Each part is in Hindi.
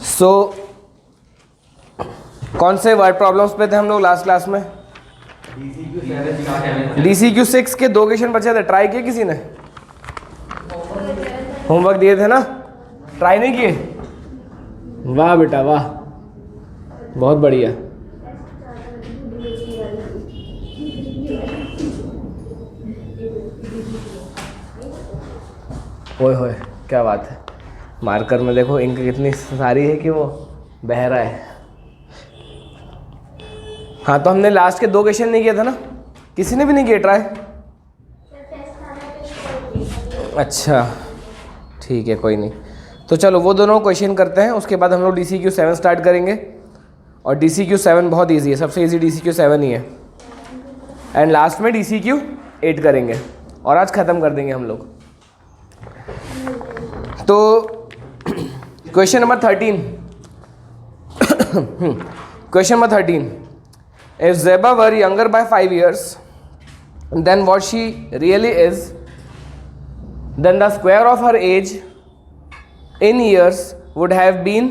सो कौन से वर्ड प्रॉब्लम्स पे थे हम लोग लास्ट क्लास में? DCQ6 के 2 क्वेश्चन बचे थे, ट्राई किए किसी ने? होमवर्क दिए थे ना, ट्राई नहीं किए? वाह बेटा वाह, बहुत बढ़िया। ओए होए क्या बात है, मार्कर में देखो इंक कितनी सारी है कि वो बह रहा है। हाँ तो हमने लास्ट के 2 क्वेश्चन नहीं किया था ना, किसी ने भी नहीं किया ट्राई? अच्छा ठीक है कोई नहीं, तो चलो वो दोनों क्वेश्चन करते हैं, उसके बाद हम लोग DCQ7 स्टार्ट करेंगे। और DCQ7 बहुत इजी है, सबसे इजी DCQ7 ही है। एंड लास्ट में DCQ8 करेंगे और आज ख़त्म कर देंगे हम लोग। तो question number 13, question number 13, if Zeba were younger by 5 years than what she really is, then the square of her age in years would have been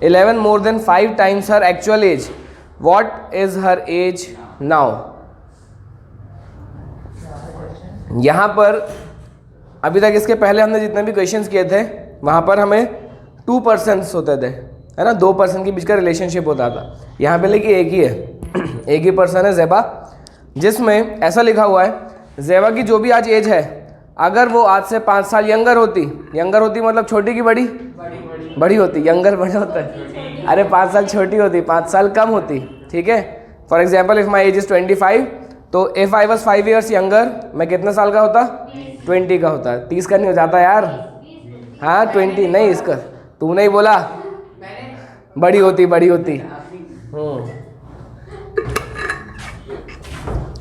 11 more than 5 times her actual age. What is her age now? यहाँ पर अभी तक इसके पहले हमने जितने भी क्वेश्चंस किए थे वहाँ पर हमें 2 पर्सन्स होते थे, है ना, 2 पर्सन के बीच का रिलेशनशिप होता था। यहाँ पे लेकिन एक ही है, एक ही पर्सन है ज़ेबा, जिसमें ऐसा लिखा हुआ है ज़ेबा की जो भी आज एज है, अगर वो आज से 5 साल यंगर होती मतलब छोटी की बड़ी? बड़ी होती, यंगर बड़ा होता है, अरे 5 साल छोटी होती, 5 साल कम होती, ठीक है। For example if my age is 25, तो if I was 5 years younger, मैं कितने साल का होता? 20 का होता। 30 का नहीं हो जाता यार, हाँ 20 नहीं, इसका तू नहीं बोला, बड़ी होती।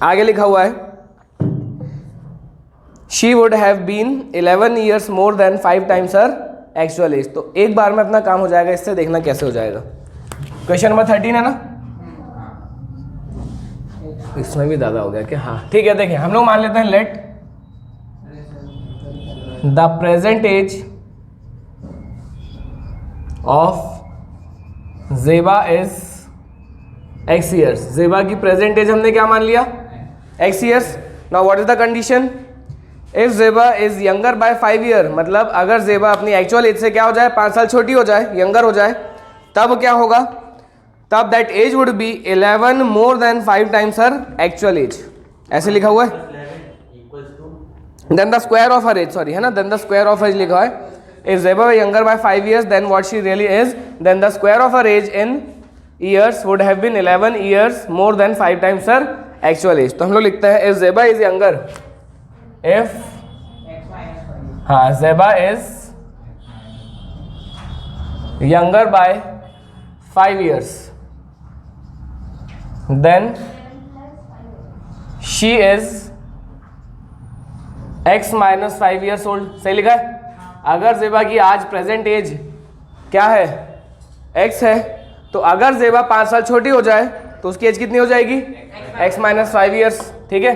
आगे लिखा हुआ है she would have been 11 years more than 5 times her actual age. तो एक बार में अपना काम हो जाएगा, इससे देखना कैसे हो जाएगा। क्वेश्चन नंबर 13 है ना, इसमें भी ज़्यादा हो गया क्या? हाँ ठीक है, देखिए हम लोग मान लेते हैं let the present age of Zeba is x years. Zeba की प्रेजेंट एज हमने क्या मान लिया? x years. Now what is the condition? If Zeba is younger by 5 year, मतलब अगर ज़ेबा अपनी एक्चुअल एज से क्या हो जाए, 5 साल छोटी हो जाए, यंगर हो जाए, तब क्या होगा? तब that age would be 11 more than 5 times her actual age. ऐसे लिखा हुआ है। Then the square of her age, sorry है ना, then the square of age लिखा है। If Zeba younger by 5 years then what she really is, then the square of her age in years would have been 11 years more than 5 times her actual age। तो हम लोग लिखते हैं if Zeba is younger, if हाँ Zeba is younger by 5 years then she is x minus 5 years old। सही लिखा है। अगर ज़ेबा की आज प्रेजेंट एज क्या है? x है, तो अगर ज़ेबा 5 साल छोटी हो जाए तो उसकी एज कितनी हो जाएगी? x माइनस 5 ईयर्स, ठीक है।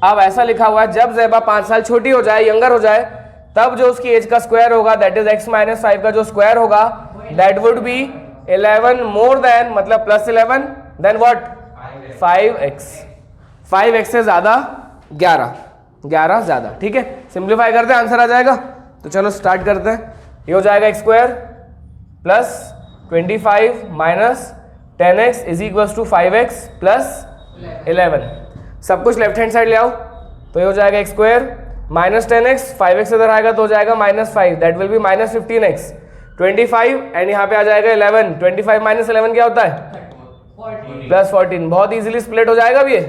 अब ऐसा लिखा हुआ है जब ज़ेबा 5 साल छोटी हो जाए, यंगर हो जाए, तब जो उसकी एज का स्क्वायर होगा दैट इज x माइनस 5 का जो स्क्वायर होगा that would be 11 more than, मतलब plus 11 then what? 5x। 5x से ज़्यादा 11 ज़्यादा, ठीक है। सिंप्लीफाई करते हैं, आंसर आ जाएगा। तो चलो स्टार्ट करते हैं। ये हो जाएगा x square plus 25 minus 10x is equals to 5x plus 11। सब कुछ लेफ्ट हैंड साइड ले आओ, तो ये हो जाएगा x square minus 10x, 5x इधर आएगा तो हो जाएगा minus 5, that will B minus 15x। 25 and यहाँ पे आ जाएगा 11। 25 माइनस 11 क्या होता है? प्लस 14। बहुत इजीली स्प्लिट हो जाएगा भी, ये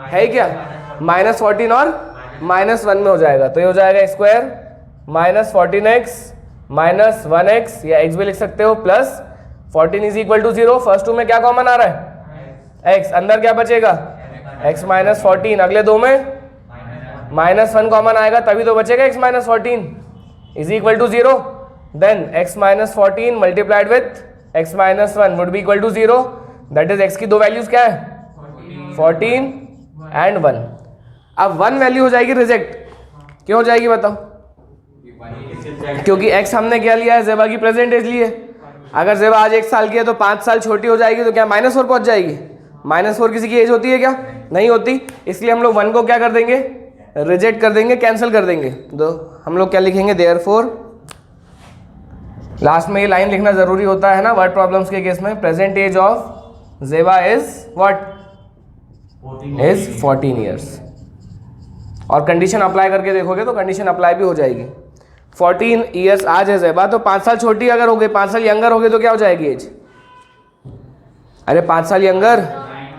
है क्या? माइनस 14 और माइनस 1 में हो जाएगा, तो ये हो जाएगा x square minus 14x minus 1x, या x भी लिख सकते हो, plus 14 is equal to 0। First two में क्या कॉमन आ रहा है? x। अंदर क्या बचेगा? x minus 14। अगले दो में माइनस 1 कॉमन आएगा, तभी तो बचेगा x minus 14 is equal to 0। Then x minus 14 multiplied with x minus 1 would be equal to 0। That is x की दो वैल्यूज क्या है? 14 एंड 1। अब 1 वैल्यू हो जाएगी रिजेक्ट। क्यों हो जाएगी बताओ? क्योंकि x हमने क्या लिया है, ज़ेबा की प्रेजेंट एज ली है। अगर ज़ेबा आज 1 साल की है तो 5 साल छोटी हो जाएगी, तो क्या -4 पहुंच जाएगी? -4 किसी की एज होती है क्या? नहीं होती। इसलिए हम लोग 1 को क्या कर देंगे, रिजेक्ट कर देंगे, कैंसिल कर देंगे। तो हम लोग क्या लिखेंगे, देयरफॉर, लास्ट में ये लाइन लिखना जरूरी होता है ना वर्ड प्रॉब्लम्स के केस में, present age of Zeba is what, is 14 years. और कंडीशन अप्लाई करके देखोगे तो कंडीशन अप्लाई भी हो जाएगी। 14 ईयर्स आज है ज़ेबा, तो 5 साल छोटी अगर हो गई, 5 साल यंगर हो गई तो क्या हो जाएगी एज? अरे 5 साल यंगर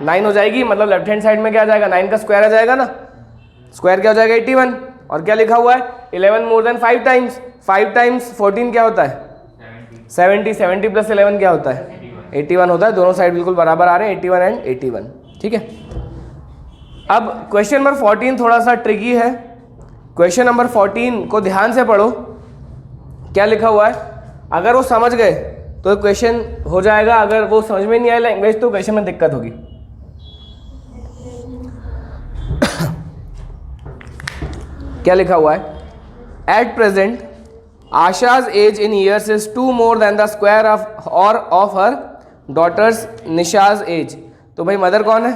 9 हो जाएगी, मतलब लेफ्ट हैंड साइड में क्या आ जाएगा, 9 का स्क्वायर आ जाएगा ना। स्क्वायर क्या हो जाएगा, 81। और क्या लिखा हुआ है, 11 मोर देन 5 टाइम्स, 5 टाइम्स 14 क्या होता है, 70। 70 प्लस 11 क्या होता है, 81 होता है। दोनों साइड बिल्कुल बराबर आ रहे हैं, 81 एंड 81। ठीक है। अब क्वेश्चन नंबर 14 थोड़ा सा ट्रिकी है। क्वेश्चन नंबर 14 को ध्यान से पढ़ो, क्या लिखा हुआ है। अगर वो समझ गए तो क्वेश्चन हो जाएगा, अगर वो समझ में नहीं आया लैंग्वेज तो क्वेश्चन में दिक्कत होगी। क्या लिखा हुआ है, at present Asha's age in years is 2 more than the square of or of her daughter's Nisha's age. तो भाई मदर कौन है,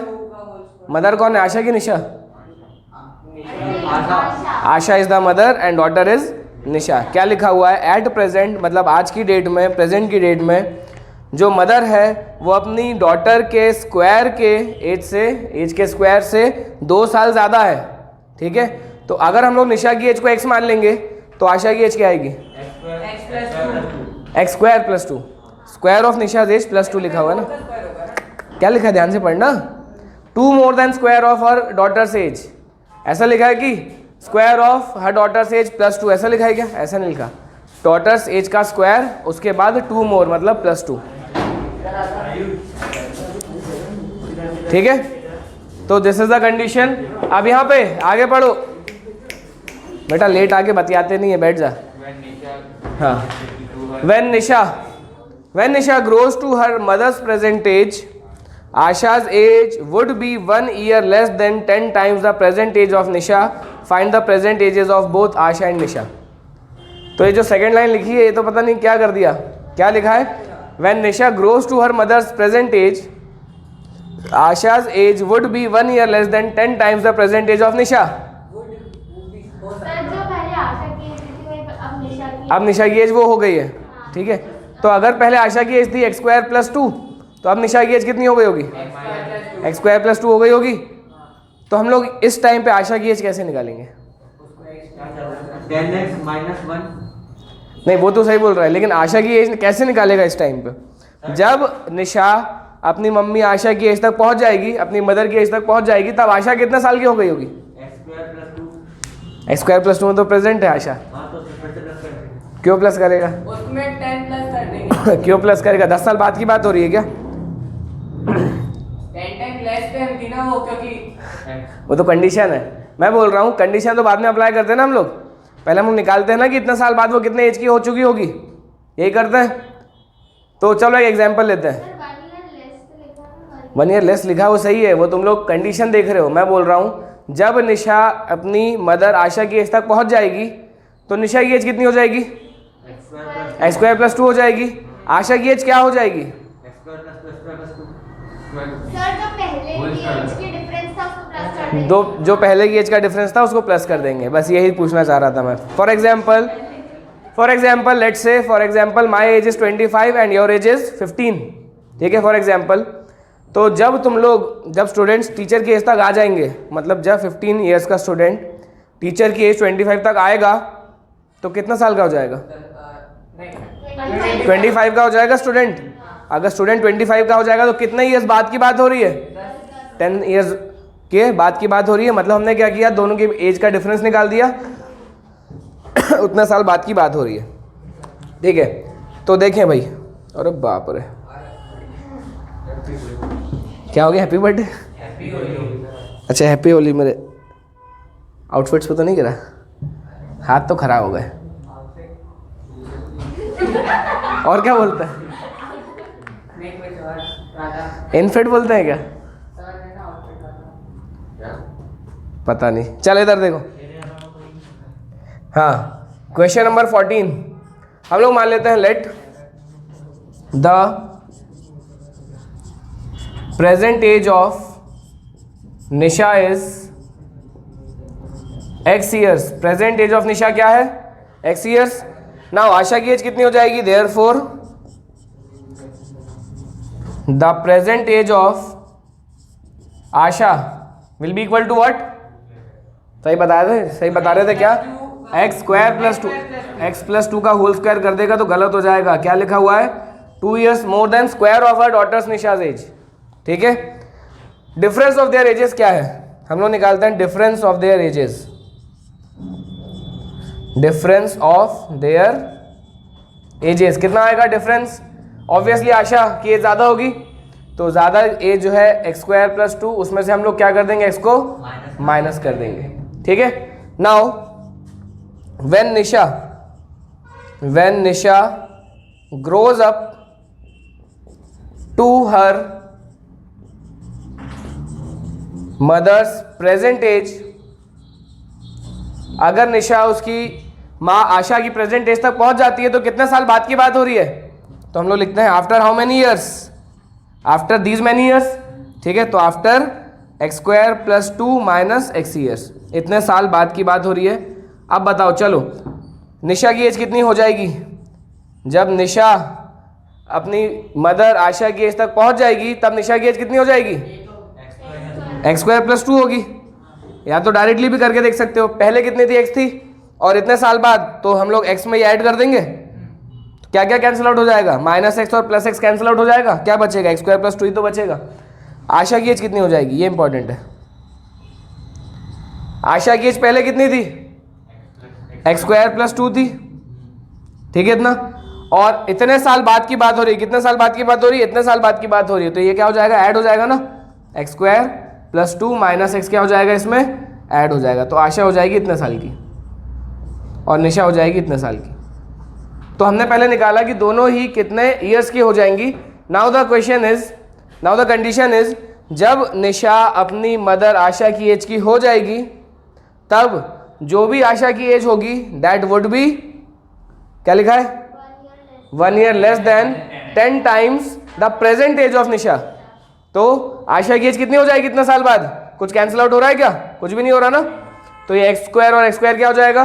मदर कौन है, आशा की Nisha? Asha is the mother and daughter is Nisha. क्या लिखा हुआ है, एट प्रेजेंट मतलब आज की डेट में, प्रेजेंट की डेट में जो मदर है वो अपनी डॉटर के स्क्वायर के एज से, एज के स्क्वायर से 2 साल ज़्यादा है। ठीक है। तो अगर हम लोग निशा की एज को x मान लेंगे तो आशा की एज क्या आएगी, x square plus 2। Square of Nisha's age plus 2 लिखा हुआ है ना। क्या लिखा है, ध्यान से पढ़ना, 2 more than square of her daughter's age, ऐसा लिखा है कि square of her daughters as plus 2, ऐसा लिखा है क्या? ऐसा नहीं लिखा। डॉटर्स एज का स्क्वायर उसके बाद 2 more मतलब प्लस 2। ठीक है। तो दिस इज द कंडीशन। अब यहाँ पे आगे पढ़ो बेटा, लेट आके बतियाते नहीं है, बैठ जा। हाँ, when Nisha grows to her mother's present age, Asha's age would be 1 year less than 10 times the present age of Nisha. Find the present ages of both Asha and Nisha. तो ये जो सेकेंड लाइन लिखी है ये तो पता नहीं क्या कर दिया। क्या लिखा है, when Nisha grows to her mother's present age, Asha's age would be 1 year less than 10 times the present age of Nisha. अब निशा की एज वो हो गई है। ठीक है। तो अगर पहले आशा की एज थी x स्क्वायर प्लस 2, तो अब निशा की एज कितनी हो गई होगी, x स्क्वायर प्लस 2 हो गई होगी। तो हम लोग इस टाइम पे आशा की एज कैसे निकालेंगे? 10x minus 1। नहीं वो तो सही बोल रहा है, लेकिन आशा की एज कैसे निकालेगा इस टाइम पे? जब निशा अपनी मम्मी आशा की एज तक पहुंच जाएगी, अपनी मदर की एज तक पहुंच जाएगी, तब आशा कितने साल की हो गई होगी? x स्क्वायर प्लस 2 में तो प्रेजेंट है आशा। क्यों प्लस करेगा उसमें 10 प्लस कर देंगे। क्यों प्लस करेगा? 10 साल बाद की बात हो रही है क्या? 10 टाइम लेस देन थी ना वो, क्योंकि वो तो कंडीशन है। मैं बोल रहा हूँ कंडीशन तो बाद में अप्लाई करते हैं ना हम लोग, पहले हम लोग निकालते हैं ना कि इतने साल बाद वो कितने एज की हो चुकी होगी, यही करते हैं। तो चलो एक एग्जांपल लेते हैं। 1 ईयर लेस लिखा वो सही है, वो तुम लोग कंडीशन देख रहे हो। मैं बोल रहा हूँ जब निशा अपनी मदर आशा की एज तक पहुँच जाएगी तो निशा की एज कितनी हो जाएगी, x स्क्वायर प्लस 2 हो जाएगी। आशा की एज क्या हो जाएगी, दो जो पहले की एज का डिफरेंस था उसको प्लस कर देंगे। बस यही पूछना चाह रहा था मैं। For example let's say for example my age is 25 and your age is 15। ठीक है, फॉर एग्जाम्पल। तो जब तुम लोग, जब स्टूडेंट्स टीचर की एज तक आ जाएंगे, मतलब जब 15 ईयर्स का स्टूडेंट टीचर की एज 25 तक आएगा तो कितना साल का हो जाएगा, 25 का हो जाएगा स्टूडेंट। अगर स्टूडेंट 25 का हो जाएगा तो कितने ईयर्स बाद की बात हो रही है, 10 ईयर्स के बाद की बात हो रही है। मतलब हमने क्या किया, दोनों की एज का डिफरेंस निकाल दिया, उतना साल बाद की बात हो रही है। ठीक है, तो देखें भाई, अरे बाप रे क्या हो गया, हैप्पी बर्थडे। अच्छा हैप्पी होली। मेरे आउटफिट्स पे तो नहीं गिरा, हाथ तो खराब हो गए। और क्या बोलता है, इनफिट बोलते हैं क्या, पता नहीं। चल इधर देखो, हाँ क्वेश्चन नंबर 14 हम लोग मान लेते हैं let the present age of Nisha is x years। Present age of Nisha क्या है? x years। नाउ आशा की एज कितनी हो जाएगी? Therefore the present age of Asha will be equal to what? सही बता रहे थे क्या? X square plus 2, x plus 2 का होल स्क्वायर कर देगा तो गलत हो जाएगा। क्या लिखा हुआ है? 2 years more than square of her daughter's Nisha's age. ठीक है, डिफरेंस ऑफ देयर एजेस क्या है? हम लोग निकालते हैं difference of their edges. Difference of their edges कितना आएगा डिफरेंस? ऑब्वियसली आशा की एज ज़्यादा होगी तो ज़्यादा एज जो है एक्स स्क्वायर प्लस 2, उसमें से हम लोग क्या कर देंगे? एक्स को माइनस कर देंगे। ठीक है, now when Nisha grows up to her mother's present age, अगर निशा उसकी माँ आशा की प्रेजेंट एज तक पहुंच जाती है तो कितने साल बाद की बात हो रही है? तो हम लोग लिखते हैं after how many years? After these many years. ठीक है, तो after x square plus 2 minus x years, इतने साल बाद की बात हो रही है। अब बताओ, चलो निशा की एज कितनी हो जाएगी? जब निशा अपनी मदर आशा की एज तक पहुंच जाएगी तब निशा की एज कितनी हो जाएगी? एक्स स्क्वायर प्लस 2 होगी। या तो डायरेक्टली भी करके देख सकते हो, पहले कितनी थी? एक्स थी, और इतने साल बाद तो हम लोग एक्स में ऐड कर देंगे। तो क्या क्या कैंसिल आउट हो जाएगा? माइनस एक्स और प्लस एक्स कैंसिल आउट हो जाएगा। क्या बचेगा? एक्स स्क्वायर प्लस 2 ही तो बचेगा। आशा की एज कितनी हो जाएगी? ये इंपॉर्टेंट है। आशा की एज पहले कितनी थी? एक्स स्क्वायर प्लस 2 थी। ठीक है इतना, और इतने साल बाद की बात हो रही है। कितने साल बाद की बात हो रही है? इतने साल बाद की बात हो रही है, तो ये क्या हो जाएगा? ऐड हो जाएगा ना। X square plus 2 minus x क्या हो जाएगा? इसमें ऐड हो जाएगा। तो आशा हो जाएगी इतने साल की और निशा हो जाएगी इतने साल की। तो हमने पहले निकाला कि दोनों ही कितने ईयर्स की हो जाएंगी। नाउ द कंडीशन इज जब निशा अपनी मदर आशा की एज की हो जाएगी तब जो भी आशा की एज होगी दैट वुड बी, क्या लिखा है? 1 year less than 10 times the present age of Nisha. तो आशा की एज कितनी हो जाएगी इतने साल बाद? कुछ कैंसिल आउट हो रहा है क्या? कुछ भी नहीं हो रहा ना। तो ये एक्स स्क्वायर और एक्स स्क्वायर क्या हो जाएगा?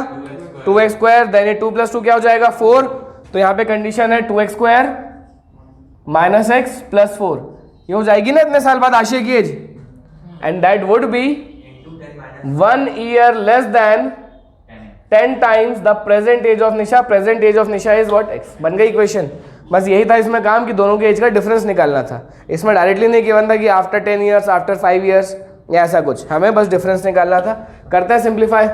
2x स्क्वायर, देन ये 2 + 2 क्या हो जाएगा? 4। तो यहाँ पे कंडीशन है 2x square minus X plus 4, ये हो जाएगी ना इतने साल बाद आशा की age. And that would be 1 year less than 10 times the present age of Nisha. Present age of Nisha is what? X. बन गई इक्वेशन। बस यही था इसमें काम कि दोनों के एज का डिफरेंस निकालना था। इसमें डायरेक्टली नहीं गिवन था कि आफ्टर 10 years, आफ्टर 5 years या ऐसा कुछ, हमें बस डिफरेंस निकालना था। करते हैं सिंप्लीफाई।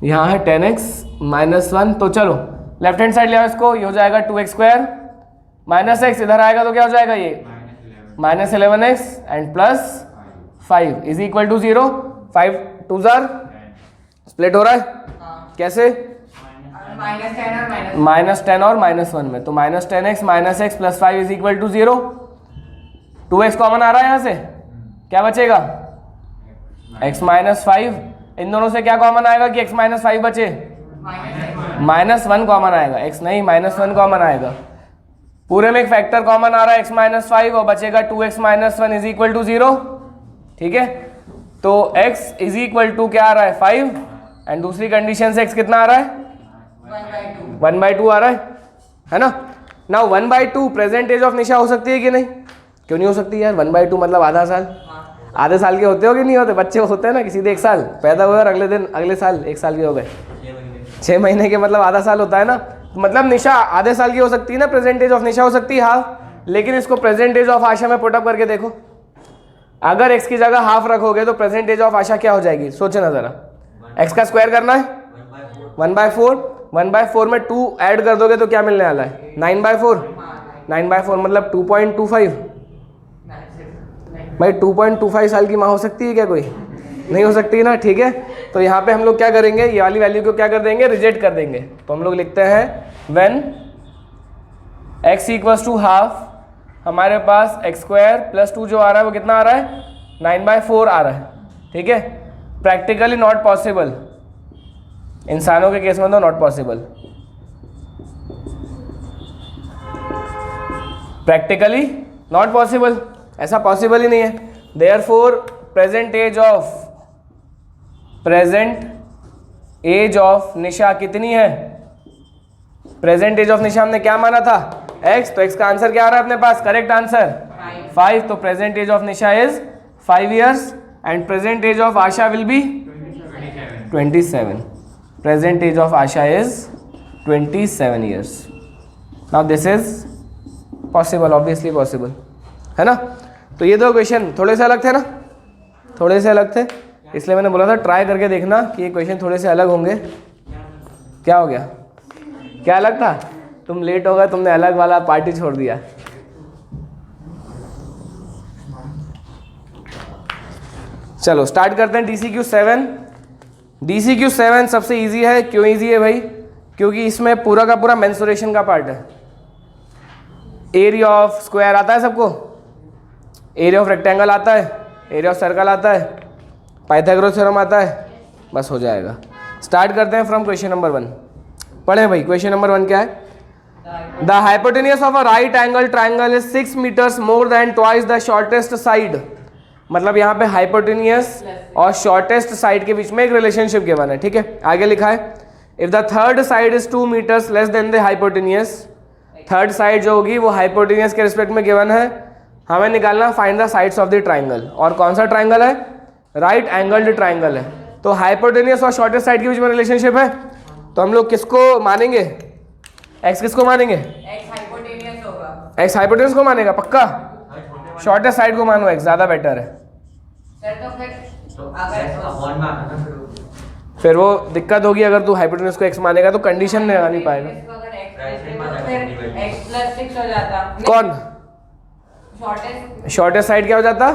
यहाँ है 10x माइनस 1, तो चलो लेफ्ट हैंड साइड ले आओ इसको। ये हो जाएगा 2x स्क्वायर माइनस एक्स, इधर आएगा तो क्या हो जाएगा? ये minus 11x and plus 5 is equal to 0। 5 2 split हो रहा है। कैसे? माइनस 10 और माइनस 1 में, तो minus 10x minus X plus 5 is equal to 0। 2x common आ रहा है यहाँ से, क्या बचेगा? x minus 5। इन दोनों से क्या कॉमन आएगा कि x माइनस 5 बचे? माइनस 1 कॉमन आएगा। x नहीं, माइनस 1 कॉमन आएगा। पूरे में एक फैक्टर कॉमन आ रहा है x माइनस 5 और बचेगा 2x minus 1 is equal to 0। ठीक है, तो x इज इक्वल टू क्या आ रहा है? 5। एंड दूसरी कंडीशन से x कितना आ रहा है? 1/2 आ रहा है ना। नाउ 1/2 प्रेजेंट एज ऑफ निशा हो सकती है कि नहीं? क्यों नहीं हो सकती यार? 1/2 मतलब आधा साल। आधे साल के होते हो कि नहीं होते? बच्चे होते हैं ना कि सीधे 1 साल पैदा हुए और अगले दिन अगले साल 1 साल के हो गए। 6 महीने के मतलब आधा साल होता है ना। मतलब निशा आधे साल की हो सकती है ना, प्रेजेंट एज ऑफ निशा हो सकती है हाफ। लेकिन इसको प्रेजेंट एज ऑफ आशा में पुटअप करके देखो। अगर एक्स की जगह हाफ रखोगे तो प्रेजेंट एज ऑफ आशा क्या हो जाएगी? सोचे ना जरा। एक्स का स्क्वायर करना है 1/4। 1/4 में 2 ऐड कर दोगे तो क्या मिलने वाला है? 9/4। 9/4 मतलब 2.25। भाई 2.25 साल की माँ हो सकती है क्या कोई? नहीं हो सकती ना। ठीक है, तो यहाँ पे हम लोग क्या करेंगे? ये वाली वैल्यू को क्या कर देंगे? रिजेक्ट कर देंगे। तो हम लोग लिखते हैं when x equals to half, हमारे पास एक्स स्क्वायर प्लस 2 जो आ रहा है वो कितना आ रहा है? 9/4 आ रहा है। ठीक है, प्रैक्टिकली नॉट पॉसिबल। इंसानों के केस में तो not possible, practically not possible, ऐसा पॉसिबल ही नहीं है। देयरफॉर प्रेजेंट एज ऑफ निशा कितनी है? प्रेजेंट एज ऑफ निशा हमने क्या माना था? x, तो x का आंसर क्या आ रहा है अपने पास? Correct answer 5। तो present age of Nisha is 5 years and present age of Asha will be 27। Present age of Asha is 27 years। Now this is possible, obviously possible, है ना। तो ये दो क्वेश्चन थोड़े से अलग थे ना, थोड़े से अलग थे, इसलिए मैंने बोला था ट्राई करके देखना कि ये क्वेश्चन थोड़े से अलग होंगे। क्या हो गया? क्या अलग था? तुम लेट हो गए, तुमने अलग वाला पार्टी छोड़ दिया। चलो स्टार्ट करते हैं DCQ7। DCQ7 सबसे इजी है। क्यों इजी है भाई? क्योंकि इसमें पूरा का पूरा मेंसुरेशन का पार्ट है। एरिया ऑफ स्क्वायर आता है सबको, एरिया ऑफ रेक्टेंगल आता है, एरिया ऑफ सर्कल आता है, पाइथागोरस थ्योरम आता है, बस हो जाएगा। स्टार्ट करते हैं फ्रॉम क्वेश्चन नंबर 1। पढ़ें भाई, क्वेश्चन नंबर 1 क्या है? The hypotenuse of a right angle triangle is 6 meters more than twice the shortest side. मतलब यहाँ पे हाइपोटेनियस और शॉर्टेस्ट साइड के बीच में एक रिलेशनशिप गिवन है, ठीक है। आगे लिखा है if the third side is 2 meters less than the hypotenuse. Third side जो होगी वो हाइपोटेनियस के रिस्पेक्ट में गिवन है। हमें निकालना find the sides of the triangle. और कौन सा ट्राइंगल है? राइट एंगल्ड ट्राइंगल है। तो हाइपोटेनियस और शॉर्टेस्ट साइड के बीच में रिलेशनशिप है, तो हम लोग किसको मानेंगे? एक्स किसको मानेंगे? x हाइपोटेनियस होगा। एक्स हाइपोटेनियस को मानेगा पक्का? शॉर्टेस्ट साइड को मानो, एक्स ज़्यादा बेटर है। सर तो फिर वो दिक्कत होगी अगर तू हाइपोटेनियस को एक्स मानेगा तो कंडीशन में आ नहीं पाएगा। x प्लस 6 हो जाता। कौन? शॉर्टेस्ट शॉर्टेस्ट साइड क्या हो जाता?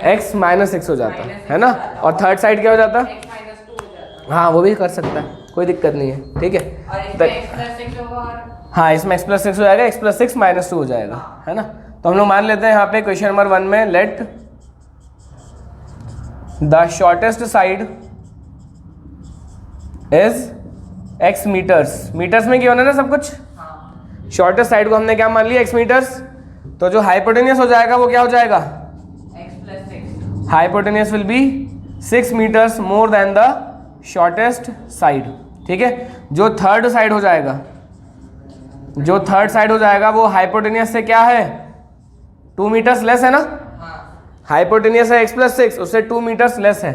x माइनस 6 हो जाता है ना। और थर्ड साइड क्या हो जाता? x माइनस 2 हो जाता। हाँ वो भी कर सकता है, कोई दिक्कत नहीं है, ठीक है। और इसमें x प्लस 6 होगा और हाँ इसमें x प्लस 6 हो जाएगा, x प्लस 6 माइनस 2 हो जाएगा, है ना। तो हम लोग मान लेते हैं यहाँ पे क्वेश्चन नंबर 1 में let the shortest side is x metres. Metres में क्या होना है ना सब कुछ। शॉर्टेस्ट साइड को हमने क्या मान लिया? x metres. तो जो हाइपोटेनियस हो जाएगा वो क्या हो जाएगा? x plus 6। Hypotenuse will be 6 meters more than the shortest side, ठीक है। जो थर्ड साइड हो जाएगा, जो थर्ड साइड हो जाएगा वो हाइपोटेनियस से क्या है? 2 meters लेस है ना। हाइपोटेनियस है x प्लस 6, उससे 2 meters लेस है।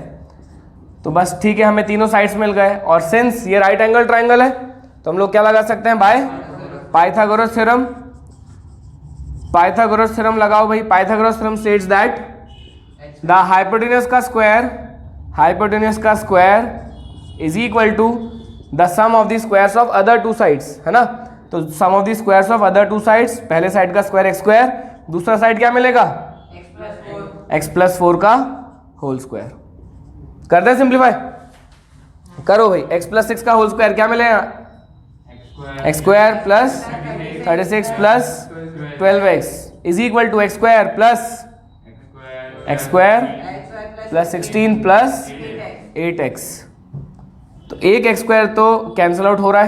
तो बस ठीक है, हमें तीनों साइड्स मिल गए। और सिंस ये राइट एंगल ट्राइंगल है तो हम लोग क्या लगा सकते हैं? By Pythagoras theorem. Pythagoras theorem लगाओ भाई। Pythagoras theorem states that the hypotenuse का square is equal to the sum of the squares of other 2 sides, है ना। तो sum of the squares of other 2 sides, पहले साइड का स्क्वायर x², दूसरा साइड क्या मिलेगा? x प्लस 4 का होल स्क्वायर। करते हैं सिंप्लीफाई, करो भाई। x प्लस 6 का होल स्क्वायर क्या मिलेगा? x² plus 36 plus 12x is equal to x² plus x² plus 16 plus 8x। तो एक x² तो कैंसिल आउट हो रहा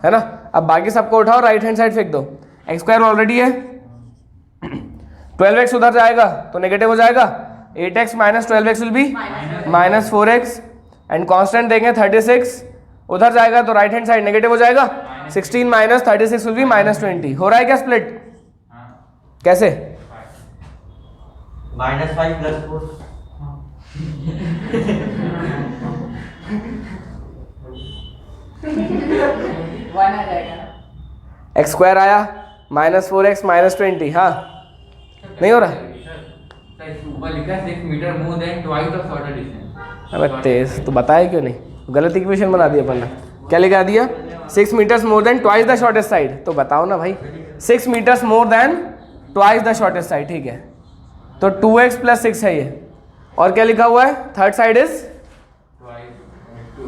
है ना। अब बाकी सबको उठाओ, राइट हैंड साइड फेंक दो। x² ऑलरेडी है, 12x उधर जाएगा तो नेगेटिव हो जाएगा। 8x minus 12x will be minus 4x and constant देंगे 36, उधर जाएगा तो राइट हैंड साइड नेगेटिव हो जाएगा। 16 माइनस 36 विल बी माइनस 20। हो रहा है क्या स्प्लिट? कैसे? -5 प्लस 4। वन आ जाएगा ना। x² आया माइनस 4x माइनस 20। हाँ नहीं हो रहा? ऊपर लिखा है 6 metre more than twice the shorter distance. अबे तेज तो बताया क्यों नहीं? गलत इक्वेशन बना दिया अपन ने। क्या लिखा दिया? 6 meters more than twice the shortest side. तो बताओ ना भाई, 6 meters more than twice the shortest side, ठीक है। तो 2x प्लस 6 है ये। और क्या लिखा हुआ है? Third side is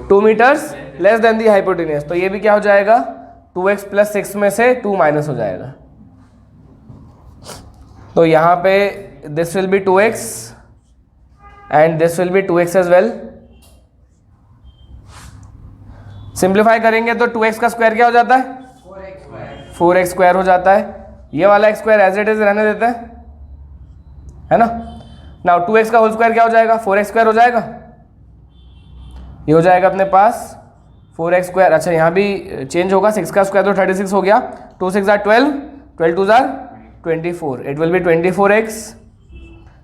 2 meters less than the hypotenuse. तो ये भी क्या हो जाएगा? 2x प्लस 6 में से 2 माइनस हो जाएगा। तो यहाँ पे this will be 2x and this will be 2x as well. Simplify करेंगे तो 2x का स्क्वायर क्या हो जाता है? 4x स्क्वायर हो जाता है। ये वाला x square as it is रहने देते हैं, है ना। नाउ 2x का होल स्क्वायर क्या हो जाएगा? 4x स्क्वायर हो जाएगा। ये हो जाएगा अपने पास 4x स्क्वायर। अच्छा यहाँ भी चेंज होगा, 6 का स्क्वायर तो 36 हो गया, 2 6 जार 12, 12 2 जार 24, इट विल बी 24x।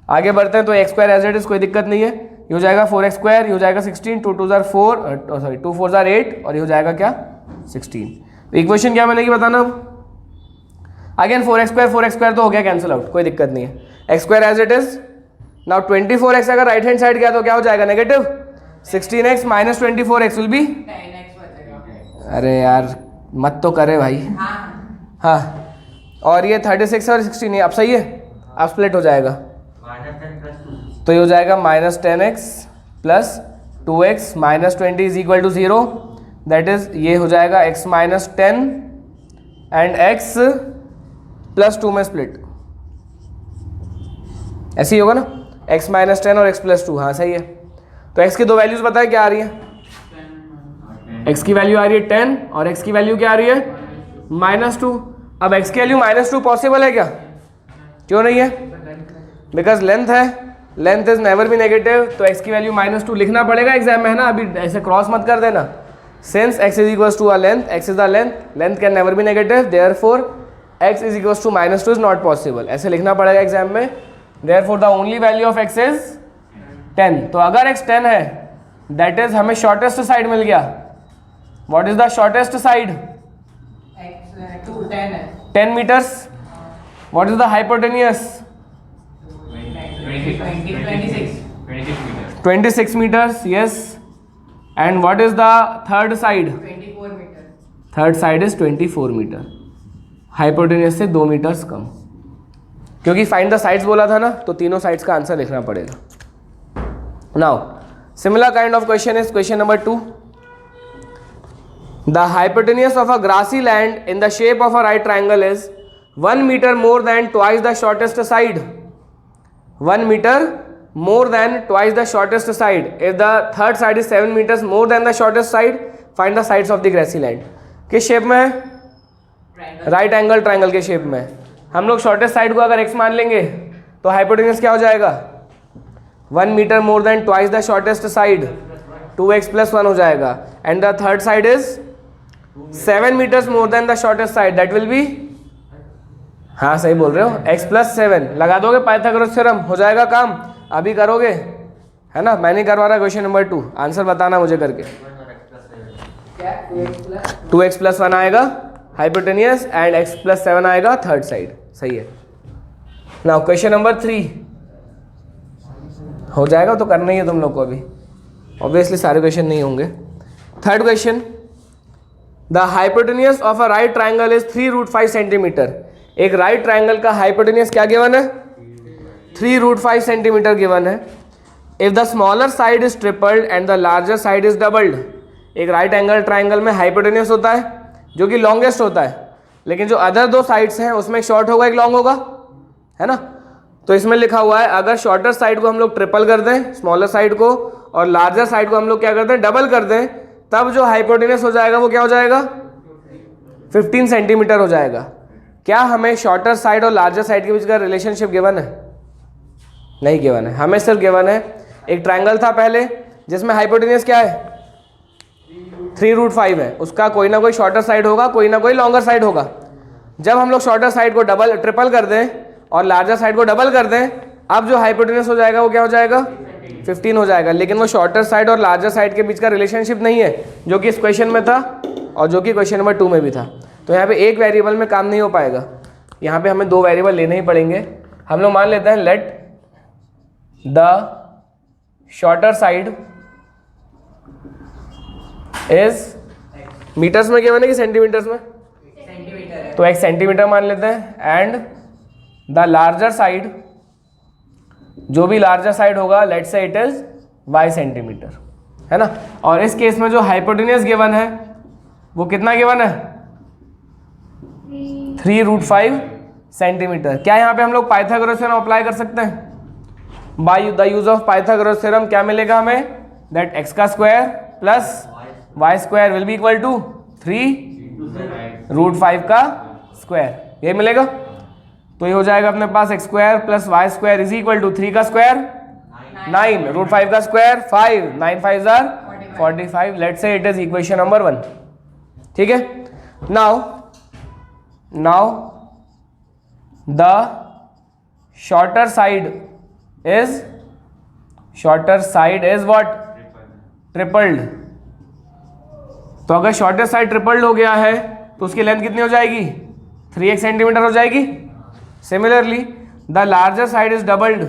आगे बढ़ते हैं तो x square as it is, कोई दिक्कत नहीं है। ये हो जाएगा 4x स्क्वायर, ये हो जाएगा 16, 2 2 जार 4, सॉरी 2 4 जार 8, और ये हो जाएगा क्या? 16। इक्वेशन क्या बनेगी बताना अब। अगेन 4x स्क्वायर तो हो गया कैंसिल आउट, कोई दिक्कत नहीं है। x square as it is. Now 24x अगर राइट हैंड साइड गया तो क्या हो जाएगा? Negative 16x minus 24x will be, 10x बचेगा। अरे यार मत तो करे भाई। हाँ हाँ, और ये 36 और 16 अब सही है, अब स्प्लिट हो जाएगा तो ये हो जाएगा minus 10x plus 2x minus 20 is equal to 0, that is ये हो जाएगा x minus 10 and x plus 2 में स्प्लिट, ऐसे ही होगा ना, x माइनस 10 और x प्लस 2। हाँ सही है। तो x की दो वैल्यूज बताए क्या आ रही है? x की वैल्यू आ रही है 10 और x की वैल्यू क्या आ रही है? माइनस 2। अब x की वैल्यू माइनस 2 पॉसिबल है क्या? क्यों नहीं है? बिकॉज लेंथ है, length is never be negative, तो x की वैल्यू माइनस 2 लिखना पड़ेगा एग्जाम में, है ना। अभी ऐसे क्रॉस मत कर देना। Since x is equals to a length, x is the length, length can never be negative, therefore x is equals to minus 2 is not possible, ऐसे लिखना पड़ेगा एग्जाम में। Therefore the only value of x is 10। तो अगर x 10 है दैट इज हमें शॉर्टेस्ट साइड मिल गया। What is the shortest side? x 10 है 10 meters. What is the hypotenuse? 26 meters, yes. And what is the third side? 24 metre. Third side is 24 meter. Hypotenuse से 2 meters कम, क्योंकि find the sides बोला था ना, तो तीनों sides का आंसर लिखना पड़ेगा। Now, similar kind of question is question number 2. The hypotenuse of a grassy land in the shape of a right triangle is 1 meter more than twice the shortest side. 1 meter more than twice the shortest side. If the third side is 7 meters more than the shortest side, find the sides of the grassy land. किस शेप में है? राइट एंगल ट्राइंगल के शेप में। हम लोग शॉर्टेस्ट साइड को अगर x मान लेंगे तो हाइपोटेन्यूज क्या हो जाएगा? 1 meter more than twice the shortest side, 2x plus 1 हो जाएगा। And the third side is 7 meters more than the shortest side, that will be, हाँ सही बोल रहे हो, x plus 7 लगा दोगे, पाइथागोरस थ्योरम हो जाएगा काम। अभी करोगे, है ना, मैं नहीं करवा रहा। क्वेश्चन नंबर 2 आंसर बताना मुझे करके। क्या 2x plus 1 आएगा हाइपोटेनियस एंड x plus 7 आएगा थर्ड साइड, सही है। नाउ क्वेश्चन नंबर 3 हो जाएगा तो करना ही है तुम लोग को अभी, ऑब्वियसली सारे क्वेश्चन नहीं होंगे। Third question, the hypotenuse of a right triangle is 3√5 centimetre. एक राइट ट्राइंगल का हाइपोटेनियस क्या गिवन है? 3√5 सेंटीमीटर गिवन है। If the smaller side is tripled and the larger side is doubled. एक राइट एंगल ट्राइंगल में हाइपोटेनियस होता है जो कि लॉन्गेस्ट होता है, लेकिन जो अदर दो साइड्स हैं उसमें एक शॉर्ट होगा एक लॉन्ग होगा, है ना। तो इसमें लिखा हुआ है अगर शॉर्टर साइड को हम लोग ट्रिपल कर दें, स्मॉलर साइड को, और लार्जर साइड को हम लोग क्या कर दें, डबल कर दें, तब जो हाइपोटेनियस हो जाएगा वो क्या हो जाएगा? 15 सेंटीमीटर हो जाएगा। क्या हमें शॉर्टर साइड और लार्जर साइड के बीच का रिलेशनशिप गिवन है? नहीं गिवन है, हमें सिर्फ गिवन है एक ट्राइंगल था पहले जिसमें हाइपोटेनियस क्या है? 3√5 है, उसका कोई ना कोई शॉर्टर साइड होगा, कोई ना कोई लॉन्गर साइड होगा। जब हम लोग शॉर्टर साइड को ट्रिपल कर दें और लार्जर साइड को डबल कर दें, अब जो हाइपोटेनियस हो जाएगा वो क्या हो जाएगा? 15 हो जाएगा। लेकिन वो शॉर्टर साइड और लार्जर साइड के बीच का रिलेशनशिप नहीं है, जो कि इस क्वेश्चन में था और जो कि क्वेश्चन नंबर 2 में भी था। तो यहाँ पे एक वेरिएबल में काम नहीं हो पाएगा, यहाँ पे हमें 2 वेरिएबल लेने ही पड़ेंगे। हम लोग मान लेते हैं let the shorter side is metres में क्या बनेगी, सेंटीमीटर्स में? सेंटीमीटर है। तो 1 सेंटीमीटर मान लेते हैं। एंड द लार्जर साइड, जो भी लार्जर साइड होगा let's say it is y centimetre, है ना। और इस केस में जो हाइपोटेनियस गिवन है वो कितना गिवन है? 3√5 सेंटीमीटर। क्या यहाँ पे हम लोग पाइथागोरस थ्योरम अप्लाई कर सकते हैं? By the use of Pythagoras theorem क्या मिलेगा हमें? दैट x का square plus Y square will be equal to 3 root 5 का स्क्वायर, ये मिलेगा। तो ये हो जाएगा अपने पास X square plus Y square is equal to 3 का स्क्वायर 9 रूट 5 का square 5 9 5 are 45। Let's say it is equation number 1। ठीक है, now the shorter side is what? Tripled. तो अगर शॉर्टर साइड ट्रिपल्ड हो गया है तो उसकी लेंथ कितनी हो जाएगी? 3x सेंटीमीटर हो जाएगी। Similarly the larger side is doubled,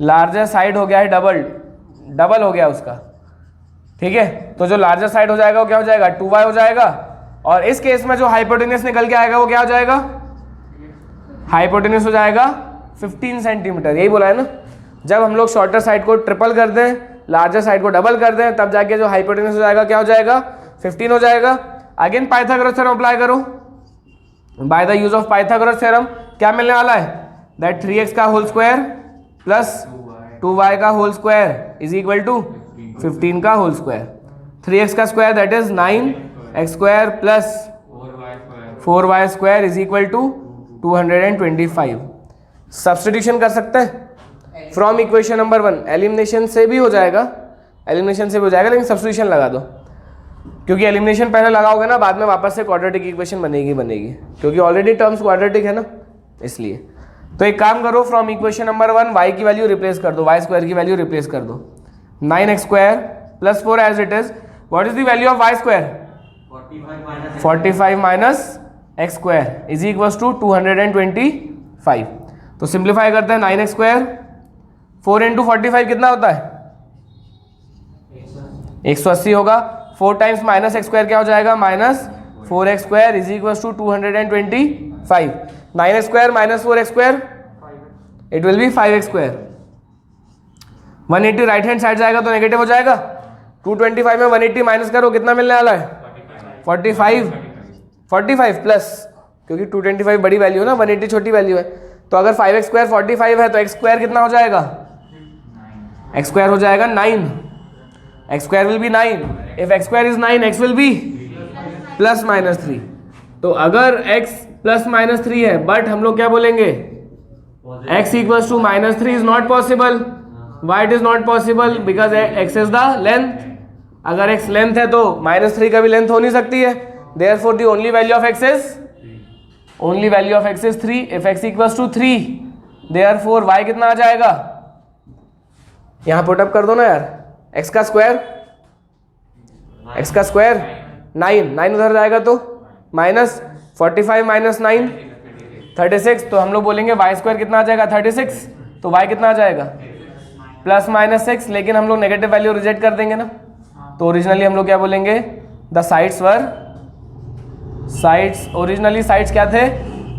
larger side हो गया है डबल हो गया उसका। ठीक है, तो जो लार्जर साइड हो जाएगा वो क्या हो जाएगा? 2y हो जाएगा। और इस केस में जो हाइपोटेन्यूस निकल के आएगा वो क्या हो जाएगा? हाइपोटेन्यूस हो जाएगा 15 सेंटीमीटर। यही बोला है ना, जब हम लोग शॉर्टर साइड को ट्रिपल कर दें, लार्जर साइड को डबल कर दें, तब जाके जो हाइपोटेन्यूस हो जाएगा क्या हो जाएगा? 15 हो जाएगा। अगेन पाइथागोरस थ्योरम अप्लाई करो। Bye the use of Pythagoras theorem क्या मिलने वाला है? दैट 3x का होल स्क्वायर प्लस 2y का whole square is equal to 15 का होल स्क्वायर। 3x का square that is 9x square plus 4y square is equal to 225। Substitution कर सकते हैं फ्रॉम इक्वेशन नंबर 1। एलिमिनेशन से भी हो जाएगा, लेकिन सब्स्टिट्यूशन लगा दो, क्योंकि एलिमिनेशन पहले लगाओगे ना, बाद में वापस से क्वाड्रेटिक इक्वेशन बनेगी, क्योंकि ऑलरेडी टर्म्स क्वाड्रेटिक है ना, इसलिए। तो एक काम करो, फ्रॉम इक्वेशन नंबर 1 y की वैल्यू रिप्लेस कर दो, वाई स्क्वायर की वैल्यू रिप्लेस कर दो। 9x square plus 4 as it is. What is the value of y square? 45 minus x square is equals to 225। तो सिंप्लीफाई करते हैं, 9x स्क्वायर 4 इंटू 45 कितना होता है? 180 होगा। 4 टाइम्स माइनस एक्स स्क्वायर क्या हो जाएगा? Minus 4x square is equals to 225। 9x square minus 4x square it will be 5x square. 180 right hand side जाएगा तो नेगेटिव हो जाएगा। 225 में 180 माइनस करो, कितना मिलने वाला है? 45 प्लस, क्योंकि 225 बड़ी वैल्यू है ना, 180 छोटी वैल्यू है। तो अगर 5x स्क्वायर 45 है तो x स्क्वायर कितना हो जाएगा? x स्क्वायर हो जाएगा 9। x square will B 9। If x square is 9, x will B plus minus 3। तो अगर x प्लस माइनस 3 है, बट हम लोग क्या बोलेंगे? x equals to minus 3 is not possible. Why it is not possible? Because x is the length. अगर x लेंथ है तो माइनस 3 का भी लेंथ हो नहीं सकती है। Therefore the only value of x is 3। If x equals to 3, therefore y कितना आ जाएगा? यहां पुट अप कर दो ना यार। x का स्क्वायर 9 उधर जाएगा तो माइनस 45 माइनस 9 36। तो हम लोग बोलेंगे y स्क्वायर कितना आ जाएगा? 36। तो y कितना आ जाएगा? Plus minus 6। लेकिन हम लोग नेगेटिव वैल्यू रिजेक्ट कर देंगे ना, तो ओरिजिनली हम लोग क्या बोलेंगे? द ओरिजिनली साइड्स क्या थे?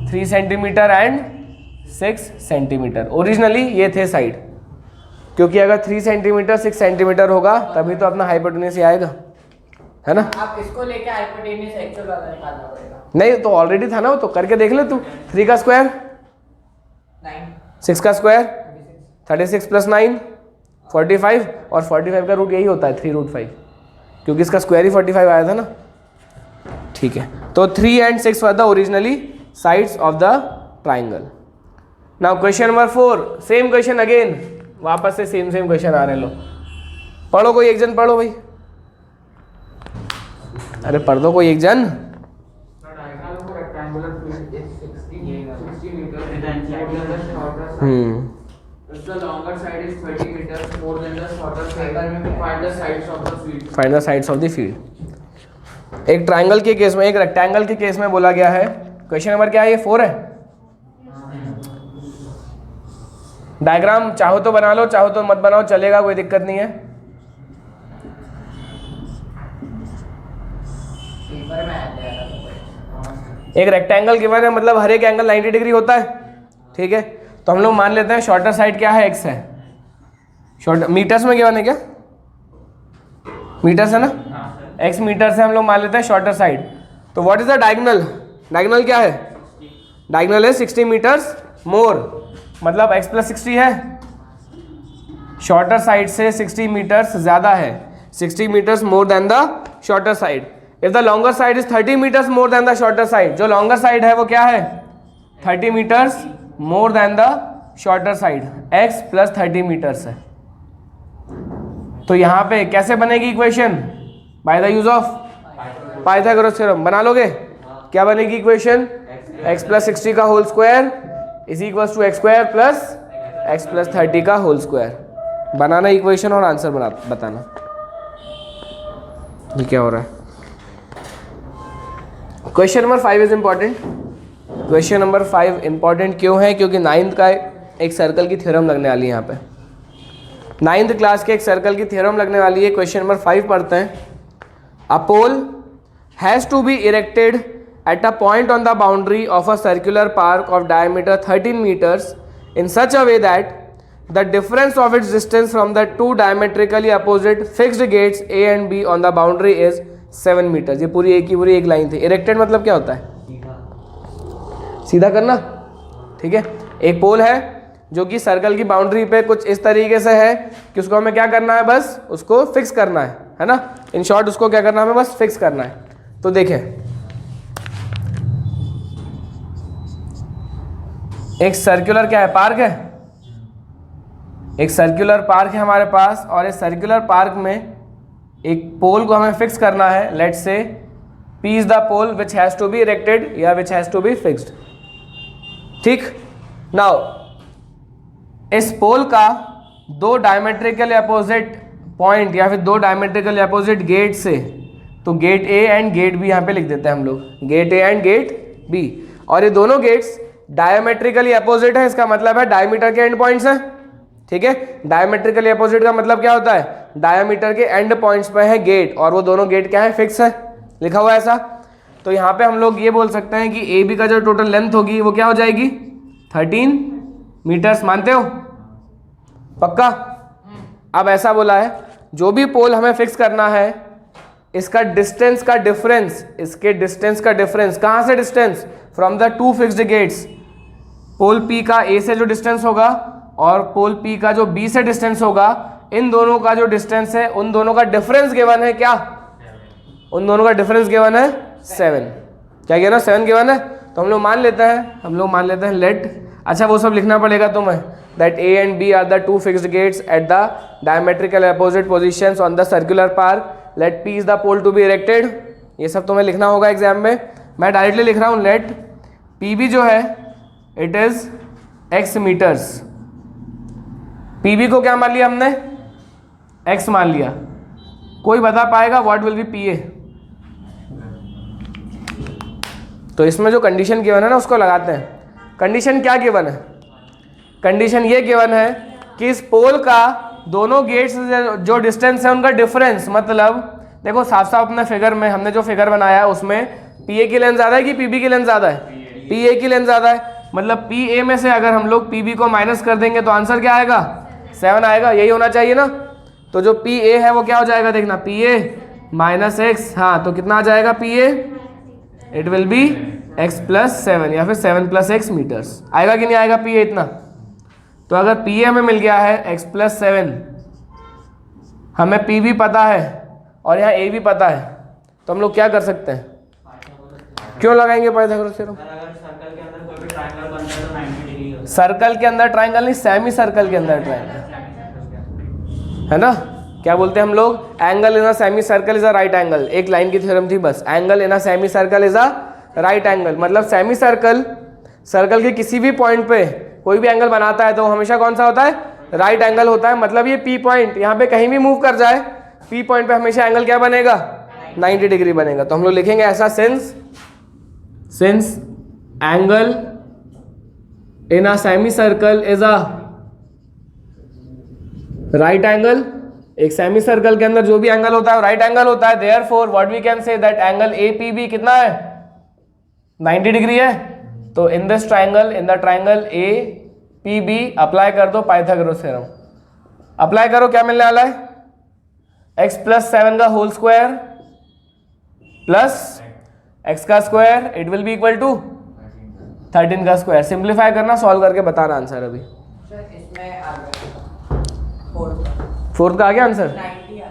3 सेंटीमीटर एंड 6 सेंटीमीटर। ओरिजिनली ये थे साइड, क्योंकि अगर 3 सेंटीमीटर 6 सेंटीमीटर होगा तभी तो अपना हाइपोटेन्यूस आएगा, है ना? आप इसको लेके हाइपोटेन्यूस एक्चुअल वाला निकालना पड़ेगा। नहीं तो ऑलरेडी था ना वो, तो करके देख ले तू। 3 का स्क्वायर 9, 6 का स्क्वायर 36 प्लस 9 45, और 45 का रूट यही होता है 3 रूट 5, क्योंकि इसका स्क्वायर ही 45 आया था ना। ठीक है, तो 3 and 6 were the originally sides of the triangle. Now question number 4, same question again, वापस से सेम क्वेश्चन आ रहे। लो पढ़ो, कोई एक जन पढ़ो भाई। अरे पढ़ दो कोई एक जन। The longer side is 20 meters more than the shorter side. Find the sides of the field. Find the sides of the field. एक ट्राइंगल के केस में, एक रेक्टेंगल के केस में बोला गया है। क्वेश्चन नंबर क्या है? ये 4 है। डायग्राम चाहो तो बना लो, चाहो तो मत बनाओ, चलेगा, कोई दिक्कत नहीं है। पेपर में आ जाएगा। एक रेक्टेंगल गिवन है, मतलब हर एक एंगल 90 डिग्री होता है। ठीक है, तो हम लोग मान लेते हैं शॉर्टर साइड क्या है? x है। शॉर्ट मीटर्स में गिवन है क्या? मीटर्स है ना, x मीटर से हम लोग मान लेते हैं शॉर्टर साइड। तो what is the diagonal? Diagonal क्या है? डायगोनल है 60 मीटर्स मोर, मतलब x प्लस 60 है, शॉर्टर साइड से 60 मीटर्स ज़्यादा है। 60 meters more than the shorter side. If the longer side is 30 meters more than the shorter side, जो longer side है वो क्या है 30 meters more than the shorter side, x plus 30 meters है. तो यहाँ पे कैसे बनेगी equation? By the use of Pythagoras theorem. बना लोगे? क्या बनेगी इक्वेशन? x प्लस 60 का whole square is equal to x square plus x plus 30 का होल स्क्वायर. बनाना इक्वेशन और आंसर बताना. ये क्या हो रहा है? Question number 5 is important. Question number 5 important क्यों है? क्योंकि 9th का एक सर्कल की थ्योरम लगने वाली है यहाँ पे. 9th क्लास के एक सर्कल की थ्योरम लगने वाली है. क्वेश्चन नंबर 5 पढ़ते हैं. A pole has to be erected at a point on the boundary of a circular park of diameter 13 meters in such a way that the difference of its distance from the two diametrically opposite fixed gates A and B on the boundary is 7 meters. ये पूरी एक लाइन थी. इरेक्टेड मतलब क्या होता है? सीधा करना. ठीक है. एक पोल है जो कि सर्कल की बाउंड्री पे कुछ इस तरीके से है कि उसको हमें क्या करना है? बस उसको फिक्स करना है ना. इन शॉर्ट उसको क्या करना है? हमें बस फिक्स करना है. तो देखें, एक सर्कुलर क्या है? पार्क है. एक सर्कुलर पार्क है हमारे पास और इस सर्कुलर पार्क में एक पोल को हमें फिक्स करना है. Let's say P is the pole which has to be erected या which has to be fixed. ठीक. नाउ इस पोल का दो डायमेट्रिकली अपोजिट पॉइंट या फिर दो डायमेट्रिकली अपोजिट गेट से, तो gate A and gate B यहाँ पे लिख देते हैं हम लोग. Gate A and gate B. और ये दोनों गेट्स डायमेट्रिकली अपोजिट है. इसका मतलब है डायमीटर के एंड पॉइंट्स हैं. ठीक है. डायमेट्रिकली अपोजिट का मतलब क्या होता है? डायमीटर के एंड पॉइंट्स पे है गेट और वो दोनों गेट क्या है? फिक्स है. लिखा हुआ है ऐसा. तो यहाँ पे हम लोग ये बोल सकते हैं कि ए बी का जो टोटल लेंथ होगी वो क्या हो जाएगी? 13 मीटर्स. मानते हो? पक्का? अब ऐसा बोला है जो भी पोल हमें फिक्स करना है इसका डिस्टेंस का डिफरेंस, इसके डिस्टेंस का डिफरेंस. कहाँ से distance? From the two fixed gates. Pole P का A से जो डिस्टेंस होगा और पोल P का जो B से डिस्टेंस होगा, इन दोनों का जो डिस्टेंस है उन दोनों का डिफरेंस गिवन है. क्या? उन दोनों का डिफरेंस गिवन है 7. क्या गिवन है? 7 गिवन है. तो हम लोग मान लेते हैं लेट, अच्छा वो सब लिखना पड़ेगा तुम्हें, that A and B are the two fixed gates at the diametrical opposite positions on the circular park. Let P is the pole to be erected. ये सब तुम्हें लिखना होगा एग्जाम में. मैं डायरेक्टली लिख रहा हूँ. लेट PB जो है it is x metres. PB को क्या मान लिया हमने? x मान लिया. कोई बता पाएगा व्हाट विल बी PA? तो इसमें जो कंडीशन गिवन है ना उसको लगाते हैं. कंडीशन क्या गिवन है? कंडीशन ये गिवन है कि इस पोल का दोनों गेट्स जो डिस्टेंस है उनका डिफरेंस, मतलब देखो साफ साफ अपने फिगर में हमने जो फिगर बनाया है उसमें PA की लेंथ ज़्यादा है कि PB की लेंथ ज़्यादा है? PA की लेंथ ज़्यादा है. मतलब PA में से अगर हम लोग PB को माइनस कर देंगे तो आंसर क्या आएगा? 7 आएगा. यही होना चाहिए ना. तो जो PA है वो क्या हो जाएगा? देखना, PA माइनस x. हाँ, तो कितना आ जाएगा PA? It will be x plus 7 या फिर 7 प्लस x मीटर्स. आएगा कि नहीं आएगा PA इतना? तो अगर PA हमें मिल गया है x प्लस 7, हमें PB पता है और यहाँ A भी पता है, तो हम लोग क्या कर सकते हैं? क्यों लगाएंगे पाइथागोरस थ्योरम? सर्कल के अंदर ट्राइंगल नहीं, सेमी सर्कल के अंदर ट्राइंगल है ना. क्या बोलते हैं हम लोग? Angle in a semi circle is a right angle. एक लाइन की थ्योरम थी बस. Angle in a semi circle is a right angle. मतलब सेमी सर्कल सर्कल के किसी भी पॉइंट पे कोई भी एंगल बनाता है तो हमेशा कौन सा होता है? राइट एंगल होता है. मतलब ये P पॉइंट यहाँ पे कहीं भी मूव कर जाए, P पॉइंट पे हमेशा एंगल क्या बनेगा? 90 डिग्री बनेगा. तो हम लोग लिखेंगे ऐसा, since angle in a semi circle is a right angle. एक सेमी सर्कल के अंदर जो भी एंगल होता है वो राइट एंगल होता है. Therefore what we can say that angle APB कितना है? 90 डिग्री है. तो in this triangle, in the triangle APB apply कर दो पाइथागोरस थ्योरम. अप्लाई करो. क्या मिलने वाला है? x प्लस 7 का होल स्क्वायर प्लस x का square, it will be equal to 13 का स्क्वायर. सिंप्लीफाई करना, सॉल्व करके बताना आंसर. अभी इसमें आ गया फोर्थ का आ गया आंसर. 90 आ गया.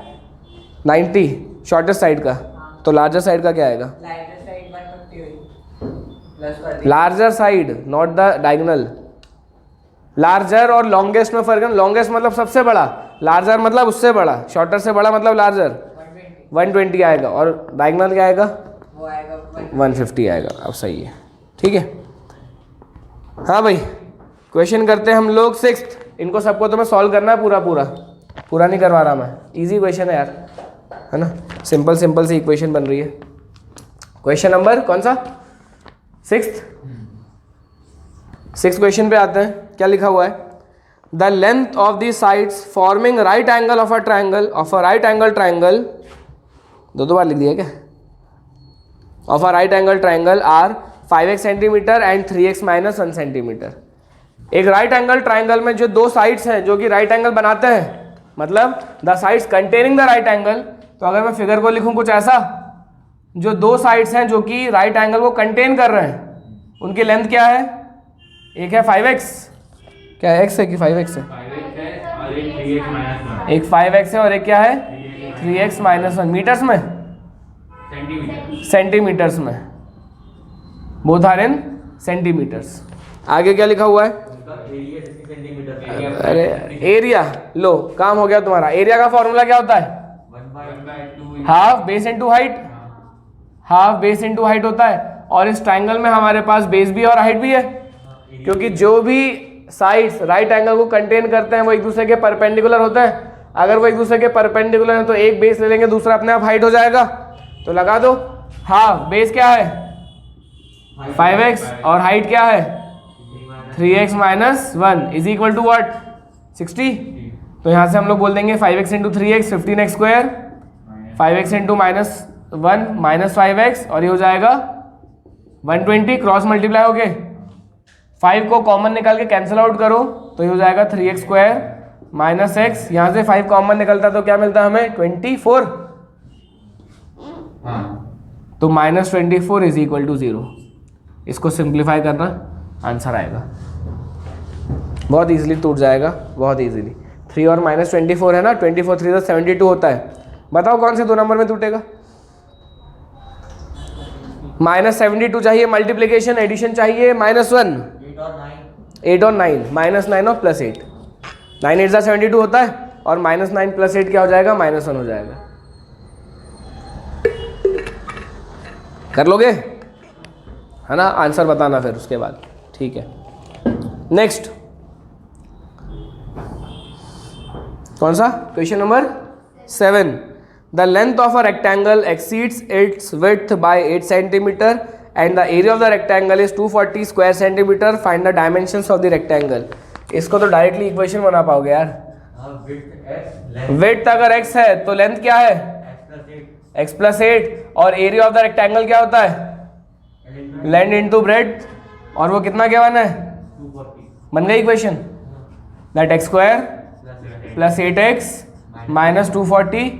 90 शॉर्टेस्ट साइड का, तो लार्जर साइड का क्या आएगा? लार्जर साइड 150 हुई plus larger side not the diagonal. Larger और लॉन्गेस्ट में फर्क है। लॉन्गेस्ट मतलब सबसे बड़ा, लार्जर मतलब उससे बड़ा, शॉर्टर से बड़ा मतलब लार्जर 120 आएगा, और डायगोनल क्या आएगा? वो आएगा 150 आएगा। अब सही है, ठीक है। हाँ भाई, क्वेश्चन करते हैं हम लोग 6th। इनको सबको तो मैं सॉल्व करना है पूरा नहीं करवा रहा मैं, इजी क्वेश्चन है यार, है ना, सिंपल सी इक्वेशन बन रही है। क्वेश्चन नंबर कौन सा? 6th क्वेश्चन पे आते हैं। क्या लिखा हुआ है? The length of the sides forming right angle of a right angle triangle, दो बार लिख दिया क्या? Of a right angle triangle are 5x centimetre and 3x minus 1 centimetre. एक राइट एंगल ट्राइंगल में जो दो साइड्स हैं जो कि राइट एंगल बनाते हैं, मतलब the sides containing the right angle, तो अगर मैं फिगर को लिखूं कुछ ऐसा, जो दो साइड्स हैं जो कि राइट एंगल को कंटेन कर रहे हैं, उनकी लेंथ क्या है? एक है 5x, क्या है, x है कि 5x है? एक 5x है और एक क्या है? 3x minus 1। मीटर्स में? सेंटीमीटर्स में। Both are in centimetres. आगे क्या लिखा हुआ है? अरे एरिया, लो काम हो गया तुम्हारा। एरिया का फॉर्मूला क्या होता है? Half base into height. Half base into height होता है, और इस ट्राइंगल में हमारे पास बेस भी और हाइट भी है, क्योंकि जो भी साइड्स राइट एंगल को कंटेन करते हैं वो एक दूसरे के परपेंडिकुलर होते हैं। अगर वो एक दूसरे के परपेंडिकुलर हैं तो एक बेस ले लेंगे, दूसरा अपने आप हाइट हो जाएगा। तो लगा दो, हाफ बेस क्या है? 5x, और हाइट क्या है? 3x minus 1 is equal to what? 60। तो यहाँ से हम लोग बोल देंगे 5x into 3x 15x square, 5x into minus 1 minus 5x, और ये हो जाएगा 120। क्रॉस मल्टीप्लाई हो गए, 5 को कॉमन निकाल के कैंसिल आउट करो तो ये हो जाएगा 3x स्क्वायर माइनस x। यहाँ से 5 कॉमन निकलता है तो क्या मिलता है हमें? 24। तो माइनस 24 इज इक्वल टू 0। इसको सिंप्लीफाई करना, आंसर आएगा। बहुत इजीली टूट जाएगा, बहुत इजीली। 3 और माइनस 24 है ना, 24 3 तो 72 होता है। बताओ कौन से दो नंबर में टूटेगा? माइनस 72 चाहिए, मल्टीप्लीकेशन एडिशन चाहिए, -1 8 और 9, -9 और +8। 9 8 72 होता है, और -9 + 8 क्या हो जाएगा? -1 हो जाएगा। कर लोगे, है ना? आंसर बताना फिर उसके बाद, ठीक है। नेक्स्ट कौन सा? Question number 7। The length of a rectangle exceeds its width by 8 centimetre and the area of the rectangle is 240 square centimetre. Find the dimensions of the rectangle. इसको तो डायरेक्टली इक्वेशन बना पाओगे यार। विड्थ अगर x है तो लेंथ क्या है? x + 8, और एरिया ऑफ द रेक्टेंगल क्या होता है? लेंथ इंटू ब्रेड्थ, और वो कितना क्या बना है? 240। बन गई equation. That x square plus 8x minus 240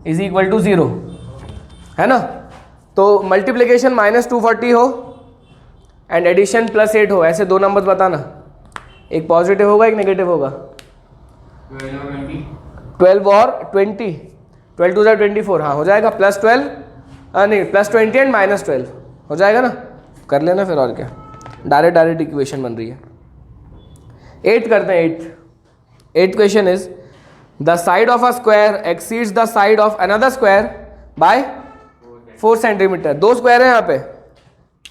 is equal to 0, है ना? तो मल्टीप्लीकेशन -240 हो एंड एडिशन +8 हो, ऐसे दो नंबर्स बताना। एक पॉजिटिव होगा, एक नेगेटिव होगा। 12 और 20, 12 2 24, हाँ हो जाएगा। +12 नहीं +20 एंड -12 हो जाएगा ना? कर लेना फिर, और क्या, डायरेक्ट इक्वेशन बन रही है। 8 करते हैं। 8th question is the side of a square exceeds the side of another square by 4 centimetre. दो स्क्वायर है यहाँ पे,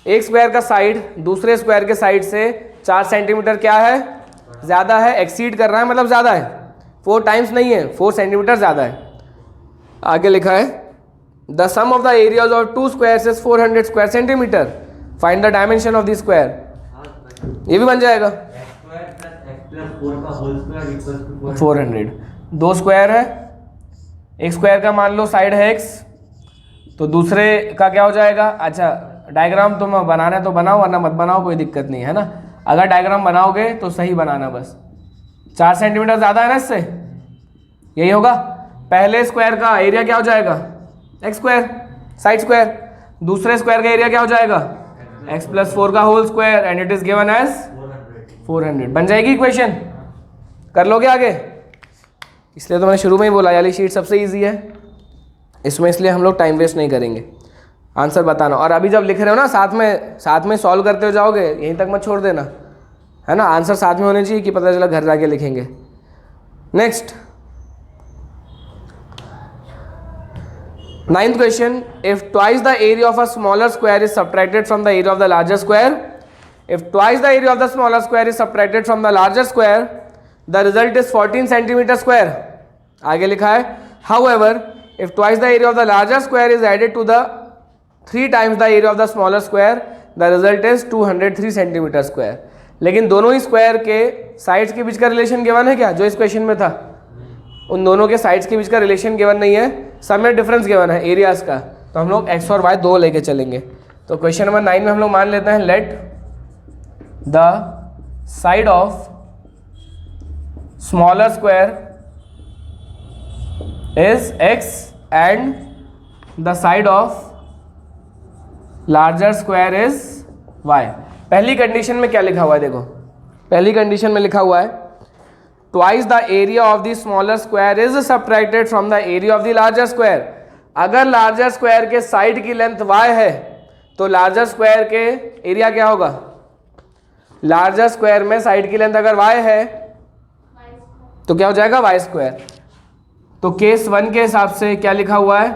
एक स्क्वायर का साइड दूसरे स्क्वायर के साइड से 4 सेंटीमीटर क्या है? ज़्यादा है। एक्सीड कर रहा है मतलब ज़्यादा है, 4 टाइम्स नहीं है, 4 सेंटीमीटर ज़्यादा है। आगे लिखा है the sum of the areas of 2 squares is 400 square centimetre. Find the dimension of the square. ये भी बन जाएगा 400। दो स्क्वायर है, एक स्क्वायर का मान लो साइड है x, तो दूसरे का क्या हो जाएगा? अच्छा डायग्राम तुम बनाना है तो बनाओ, वरना मत बनाओ, कोई दिक्कत नहीं है ना। अगर डायग्राम बनाओगे तो सही बनाना बस। 4 सेंटीमीटर ज़्यादा है ना इससे, यही होगा। पहले स्क्वायर का एरिया क्या हो जाएगा? x square side square. दूसरे स्क्वायर का एरिया क्या हो जाएगा? x + 4 का whole square, and it is given as 400। बन जाएगी इक्वेशन। कर लोगे आगे? इसलिए तो मैंने शुरू में ही बोला वाली शीट सबसे ईजी है। इसमें, इसलिए हम लोग टाइम वेस्ट नहीं करेंगे, आंसर बताना। और अभी जब लिख रहे हो ना साथ में सॉल्व करते हो जाओगे, यहीं तक मत छोड़ देना, है ना। आंसर साथ में होने चाहिए कि पता चला घर जाके लिखेंगे। Next 9th question, if twice the area of a smaller square is subtracted from the area of the larger square, if twice the area of the smaller square is subtracted from the larger square, the result is 14 centimeter square. आगे लिखा है however if twice the area of the larger square is added to the 3 times the area of the smaller square, the result is 203 centimeter square. लेकिन दोनों ही स्क्वायर के साइड्स के बीच का रिलेशन गिवन है क्या, जो इस क्वेश्चन में था? उन दोनों के साइड्स के बीच का रिलेशन गिवन नहीं है, सब में डिफरेंस गिवन है एरियाज का। तो हम लोग x और y दो लेके चलेंगे। तो क्वेश्चन नंबर 9 में हम लोग मान लेते हैं let the side of smaller square is x and the side of larger square is y। पहली कंडीशन में क्या लिखा हुआ है देखो, पहली कंडीशन में लिखा हुआ है twice the area of the smaller square is subtracted from the area of the larger square. अगर लार्जर स्क्वायर के साइड की लेंथ y है तो लार्जर स्क्वायर के एरिया क्या होगा? लार्जर स्क्वायर में साइड की लेंथ अगर y है तो क्या हो जाएगा? y square. तो केस 1 के हिसाब से क्या लिखा हुआ है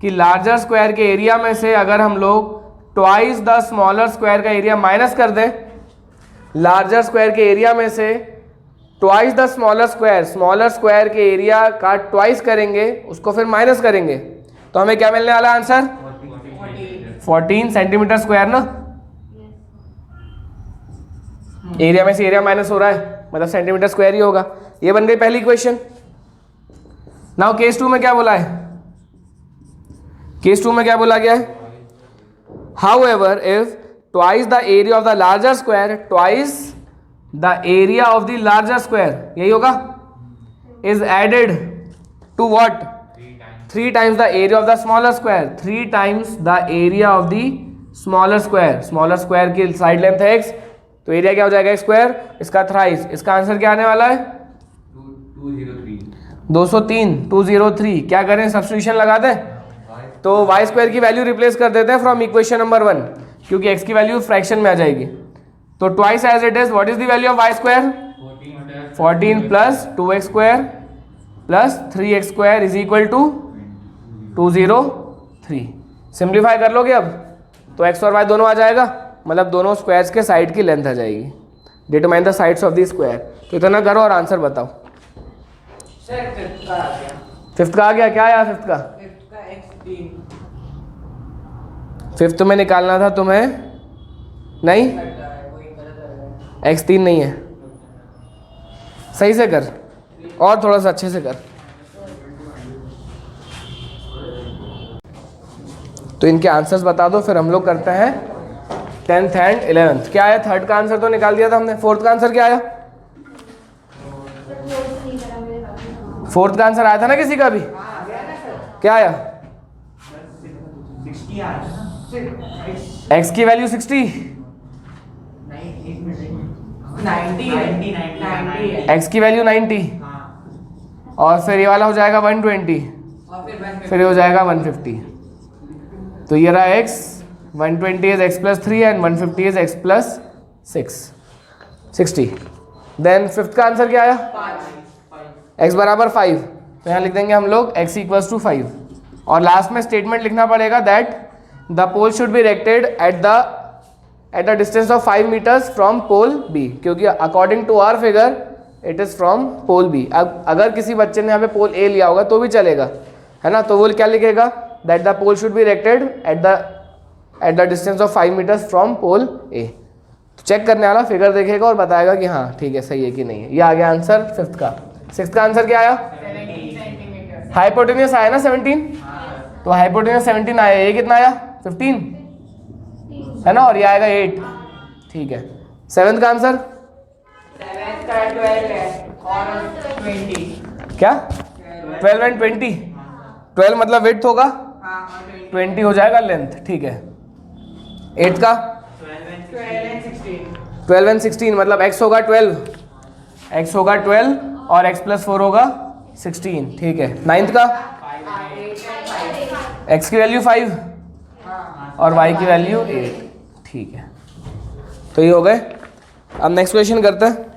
कि लार्जर स्क्वायर के एरिया में से अगर हम लोग ट्वाइस द स्मॉलर स्क्वायर का एरिया माइनस कर दें, लार्जर स्क्वायर के एरिया में से ट्वाइस द स्मॉलर स्क्वायर के एरिया का ट्वाइस करेंगे, उसको फिर माइनस करेंगे, तो हमें क्या मिलने वाला आंसर? 14 सेंटीमीटर स्क्वायर ना। एरिया में से एरिया माइनस हो रहा है मतलब सेंटीमीटर स्क्वायर ही होगा। ये बन गई पहली क्वेश्चन। नाउ केस 2 में क्या बोला है? केस 2 में क्या बोला गया है? However, if twice the area of the larger square, twice the area of the larger square, यही होगा, is added to what? 3 times the area of the smaller square. 3 times the area of the smaller square. Smaller square की साइड लेंथ है x, तो एरिया क्या हो जाएगा x स्क्वायर, इसका थ्राइस। इसका आंसर क्या आने वाला है? 203। क्या करें, सब्स्टिट्यूशन लगा दें, तो y स्क्वायर की वैल्यू रिप्लेस कर देते हैं फ्रॉम इक्वेशन नंबर 1, क्योंकि x की वैल्यू फ्रैक्शन में आ जाएगी। तो twice as it is, what is the value of y square? 14 plus 2x square plus 3x square is equal to 203। Simplify कर लोगे अब तो x और y दोनों आ जाएगा, मतलब दोनों स्क्वायर्स के साइड की लेंथ आ जाएगी। Determine the sides of the square. तो इतना करो और आंसर बताओ। सर फिफ्थ का आ गया। फिफ्थ का आ गया, क्या आया फिफ्थ का? फिफ्थ का x3। फिफ्थ में निकालना था तुम्हें, नहीं x3 नहीं है। सही से कर और थोड़ा सा अच्छे से कर। तो इनके आंसर्स बता दो, फिर हम लोग करते हैं 10th एंड 11th। क्या आया? थर्ड का आंसर तो निकाल दिया था हमने। फोर्थ का आंसर क्या आया? फोर्थ का आंसर आया था ना किसी का भी? क्या आया? x की वैल्यू 60, x की वैल्यू 90 और फिर ये वाला हो जाएगा 120 फिर ये हो जाएगा 150। तो ये रहा x, 120 is x plus 3 and 150 is x plus 60। Then fifth का आंसर क्या आया? x बराबर 5, तो यहाँ लिख देंगे हम लोग x इक्वल्स टू 5 और लास्ट में स्टेटमेंट लिखना पड़ेगा that the pole should be erected at the distance of 5 metres from pole B, क्योंकि according to our figure it is from pole B. अब अगर किसी बच्चे ने यहाँ पे पोल ए लिया होगा तो भी चलेगा, है ना। तो वो क्या लिखेगा? That the pole should be erected at the distance of 5 metres from pole A. तो चेक करने वाला फिगर देखेगा और बताएगा कि हाँ ठीक है, सही है कि नहीं है। ये आ गया आंसर फिफ्थ का। सिक्स्थ का आंसर क्या आया? हाइपोटेन्यूस आया ना 17, तो हाइपोटेन्यूस 17 आया। ये कितना आया? 15 है ना, और ये आएगा 8। ठीक है। सेवेंथ का आंसर? सेवेंथ का 12 है और 20। क्या? 12 एंड 20। 12 मतलब विड्थ होगा, 20 हो जाएगा लेंथ। ठीक है। एट्थ का? 12 एंड 16 मतलब x होगा 12, x होगा 12 और x प्लस 4 होगा 16। ठीक है। नाइन्थ का? x की वैल्यू 5 और y की वैल्यू 8, ठीक है। तो ये हो गए। अब नेक्स्ट क्वेश्चन करते हैं।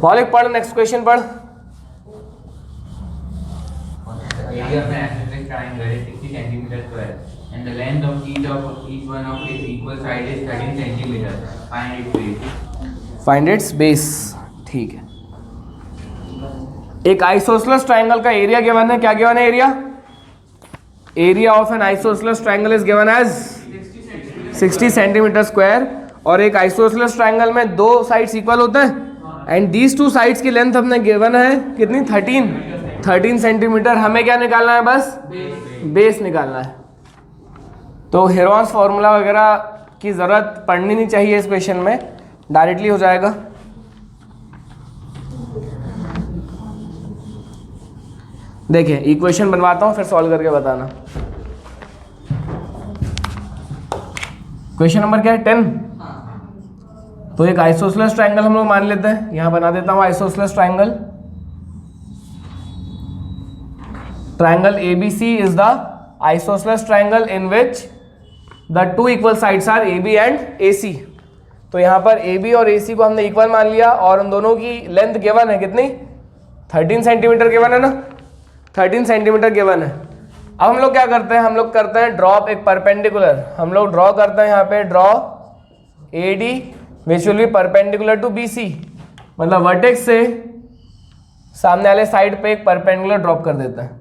मौलिक पढ़, नेक्स्ट क्वेश्चन पढ़। Area of an isosceles triangle is 60 centimeters square, and the length of each one of its equal side is 13 centimeters. Find its base. Find its base, ठीक है। एक आइसोसेलेस ट्राइंगल का एरिया गिवन है, क्या गिवन है area? Area of an isosceles triangle is given as 60 centimetre square, और एक आइसोसेलेस ट्राइंगल में दो साइड्स इक्वल होते हैं, एंड दीज टू साइड्स की लेंथ हमने गिवन है कितनी? 13 सेंटीमीटर। हमें क्या निकालना है? बस बेस निकालना है। तो हेरोन्स फॉर्मूला वगैरह की ज़रूरत पढ़नी नहीं चाहिए इस क्वेश्चन में, डायरेक्टली हो जाएगा। देखिए इक्वेशन बनवाता हूँ, फिर सॉल्व करके बताना। क्वेश्चन नंबर क्या है? 10। तो एक आइसोसेलेस ट्राइंगल हम लोग मान लेते हैं, यहां बना देता हूं isosceles triangle. Triangle ABC is the isosceles triangle in which the two equal sides are AB and AC। तो यहाँ पर AB और AC को हमने इक्वल मान लिया, और उन दोनों की लेंथ गिवन है कितनी? 13 सेंटीमीटर गिवन है ना, 13 सेंटीमीटर गिवन है। अब हम लोग क्या करते हैं? हम लोग करते हैं ड्रॉप एक परपेंडिकुलर। हम लोग ड्रॉ करते हैं यहाँ पे draw AD which will be perpendicular to BC, मतलब वर्टेक्स से सामने वाले साइड पे एक परपेंडिकुलर ड्रॉप कर देते हैं।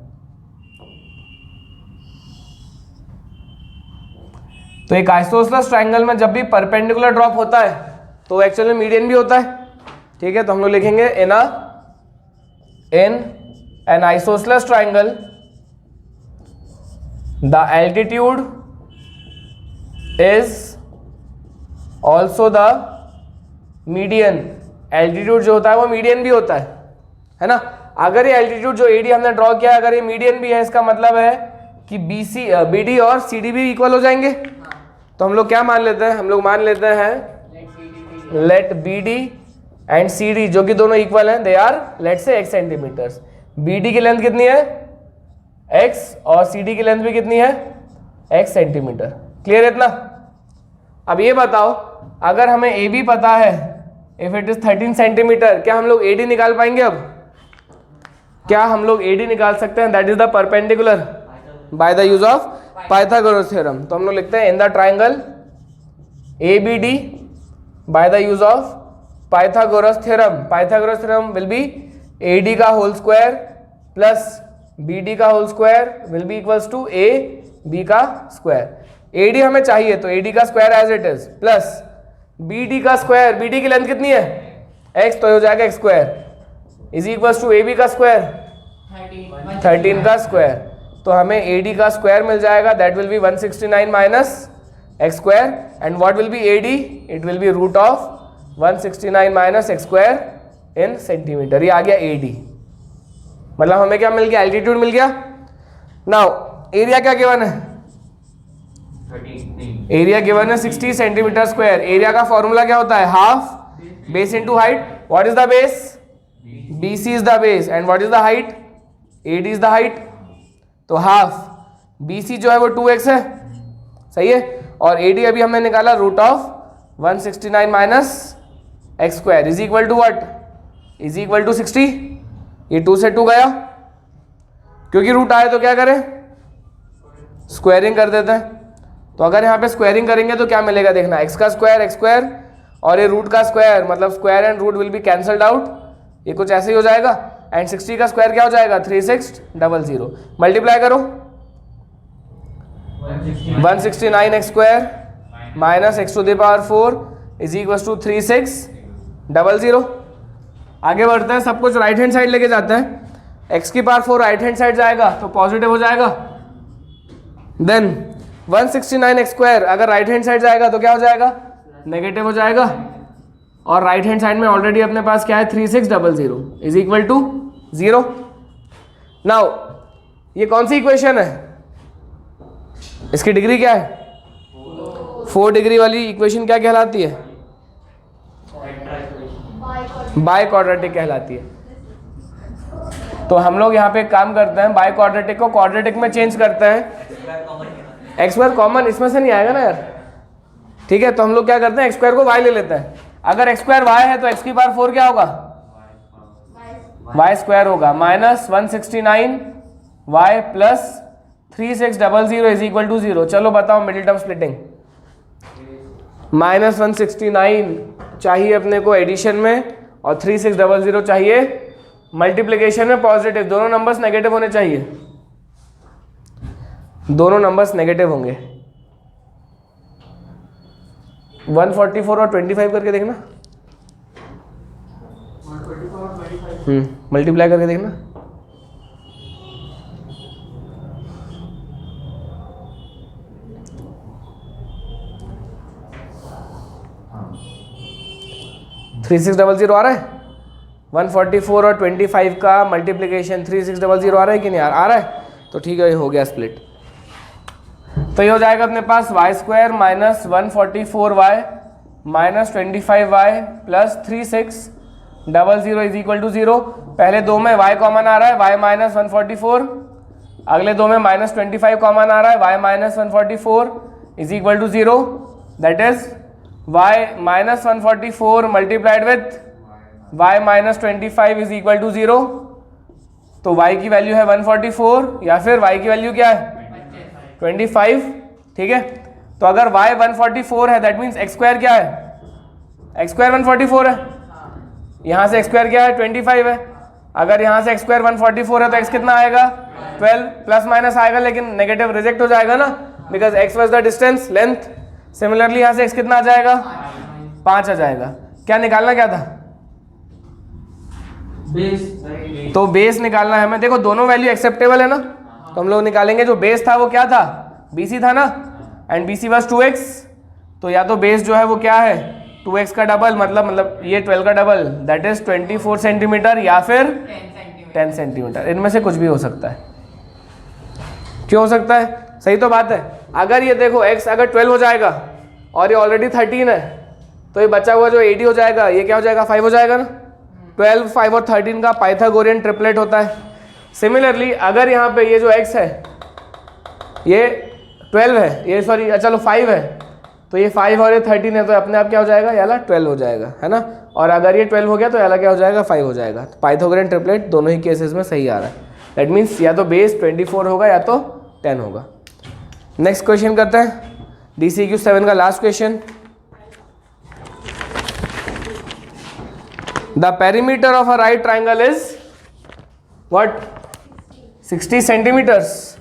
तो एक आइसोसेलेस ट्राइंगल में जब भी परपेंडिकुलर ड्रॉप होता है तो एक्चुअली मीडियन भी होता है, ठीक है। तो हम लोग लिखेंगे in an isosceles triangle the altitude is also the median. Altitude जो होता है वो मीडियन भी होता है ना। अगर ये एल्टीट्यूड जो AD हमने ड्रॉ किया अगर ये मीडियन भी है, इसका मतलब है कि BD और CD भी इक्वल हो जाएंगे। तो हम लोग क्या मान लेते हैं? हम लोग मान लेते हैं लेट BD एंड CD जो कि दोनों इक्वल हैं, they are late say x centimetres. BD की लेंथ कितनी है? x, और CD की लेंथ भी कितनी है? x centimetre. क्लियर है इतना? अब ये बताओ, अगर हमें AB पता है, इफ इट इज 13 सेंटीमीटर, क्या हम लोग AD निकाल पाएंगे? अब क्या हम लोग AD निकाल सकते हैं? That is the perpendicular by the use of Pythagoras theorem. तो हम लोग लिखते हैं in the triangle ABD by the use of Pythagoras theorem. Pythagoras theorem will be AD का होल स्क्वायर प्लस BD का whole square will be equals to AB का स्क्वायर। AD हमें चाहिए तो AD का square as it is plus BD का स्क्वायर। BD की लेंथ कितनी है? x, तो हो जाएगा x square is equals to AB का स्क्वायर 13 का स्क्वायर। तो हमें AD का स्क्वायर मिल जाएगा, that will be 169 minus x square, and what will be AD? It will be root of 169 minus x square in centimetre. ये आ गया AD, मतलब हमें क्या मिल गया? एल्टीट्यूड मिल गया। नाउ एरिया क्या गिवन है? एरिया गिवन है 60 सेंटीमीटर स्क्वायर। एरिया का फॉर्मूला क्या होता है? Half base into height. What is the base? BC is the base, and what is the height? AD is the height. तो हाफ BC जो है वो 2x है, सही है, और AD अभी हमने निकाला root of 169 minus x square is equal to what? Is equal to 60। ये 2 से 2 गया, क्योंकि रूट आए तो क्या करें? स्क्वायरिंग कर देते हैं। तो अगर यहाँ पे स्क्वायरिंग करेंगे तो क्या मिलेगा? देखना, x का स्क्वायर x स्क्वायर और ये रूट का स्क्वायर, मतलब square and root will be cancelled out. ये कुछ ऐसे ही हो जाएगा, एंड 60 का स्क्वायर क्या हो जाएगा? 3600। मल्टीप्लाई करो, 169 x square minus x to the power 4 is equal to 3600। आगे बढ़ते हैं, सब कुछ राइट हैंड साइड लेके जाते हैं। x की पावर 4 राइट हैंड साइड जाएगा तो पॉजिटिव हो जाएगा। देन 169 x स्क्वायर अगर राइट हैंड साइड जाएगा तो क्या हो जाएगा? नेगेटिव हो जाएगा। और राइट हैंड साइड में ऑलरेडी अपने पास क्या है? 3600 इज इक्वल टू 0। नाउ ये कौन सी इक्वेशन है? इसकी डिग्री क्या है? 4 डिग्री वाली इक्वेशन क्या कहलाती है? बाय क्वाड्रेटिक कहलाती है। तो हम लोग यहाँ पे काम करते हैं, बाय क्वाड्रेटिक को क्वाड्रेटिक में चेंज करते हैं। एक्स स्क्वायर कॉमन इसमें से नहीं आएगा ना यार, ठीक है। तो हम लोग क्या करते हैं, एक्स स्क्वायर को वाई ले लेते हैं। अगर एक्स स्क्वायर वाई है तो एक्स की पावर 4 क्या होगा, वाई स्क्वायर होगा, minus 169 y plus 3600 is equal to 0। चलो बताओ मिडिल टर्म स्प्लिटिंग। माइनस 169 चाहिए अपने को एडिशन में और 3600 चाहिए मल्टीप्लिकेशन में। पॉजिटिव, दोनों नंबर्स नेगेटिव होने चाहिए, दोनों नंबर्स नेगेटिव होंगे। 144 और 25 करके देखना, मल्टीप्लाई करके देखना। थ्री 3600 आ रहा है। 144 और 25 का मल्टीप्लिकेशन 3600 आ रहा है कि नहीं आ रहा है? तो ठीक है, ये हो गया स्प्लिट। तो ये हो जाएगा अपने पास Y square minus 144y minus 25y plus 3600 is equal to 0। पहले दो में y कॉमन आ रहा है, y माइनस 144, अगले दो में माइनस 25 कॉमन आ रहा है, y minus 144 is equal to 0। That is y minus 144 multiplied with y minus 25 is equal to 0। तो y की वैल्यू है 144 या फिर y की वैल्यू क्या है 25, ठीक है। तो अगर y 144 है दैट मीन्स एक्स स्क्वायर क्या है, एक्स स्क्वायर 144 है। यहाँ से एक्स स्क्वायर क्या है 25 है। अगर यहाँ से एक्स स्क्वायर 144 है तो x कितना आएगा 12, प्लस माइनस आएगा लेकिन नेगेटिव रिजेक्ट हो जाएगा ना, because x was the distance length. Similarly यहाँ से x कितना आ जाएगा 5 आ जाएगा। क्या निकालना क्या था, बेस। तो बेस निकालना है हमें। देखो दोनों वैल्यू एक्सेप्टेबल है ना, तो हम लोग निकालेंगे जो बेस था वो क्या था, BC था ना, एंड BC वाज 2x। तो या तो बेस जो है वो क्या है 2x का डबल, मतलब ये 12 का डबल, दैट इज 24 सेंटीमीटर या फिर 10 सेंटीमीटर। इनमें से कुछ भी हो सकता है। क्यों हो सकता है, सही तो बात है। अगर ये देखो x अगर 12 हो जाएगा और ये ऑलरेडी 13 है, तो ये बचा हुआ जो 80 हो जाएगा, ये क्या हो जाएगा 5 हो जाएगा ना। 12, 5 और 13 का पाइथागोरियन ट्रिपलेट होता है। सिमिलरली अगर यहाँ पे ये जो x है ये 12 है, ये सॉरी चलो 5 है, तो ये 5 और ये 13 है, तो अपने आप क्या हो जाएगा, ये वाला 12 हो जाएगा, है ना। और अगर ये 12 हो गया तो ये वाला क्या हो जाएगा 5 हो जाएगा। तो पाइथागोरियन ट्रिपलेट दोनों ही केसेस में सही आ रहा है। दैट मीन्स या तो बेस 24 होगा या तो 10 होगा। नेक्स्ट क्वेश्चन करते हैं, DCQ 7 का last question. The perimeter of a right triangle is what 60 centimetres,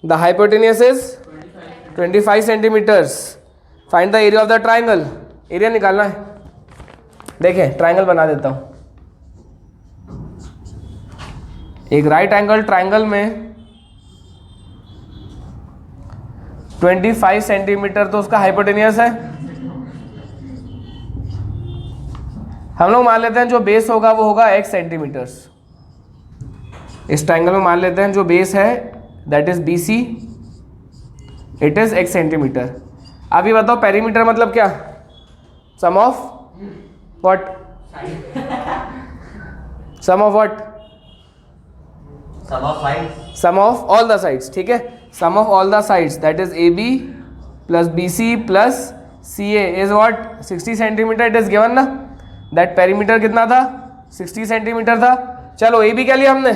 the hypotenuse is 25 centimetres. Find the area of the triangle. Area निकालना है। देखें ट्राइंगल बना देता हूं। एक राइट एंगल ट्राइंगल में 25 सेंटीमीटर तो उसका हाइपोटेन्यूज है। हम लोग मान लेते हैं जो बेस होगा वो होगा x सेंटीमीटर्स। इस ट्राइंगल में मान लेते हैं जो बेस है that is BC, it is x centimetre. अब ये बताओ पेरीमीटर मतलब क्या, sum of what, sum of what, sum of all the sides, ठीक है। Sum of all the sides that is AB plus BC plus CA is what 60 centimetre. It is given ना, दैट पेरीमीटर कितना था 60 सेंटीमीटर था। चलो AB क्या लिया हमने,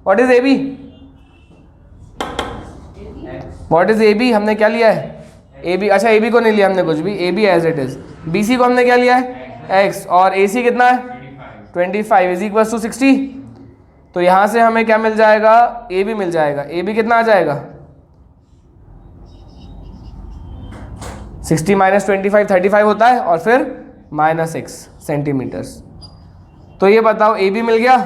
what is AB, what is AB हमने क्या लिया है AB। अच्छा AB को नहीं लिया हमने कुछ भी, AB as it is. BC को हमने क्या लिया है x, और AC कितना है 25 इज इक्वल टू 60। तो यहाँ से हमें क्या मिल जाएगा, AB मिल जाएगा। AB कितना आ जाएगा 60 माइनस 25 35 होता है, और फिर माइनस 6 सेंटीमीटर्स। तो ये बताओ AB मिल गया।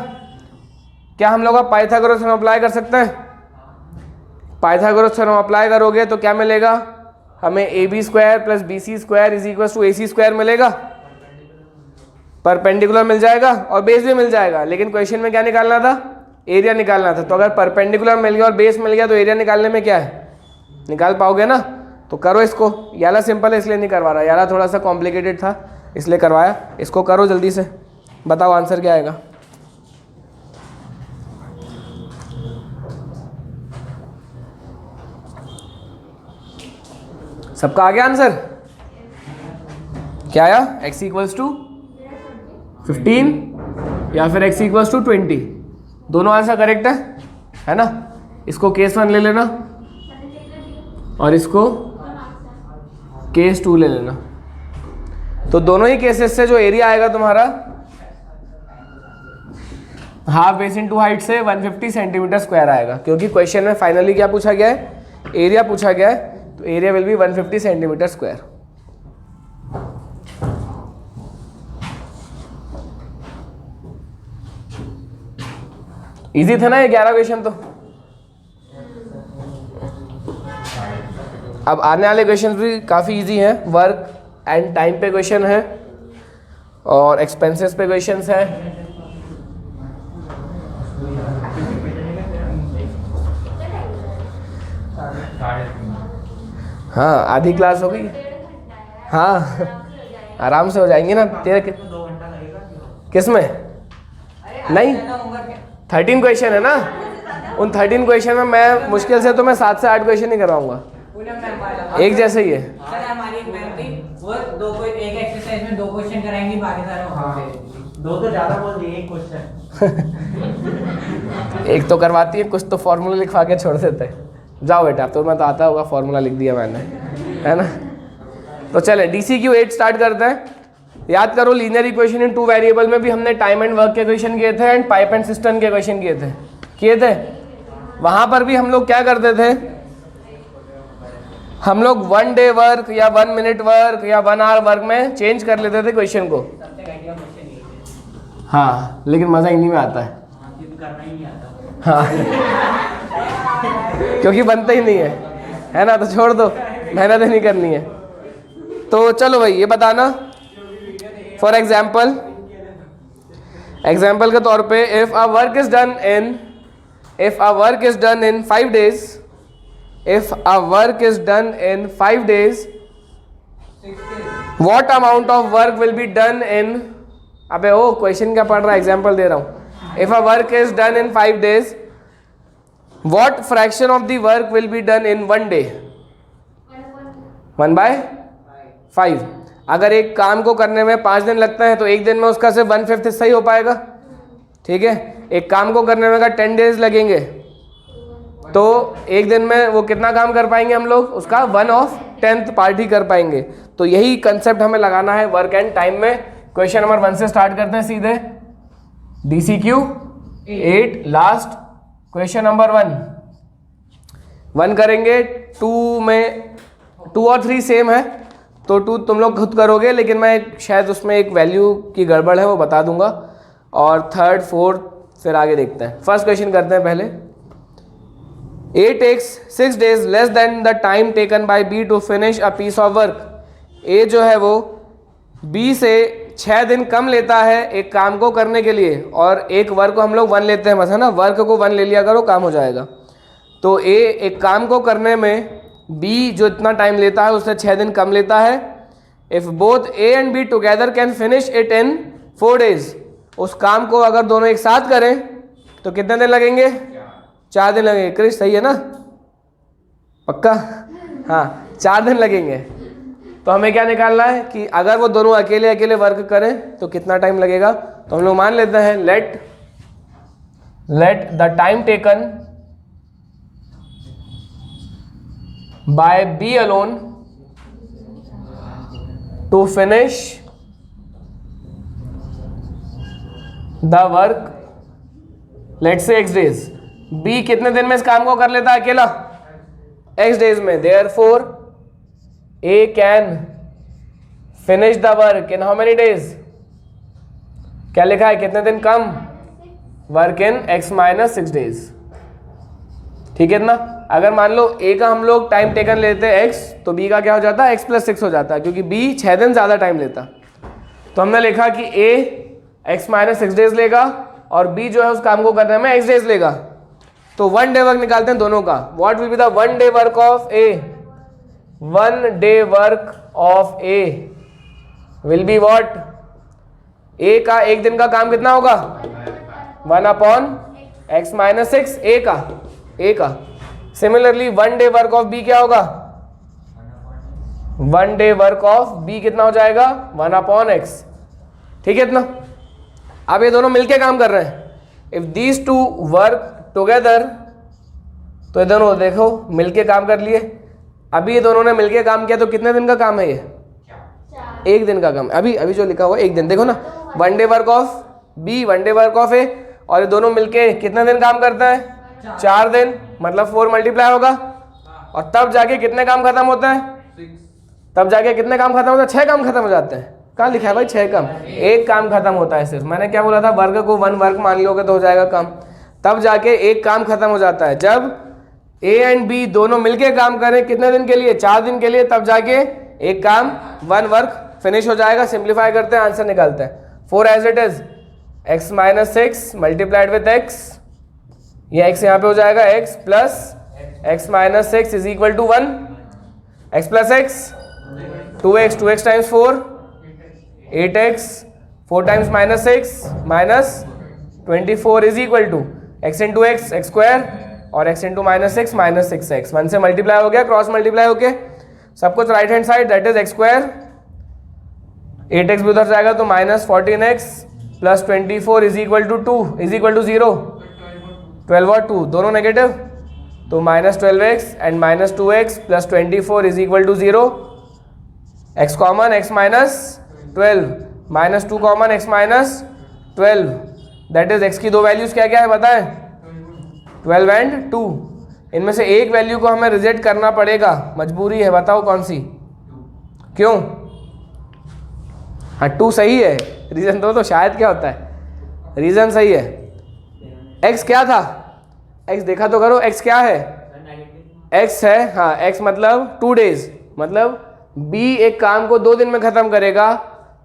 क्या हम लोग पाइथागोरस थ्योरम अप्लाई कर सकते हैं, पाइथागोरस थ्योरम अप्लाई करोगे तो क्या मिलेगा हमें, AB square plus BC square is equal to AC square मिलेगा। परपेंडिकुलर मिल जाएगा और बेस भी मिल जाएगा, लेकिन क्वेश्चन में क्या निकालना था, एरिया निकालना था। तो अगर परपेंडिकुलर मिल गया और बेस मिल गया तो एरिया निकालने में क्या है, निकाल पाओगे ना। तो करो इसको, याला सिंपल है इसलिए नहीं करवा रहा, याला थोड़ा सा कॉम्प्लिकेटेड था इसलिए करवाया। इसको करो जल्दी से। बताओ आंसर क्या आएगा? सबका आ गया आंसर? क्या आया? x इक्वल्स टू 15 या फिर x इक्वल्स टू 20, दोनों आंसर करेक्ट है ना? इसको केस 1 ले लेना और इसको केस 2 ले लेना। तो दोनों ही केसेस से जो एरिया आएगा तुम्हारा हाफ बेस इनटू हाइट से 150 सेंटीमीटर स्क्वायर आएगा, क्योंकि क्वेश्चन में फाइनली क्या पूछा गया है? एरिया पूछा गया है, तो area will be 150 centimetre square. Easy था ना ये 11 क्वेश्चन तो? अब आने वाले क्वेश्चन भी काफ़ी इजी हैं। वर्क एंड टाइम पे क्वेश्चन है और एक्सपेंसेस पे क्वेश्चंस है। हाँ आधी क्लास हो गई। हाँ आराम से हो जाएंगे ना। तेरे किस में? नहीं 13 क्वेश्चन है ना, उन 13 क्वेश्चन में मैं मुश्किल से तो मैं 7 से 8 क्वेश्चन ही करवाऊंगा, एक जैसे ही है। सर हमारी एक मैम थी, वो एक एक्सरसाइज में 2 क्वेश्चन कराएंगी, बाकी सारे दो तो ज्यादा बोल दिए, एक क्वेश्चन एक तो करवाती है, कुछ तो फॉर्मूला लिखवा के छोड़ देते हैं। जाओ बेटा, तो मैं तो आता होगा, फॉर्मूला लिख दिया मैंने, है ना? तो चले DCQ 8 स्टार्ट करते हैं। याद करो लीनियर इक्वेशन इन 2 वेरिएबल में भी हमने टाइम एंड वर्क के क्वेश्चन किए थे एंड पाइप एंड सिस्टम के क्वेश्चन किए थे। वहां पर भी हम लोग क्या करते थे? हम लोग 1 डे वर्क या 1 मिनट वर्क या 1 आवर वर्क में चेंज कर लेते थे क्वेश्चन को। हाँ लेकिन मजा इन्हीं में आता है। हाँ क्योंकि बनता ही नहीं है ना, तो छोड़ दो, मेहनत नहीं करनी है। तो चलो भाई ये बताना, फॉर एग्जाम्पल के तौर पे if a work is done in 5 days, what amount of work will be done in, अबे ओ क्वेश्चन क्या पढ़ रहा है, एग्जाम्पल दे रहा हूँ। If a work is done in 5 days, what fraction of the work will be done in 1 day? 1/5। अगर एक काम को करने में 5 दिन लगता है तो एक दिन में उसका सिर्फ 1/5 हिस्सा ही हो पाएगा, ठीक है? एक काम को करने में अगर 10 days लगेंगे तो एक दिन में वो कितना काम कर पाएंगे हम लोग? उसका 1/10 पार्ट ही कर पाएंगे। तो यही कंसेप्ट हमें लगाना है वर्क एंड टाइम में। क्वेश्चन नंबर 1 से स्टार्ट करते हैं सीधे। DCQ 8 लास्ट क्वेश्चन नंबर 1 करेंगे। 2 में 2 और 3 सेम है, तो 2 तुम लोग खुद करोगे, लेकिन मैं शायद उसमें एक वैल्यू की गड़बड़ है, वो बता दूंगा। और 3rd 4th फिर आगे देखते हैं। फर्स्ट क्वेश्चन करते हैं पहले। A takes 6 days less than the time taken by B to finish a piece of work. A जो है वो B से 6 दिन कम लेता है एक काम को करने के लिए, और एक वर्क को हम लोग 1 लेते हैं बस, है ना? वर्क को 1 ले लिया करो, काम हो जाएगा। तो A एक काम को करने में B जो इतना टाइम लेता है उससे 6 दिन कम लेता है। If both A and B together can finish it in 4 days, उस काम को अगर दोनों एक साथ करें तो कितने दिन लगेंगे? 4 दिन लगेंगे। क्रिश सही है ना? पक्का? हाँ 4 दिन लगेंगे। तो हमें क्या निकालना है कि अगर वो दोनों अकेले अकेले वर्क करें तो कितना टाइम लगेगा। तो हम लोग मान लेते हैं let the time taken by B alone to finish the work, let say x days। B कितने दिन में इस काम को कर लेता है अकेला? x days में। Therefore A can finish the work in how many days? क्या लिखा है? कितने दिन कम? Work in x - 6 days। ठीक है ना? अगर मान लो A का हम लोग टाइम टेकन लेते हैं x, तो B का क्या हो जाता है? x + 6 हो जाता है, क्योंकि B 6 दिन ज़्यादा टाइम लेता। तो हमने लिखा कि A x - 6 days लेगा और B जो है उस काम को करने में x days लेगा। तो 1 डे वर्क निकालते हैं दोनों का। What will be the 1 day work of A? 1 day work of A will be what? ए का एक दिन का काम कितना होगा 1/x माइनस 6 ए का। Similarly 1 day work of B क्या होगा 1 डे वर्क ऑफ बी कितना हो जाएगा 1/x। ठीक है इतना। अब ये दोनों मिलके काम कर रहे हैं। If these two work together, तो ये दोनों देखो मिलके काम कर लिए। अभी ये दोनों ने मिलके काम किया तो कितने दिन का काम है ये एक दिन का काम। अभी अभी जो लिखा हुआ एक दिन, देखो ना 1 day work of B 1 day work of A, और ये दोनों मिलके कितने दिन काम करता है 4 दिन, मतलब 4 मल्टीप्लाई होगा। और तब जाके कितने काम खत्म होते हैं तब जाके कितने काम खत्म होते हैं 6 काम खत्म हो जाते हैं। कहाँ लिखा है भाई 6 काम, एक काम खत्म होता है सिर्फ। मैंने क्या बोला था वर्ग को 1 वर्क मान लोगे तो हो जाएगा काम। तब जाके एक काम खत्म हो जाता है जब ए एंड बी दोनों मिलके काम करें कितने दिन के लिए 4 दिन के लिए, तब जाके एक काम 1 वर्क फिनिश हो जाएगा। सिंप्लीफाई करते हैं आंसर निकालते हैं। 4 as it is x minus 6 multiplied with x, ये x यहाँ पे हो जाएगा x plus x minus 6 is equal to 1, x plus x 2x times 4 8x 4 times minus 6 minus 24 is equal to x into x square और x into minus 6 minus 6x। 1 से मल्टीप्लाई हो गया, क्रॉस मल्टीप्लाई हो गया सब कुछ right hand side, that is x square 8x भी उधर जाएगा तो minus 14x plus 24 is equal to 2 is equal to 0, 12 और 2 दोनों नेगेटिव तो minus 12x and minus 2x plus 24 is equal to 0, x common x minus 12 minus 2 common x minus 12, that is x की दो वैल्यूज क्या क्या है बताएं 12 एंड 2। इनमें से एक वैल्यू को हमें रिजेक्ट करना पड़ेगा, मजबूरी है, बताओ कौन सी, क्यों। हाँ 2 सही है, रीजन दो तो शायद क्या होता है, रीजन सही है। x क्या था, x देखा तो करो, x क्या है, x है, हाँ x मतलब 2 डेज, मतलब b एक काम को 2 दिन में खत्म करेगा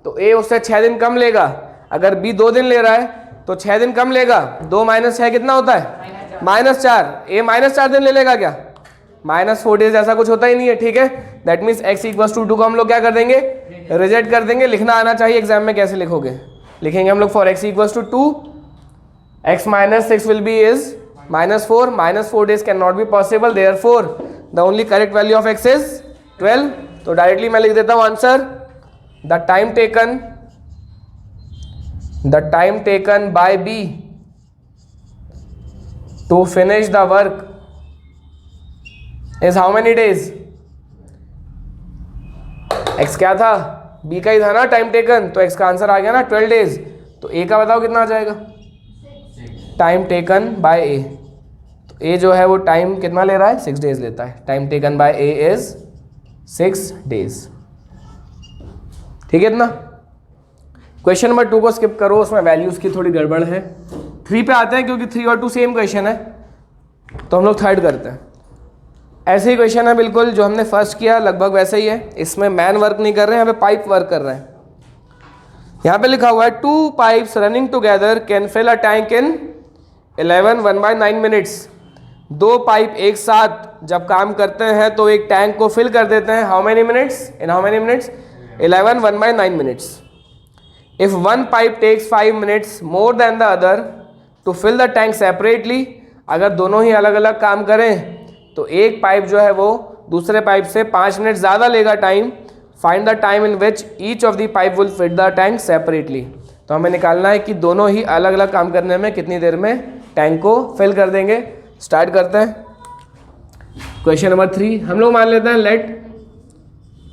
तो a उससे 6 दिन कम लेगा। अगर b 2 दिन ले रहा है तो 6 दिन कम लेगा। 2 माइनस 6 कितना होता है -4, a -4 दिन ले लेगा क्या -4 डेज, ऐसा कुछ होता ही नहीं है। ठीक है, that means x equals to 2 को हम लोग क्या कर देंगे रिजेक्ट कर देंगे। लिखना आना चाहिए एग्जाम में, कैसे लिखोगे, लिखेंगे हम लोग for x equals to 2 x minus 6 will be is -4, -4 days can not be possible, therefore the only correct value of x is 12। तो डायरेक्टली मैं लिख देता हूँ answer, the time taken by b to finish the work is how many days। x क्या था, b का ही था ना टाइम टेकन, तो x का आंसर आ गया ना 12 डेज। तो a का बताओ कितना आ जाएगा टाइम टेकन बाय a, तो a जो है वो टाइम कितना ले रहा है 6 डेज लेता है। Time taken bye a is 6 days. ठीक है इतना। क्वेश्चन नंबर 2 को स्किप करो, उसमें वैल्यूज की थोड़ी गड़बड़ है। 3 पे आते हैं क्योंकि 3 और 2 सेम क्वेश्चन है, तो हम लोग थर्ड करते हैं। ऐसे ही क्वेश्चन है बिल्कुल जो हमने फर्स्ट किया, लगभग वैसे ही है। इसमें मैन वर्क नहीं कर रहे हैं, यहाँ पे पाइप वर्क कर रहे हैं। यहाँ पे लिखा हुआ है 2 pipes running together can fill a tank in 11 1/9 minutes. 2 pipe एक साथ जब काम करते हैं तो एक टैंक को फिल कर देते हैं how many minutes, in how many minutes 11 1/9 minutes. If one pipe takes 5 minutes more than the other to fill the tank separately, अगर दोनों ही अलग अलग काम करें तो एक पाइप जो है वो दूसरे पाइप से 5 मिनट ज़्यादा लेगा time. Find the time in which each of the pipe will fit the tank separately. तो हमें निकालना है कि दोनों ही अलग अलग काम करने में कितनी देर में टैंक को फिल कर देंगे। स्टार्ट करते हैं क्वेश्चन नंबर 3। हम लोग मान लेते हैं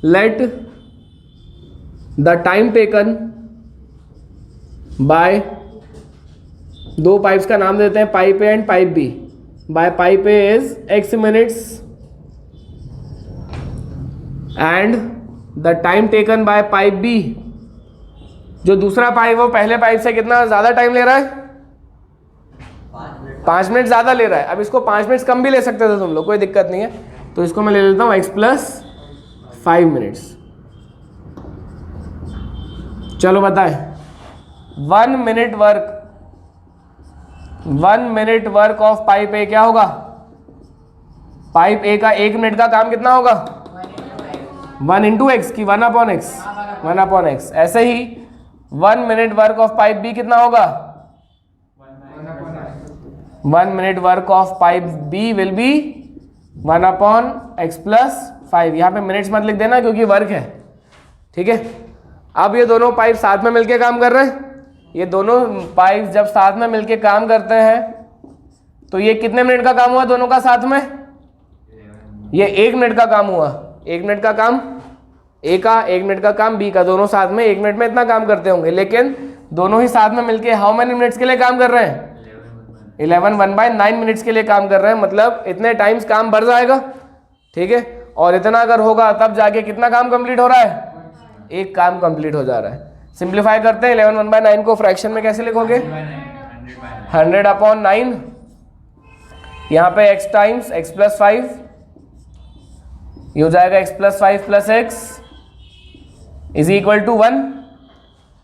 let the time taken by 2 pipes का नाम देते हैं pipe A and pipe B. By pipe A is x minutes and the time taken by pipe B, जो दूसरा पाइप वो पहले पाइप से कितना ज़्यादा टाइम ले रहा है 5 मिनट ज़्यादा ले रहा है। अब इसको 5 मिनट कम भी ले सकते थे तुम लोग, कोई दिक्कत नहीं है। तो इसको मैं ले लेता हूँ x प्लस 5 मिनट्स। चलो बताएं 1 मिनट वर्क ऑफ पाइप ए क्या होगा, पाइप ए का 1 मिनट का काम कितना होगा 1 इंटू एक्स की 1/x 1/x। ऐसे ही 1 minute work of pipe B कितना होगा? 1 minute work of pipe B will be 1/x + 5। यहाँ पे मिनट्स मत लिख देना क्योंकि वर्क है, ठीक है। अब ये दोनों पाइप साथ में मिलके काम कर रहे हैं। ये दोनों पाइप जब साथ में मिलके काम करते हैं तो ये कितने मिनट का काम हुआ दोनों का साथ में? ये 1 मिनट का काम हुआ। 1 मिनट का काम ए का, 1 मिनट का काम बी का, दोनों साथ में 1 मिनट में इतना काम करते होंगे। लेकिन दोनों ही साथ में मिलके हाउ मेनी मिनट्स के लिए काम कर रहे हैं? 11 1/9 मिनट्स के लिए काम कर रहे हैं। मतलब इतने टाइम्स काम बढ़ जाएगा, ठीक है। और इतना अगर होगा तब जाके कितना काम कंप्लीट हो रहा है? एक काम कंप्लीट हो जा रहा है। सिंप्लीफाई करते हैं। 11 1/9 को फ्रैक्शन में कैसे लिखोगे? 100/9। यहाँ पे x टाइम्स x + 5, ये हो जाएगा x + 5 + x is equal to 1।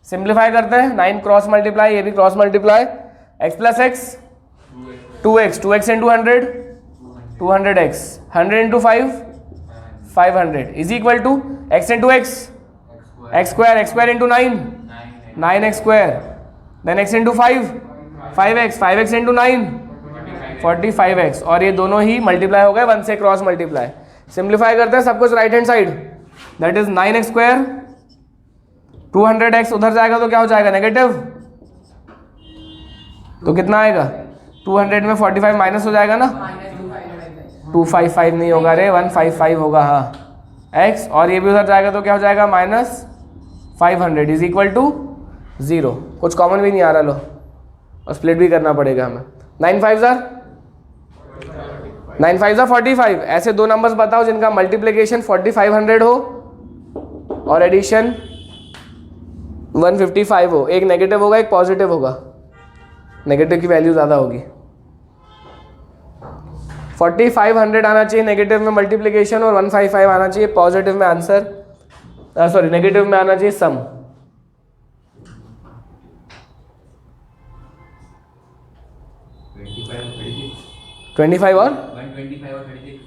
Simplify करते हैं। 9 क्रॉस मल्टीप्लाई, ये भी cross multiply. x + x 2x, 2x into 100 200x, 100 into 5 500 is equal to x into x x² into 9 9x², then x into 5 5x into 9 45x। और ये दोनों ही मल्टीप्लाई हो गए 1 से क्रॉस मल्टीप्लाई। सिंप्लीफाई करते हैं सब कुछ right hand side, that is 9x²। 200x उधर जाएगा तो क्या हो जाएगा? नेगेटिव। तो कितना आएगा? 200 में 45 माइनस हो जाएगा ना, 255 नहीं होगा रे, 155 होगा। हाँ x, और ये भी उधर जाएगा तो क्या हो जाएगा? -500 इज इक्वल टू 0। कुछ कॉमन भी नहीं आ रहा लो, और स्प्लिट भी करना पड़ेगा हमें। 9 5 ज़ा 45। ऐसे दो नंबर्स बताओ जिनका मल्टीप्लिकेशन 4500 हो और एडिशन 155 हो। एक नेगेटिव होगा, एक पॉजिटिव होगा। नेगेटिव की वैल्यू ज़्यादा होगी। 4500 आना चाहिए नेगेटिव में मल्टीप्लिकेशन, और 155 आना चाहिए पॉजिटिव में आंसर, सॉरी नेगेटिव में आना चाहिए सम। ट्वेंटी फाइव और 125 और 36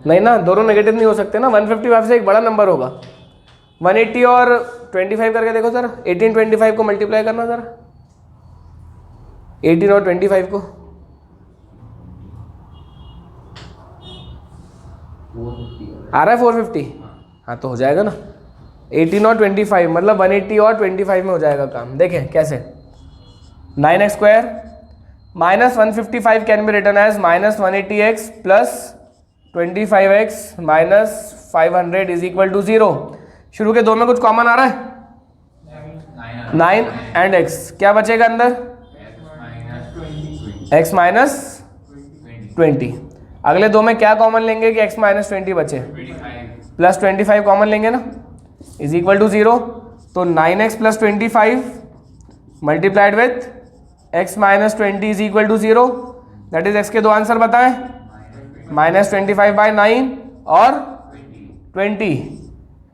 नहीं ना, दोनों नेगेटिव नहीं हो सकते ना। 155 से एक बड़ा नंबर होगा। 180 और 25 करके देखो सर। 18 25 को मल्टीप्लाई करना सर, 18 और 25 को। आ रहा है 450? हाँ तो हो जाएगा ना। 18 और 25 मतलब 180 और 25 में हो जाएगा काम। देखें कैसे। 9x² minus 155 can be written as -180x plus 25x minus 500 is equal to 0। शुरू के दो में कुछ कॉमन आ रहा है? 9 एंड x। क्या बचेगा अंदर? x minus 20। अगले दो में क्या कॉमन लेंगे कि x माइनस 20 बचे? प्लस 25 कॉमन लेंगे ना, इज इक्वल टू 0। तो 9x plus 25 multiplied with x minus 20 is equal to 0। That is x के दो आंसर बताएं, -25/9 और 20।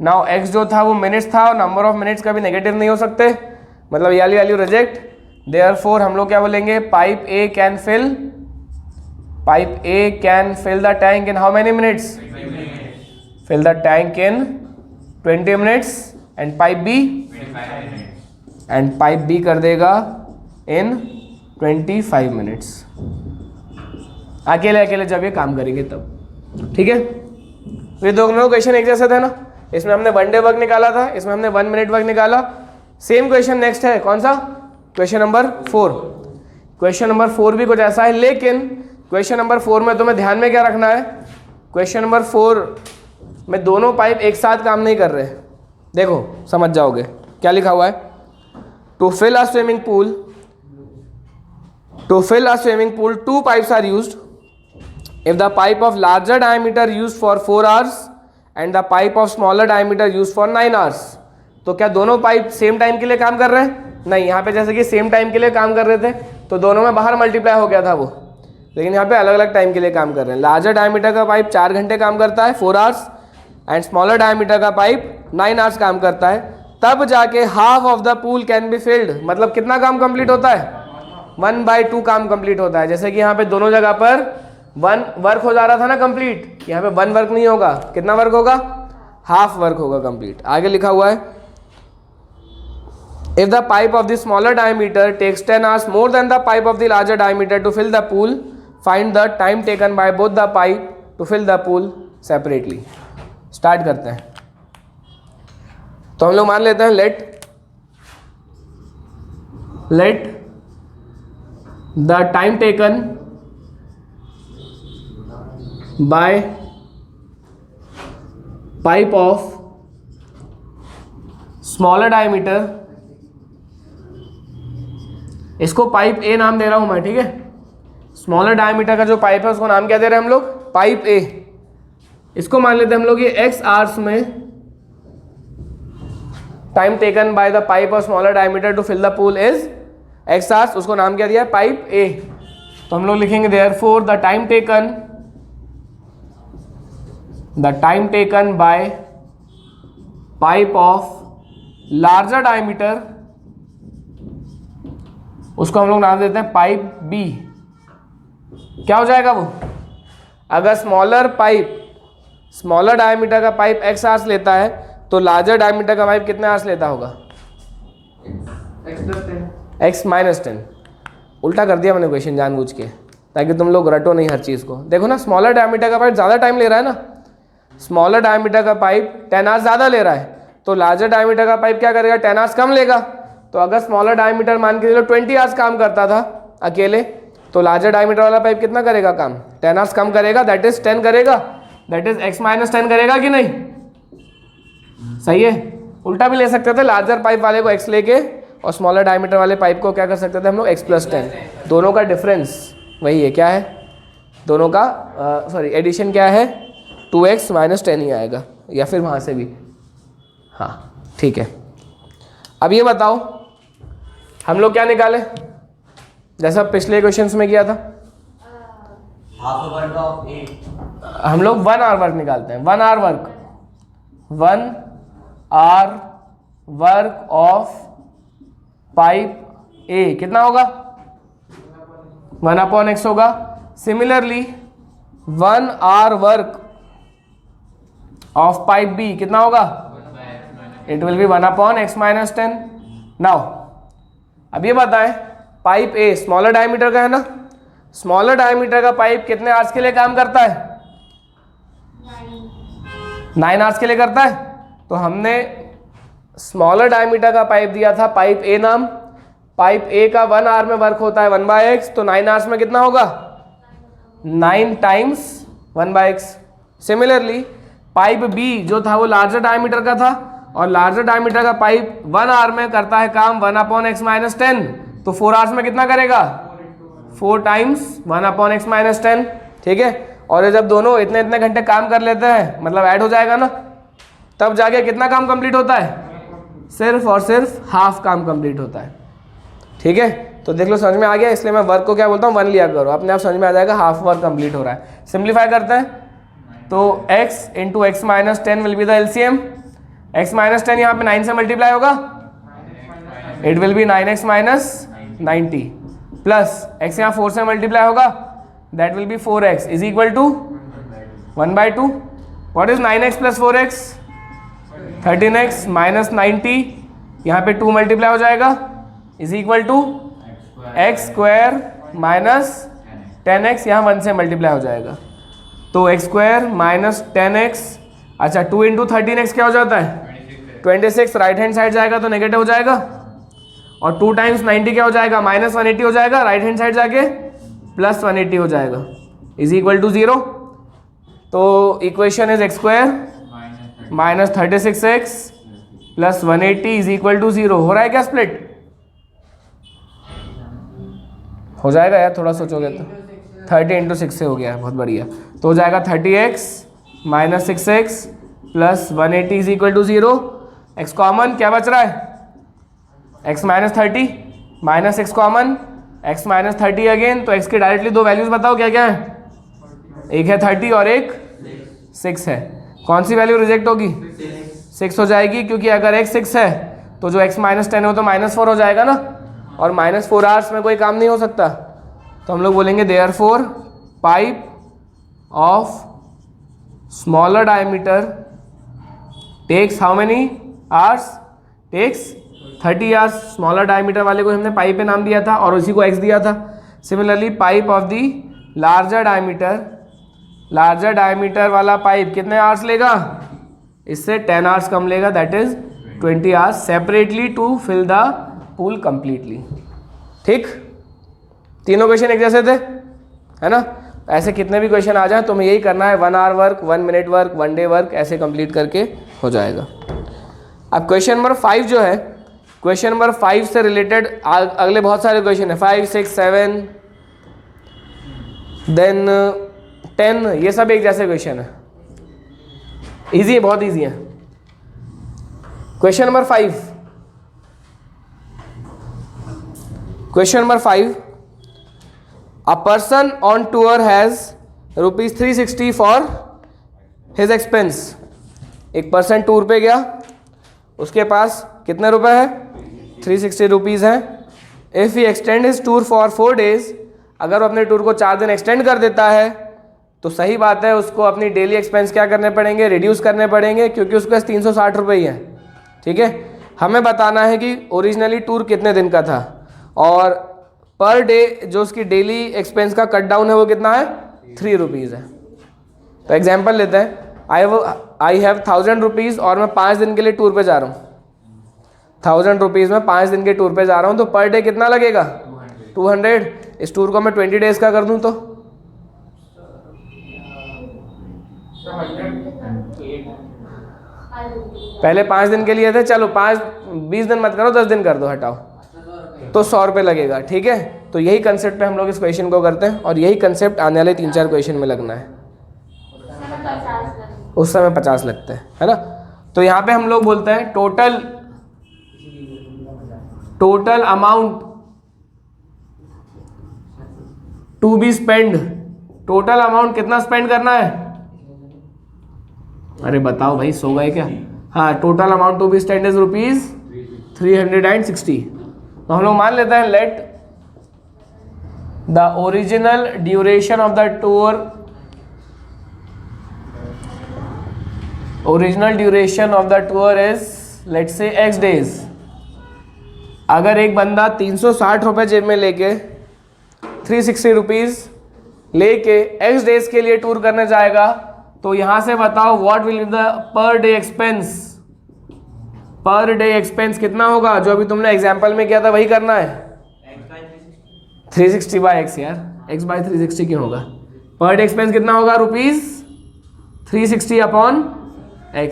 नाउ x जो था वो मिनट्स था, और नंबर ऑफ मिनट्स कभी नेगेटिव नहीं हो सकते, मतलब ये वाली वैल्यू रिजेक्ट। देयरफॉर हम लोग क्या बोलेंगे? Pipe A can fill the tank in how many minutes? Fill the tank in 20 minutes. And pipe B कर देगा इन 25 मिनट्स। अकेले जब ये काम करेंगे तब, ठीक है। ये दोनों क्वेश्चन एक जैसे थे ना। इसमें हमने 1 डे वर्क निकाला था, इसमें हमने 1 मिनट वर्क निकाला। सेम क्वेश्चन नेक्स्ट है, कौन सा? Question number 4। क्वेश्चन नंबर 4 भी कुछ ऐसा है, लेकिन क्वेश्चन नंबर 4 में तुम्हें ध्यान में क्या रखना है? क्वेश्चन नंबर 4 में दोनों पाइप एक साथ काम नहीं कर रहे। देखो समझ जाओगे क्या लिखा हुआ है। To fill a swimming pool, two pipes are used. If the pipe of larger diameter used for 4 hours and the pipe of smaller diameter used for 9 hours. तो क्या दोनों पाइप सेम टाइम के लिए काम कर रहे हैं? नहीं, यहाँ पे जैसे कि सेम टाइम के लिए काम कर रहे थे तो दोनों में बाहर मल्टीप्लाई हो गया था वो, लेकिन यहाँ पे अलग अलग टाइम के लिए काम कर रहे हैं। लार्जर डायमीटर का पाइप 4 घंटे काम करता है, 4 आवर्स, एंड स्मॉलर डायमीटर का पाइप 9 आवर्स काम करता है। तब जाके half of the pool can be filled, मतलब कितना काम कंप्लीट होता है? 1/2 काम कंप्लीट होता है। जैसे कि यहाँ पे दोनों जगह पर 1 वर्क हो जा रहा था ना कंप्लीट, यहाँ पे 1 वर्क नहीं होगा। कितना वर्क होगा? हाफ वर्क होगा कंप्लीट। आगे लिखा हुआ है If the pipe of the smaller diameter takes 10 hours more than the pipe of the larger diameter to fill the pool, find the time taken by both the pipe to fill the pool separately. Start करते हैं. तो हम लोग मान लेते हैं let the time taken by pipe of smaller diameter, इसको पाइप ए नाम दे रहा हूं मैं, ठीक है. स्मॉलर डायमीटर का जो पाइप है उसको नाम क्या दे रहे हैं हम लोग, पाइप ए. इसको मान लेते हैं हम लोग ये x आवर्स में time taken by the pipe of smaller diameter to fill the pool is x hours, उसको नाम क्या दिया है, पाइप ए. तो हम लोग लिखेंगे therefore the time taken by pipe of larger diameter, उसको हम लोग नाम देते हैं पाइप बी. क्या हो जाएगा वो, अगर स्मॉलर डायमीटर का पाइप x आवर्स लेता है तो लार्जर डायमीटर का पाइप कितने आवर्स लेता होगा, x माइनस 10. उल्टा कर दिया मैंने क्वेश्चन जानबूझ के, ताकि तुम लोग रटो नहीं हर चीज़ को. देखो ना, स्मॉलर डायमीटर का पाइप ज़्यादा टाइम ले रहा है ना, स्मॉलर डायमीटर का पाइप 10 आवर्स ज़्यादा ले रहा है, तो लार्जर डायमीटर का पाइप क्या करेगा, 10 आवर्स कम लेगा. तो अगर स्मॉलर डायमीटर मान के चलो 20 आवर्स काम करता था अकेले, तो लार्जर डायमीटर वाला पाइप कितना करेगा काम, 10 आवर्स कम करेगा, दैट इज 10 करेगा, दैट इज x माइनस 10 करेगा कि नहीं. सही है. उल्टा भी ले सकते थे, लार्जर पाइप वाले को x लेके और स्मॉलर डायमीटर वाले पाइप को क्या कर सकते थे हम लोग, x प्लस 10. दोनों का डिफरेंस वही है, क्या है, दोनों का एडिशन क्या है, 2x माइनस 10 ही आएगा, या फिर वहाँ से भी. हाँ ठीक है. अब ये बताओ हम लोग क्या निकाले, जैसा पिछले क्वेश्चंस में किया था, हाफ वर्क ऑफ ए. हम लोग 1 आवर वर्क निकालते हैं. 1 hour work of pipe A कितना होगा, 1/x होगा. Similarly 1 hour work of pipe B कितना होगा, it will be 1/x minus 10. Now अब ये बताएं, पाइप ए स्मॉलर डायमीटर का है ना, स्मॉलर डायमीटर का पाइप कितने आवर्स के लिए काम करता है, 9 आवर्स के लिए करता है. तो हमने स्मॉलर डायमीटर का पाइप दिया था पाइप ए नाम. पाइप ए का 1 आवर में वर्क होता है 1/x, तो 9 आवर्स में कितना होगा, 9 times 1/x. Similarly pipe B जो था वो लार्जर डायमीटर का था, और लार्जर डायमीटर का पाइप 1 आवर में करता है काम 1/x माइनस 10, तो 4 आवर्स में कितना करेगा, 4 टाइम्स 1/x माइनस 10. ठीक है. और ये जब दोनों इतने इतने घंटे काम कर लेते हैं, मतलब ऐड हो जाएगा ना, तब जाके कितना काम कंप्लीट होता है, सिर्फ और सिर्फ हाफ काम कंप्लीट होता है. ठीक है. तो देख लो, समझ में आ गया. इसलिए मैं वर्क को क्या बोलता हूँ, 1 लिया करो, अपने आप समझ में आ जाएगा हाफ वर्क कंप्लीट हो रहा है. सिंप्लीफाई करते हैं तो x into x minus 10 will be the LCM. x minus 10 यहाँ पे 9 से मल्टीप्लाई होगा, it will be 9x minus 90, plus x यहाँ 4 से मल्टीप्लाई होगा, that will be 4x is equal to 1/2. What is 9x plus 4x, 13x minus 90, यहाँ पे 2 मल्टीप्लाई हो जाएगा, is equal to x square minus 10x, यहाँ 1 से मल्टीप्लाई हो जाएगा, तो एक्स स्क्वायर माइनस 10x. अच्छा 2 इंटू 13x क्या हो जाता है, 26. राइट हैंड साइड जाएगा तो नेगेटिव हो जाएगा, और 2 टाइम्स 90 क्या हो जाएगा, माइनस 180 हो जाएगा, राइट हैंड साइड जाके प्लस 180 हो जाएगा, इज इक्वल टू 0. तो equation is x square minus 36x plus 180 is equal to 0. हो रहा है क्या स्प्लिट, हो जाएगा यार, थोड़ा सोचोगे तो 30 इंटू 6 से हो गया है, बहुत बढ़िया. तो हो जाएगा 30x minus 6x plus 180 is equal to 0. x common, क्या बच रहा है, x minus 30 minus x common, x minus 30 again. तो x के डायरेक्टली 2 वैल्यूज बताओ क्या क्या है, एक है 30 और एक 6 है. कौन सी वैल्यू रिजेक्ट होगी, 6 हो जाएगी, क्योंकि अगर x 6 है तो जो x माइनस 10 हो तो -4 हो जाएगा ना, और -4 आवर्स में कोई काम नहीं हो सकता. तो हम लोग बोलेंगे therefore pipe of smaller diameter takes how many hours, takes 30 years smaller diameter वाले को हमने पाइप पे नाम दिया था और उसी को x दिया था। Similarly pipe of the larger diameter वाला पाइप कितने आवर्स लेगा, इससे 10 आवर्स कम लेगा, that is 20 hours separately to fill the pool completely. ठीक, तीनों क्वेश्चन एक जैसे थे, है ना। ऐसे कितने भी क्वेश्चन आ जाए तुम्हें यही करना है, 1 hour work, 1 minute work, 1 day work, ऐसे कंप्लीट करके हो जाएगा। अब क्वेश्चन नंबर 5 जो है, क्वेश्चन नंबर 5 से रिलेटेड अगले बहुत सारे क्वेश्चन है, 5, 6, 7 देन 10, ये सब एक जैसे क्वेश्चन है, इजी है, बहुत इजी है। Question number 5, question number 5, a person on tour has rupees 360 for his expense। एक पर्सन टूर पे गया, उसके पास कितने रुपए है, 360 रुपीज़ हैं। If he extend his tour for 4 days, अगर वो अपने टूर को 4 दिन एक्सटेंड कर देता है तो सही बात है, उसको अपनी डेली एक्सपेंस क्या करने पड़ेंगे, रिड्यूस करने पड़ेंगे, क्योंकि उसके पास 360 रुपये ही हैं। ठीक है, हमें बताना है कि ओरिजिनली टूर कितने दिन का था और पर डे जो उसकी डेली एक्सपेंस का कट डाउन है वो कितना है, 3 रुपीज़ है। तो एग्जांपल लेते हैं, आई हैव 1000 रुपीज़ और मैं 5 दिन के लिए टूर पे जा रहा हूँ। 1000 रुपीज़ में 5 दिन के टूर पे जा रहा हूँ, तो पर डे कितना लगेगा, 200। इस टूर को मैं 20 डेज़ का कर दूँ तो पहले 5 दिन के लिए थे, चलो 20 दिन मत करो, 10 दिन कर दो, हटाओ, तो 100 रुपये लगेगा। ठीक है, तो यही कंसेप्ट पे हम लोग इस क्वेश्चन को करते हैं और यही कंसेप्ट आने वाले 3-4 क्वेश्चन में लगना है। उस समय 50 लगते हैं, है ना। तो यहाँ पे हम लोग बोलते हैं total amount to be spend, total amount कितना स्पेंड करना है, अरे बताओ भाई, सो गए क्या। हाँ, total amount to be spend is rupees 360। तो हम लोग मान लेते हैं, let the original duration of the tour, original duration of the tour is let say x days. अगर एक बंदा 360 रुपये जेब में लेके 360 रुपीज़ लेके x डेज के लिए टूर करने जाएगा, तो यहाँ से बताओ what will be the per day expense. Per day expense कितना होगा, जो अभी तुमने एग्जाम्पल में किया था वही करना है, 360 बाई एक्स, यार x बाई 360 क्यों होगा। पर डे एक्सपेंस कितना होगा, रुपीज 360 अपॉन x।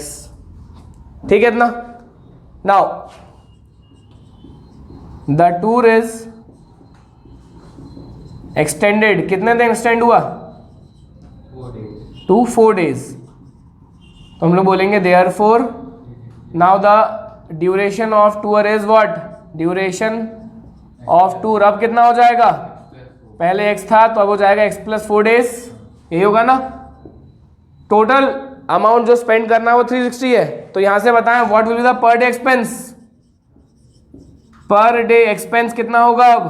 ठीक है इतना। Now the tour is extended, कितने दिन एक्सटेंड हुआ, 4 days। तो हम लोग बोलेंगे therefore now the duration of tour is what, duration of tour अब कितना हो जाएगा, पहले x था तो अब हो जाएगा x + 4 days, यही होगा ना। टोटल अमाउंट जो स्पेंड करना है वो 360 है, तो यहां से बताएं what will be the per day expense. Per day expense कितना होगा अब,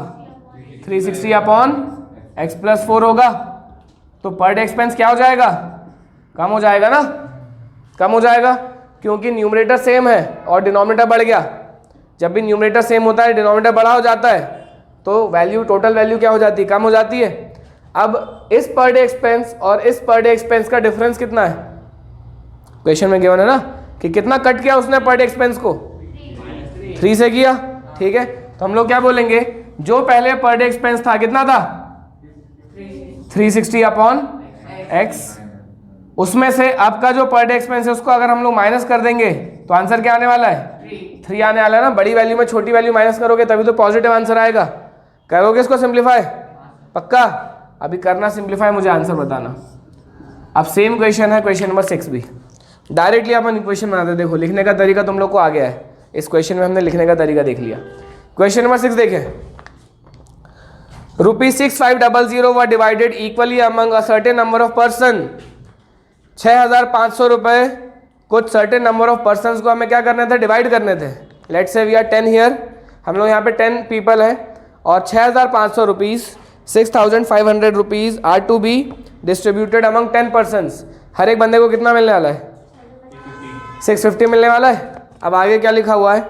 360 अपॉन x + 4 होगा, तो पर डे एक्सपेंस क्या हो जाएगा, कम हो जाएगा ना, कम हो जाएगा, क्योंकि न्यूमरेटर सेम है और डिनोमिनेटर बढ़ गया। जब भी न्यूमरेटर सेम होता है, डिनोमिनेटर बड़ा हो जाता है, तो वैल्यू, टोटल वैल्यू क्या हो जाती है, कम हो जाती है। अब इस पर डे एक्सपेंस और इस पर डे एक्सपेंस का डिफरेंस कितना है, क्वेश्चन में गिवन है ना, कि कितना कट किया उसने पर डे एक्सपेंस को, 3 से किया। ठीक है, तो हम लोग क्या बोलेंगे, जो पहले पर डे एक्सपेंस था कितना था, 360 अपॉन x, उसमें से आपका जो पर डे एक्सपेंस है उसको अगर हम लोग माइनस कर देंगे तो आंसर क्या आने वाला है, 3 आने वाला है ना। बड़ी वैल्यू में छोटी वैल्यू माइनस करोगे तभी तो पॉजिटिव आंसर आएगा। करोगे इसको सिंप्लीफाई, पक्का। अभी करना सिंप्लीफाई, मुझे आंसर बताना। अब सेम क्वेश्चन है क्वेश्चन नंबर 6 भी, डायरेक्टली अपन इक्वेशन बनाते। देखो लिखने का तरीका तुम लोग को आ गया है, इस क्वेश्चन में हमने लिखने का तरीका देख लिया। क्वेश्चन नंबर 6 देखें, ₹6500 were divided equally among a certain number of person. 6500 रुपये कुछ सर्टेन नंबर ऑफ पर्सन्स को हमें क्या करने थे, डिवाइड करने थे। Let's say we are 10 here, हम लोग यहाँ पे 10 पीपल हैं और 6500 rupees 6500 rupees are to be distributed among 10 persons. हर एक बंदे को कितना मिलने वाला है, 650 मिलने वाला है। अब आगे क्या लिखा हुआ है,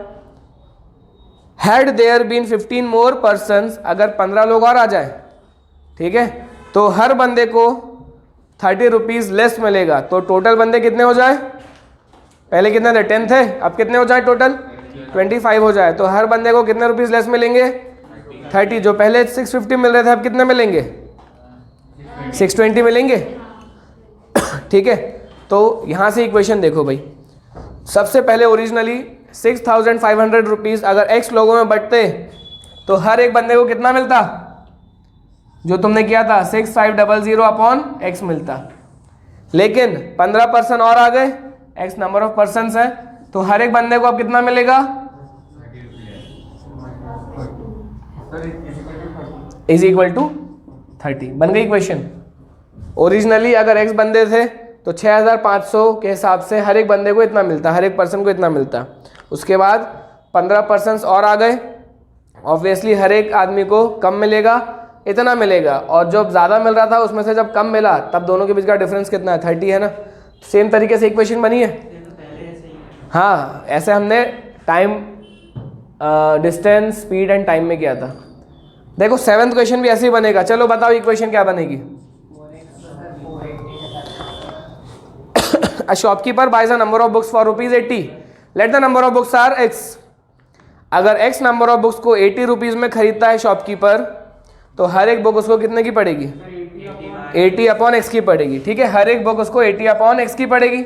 had there been 15 more persons, अगर 15 लोग और आ जाए, ठीक है, तो हर बंदे को 30 रुपीज़ लेस मिलेगा। तो टोटल बंदे कितने हो जाए, पहले कितने थे 10 थे, अब कितने हो जाए टोटल 25 हो जाए। तो हर बंदे को कितने रुपीज़ लेस मिलेंगे 30। जो पहले 650 मिल रहे थे अब कितने मिलेंगे 620 मिलेंगे। ठीक है, तो यहाँ से इक्वेशन देखो भाई, सबसे पहले ओरिजिनली 6500 रुपीज़ अगर x लोगों में बंटते तो हर एक बंदे को कितना मिलता, जो तुमने किया था 6500 अपॉन x मिलता। लेकिन 15% और आ गए, x नंबर ऑफ पर्सन्स है, तो हर एक बंदे को अब कितना मिलेगा इज इक्वल टू 30। बन गई इक्वेशन। ओरिजिनली अगर x बंदे थे तो 6500 के हिसाब से हर एक बंदे को इतना मिलता, हर एक पर्सन को इतना मिलता। उसके बाद 15% और आ गए, ऑब्वियसली हर एक आदमी को कम मिलेगा, इतना मिलेगा, और जो ज़्यादा मिल रहा था उसमें से जब कम मिला तब दोनों के बीच का डिफरेंस कितना है 30 है ना। सेम तरीके से इक्वेशन बनी है। हाँ, ऐसे हमने time, distance, speed and time में किया था। देखो 7th क्वेश्चन भी ऐसे ही बनेगा। चलो बताओ इक्वेशन क्या बनेगी। A shopkeeper buys a number of books for ₹80. Let the number of books are x. अगर x नंबर ऑफ बुक्स को 80 रुपीज़ में खरीदता है शॉपकीपर, तो हर एक बुक उसको कितने की पड़ेगी 80 अपॉन x की पड़ेगी। ठीक है, हर एक बुक उसको 80 अपॉन x की पड़ेगी,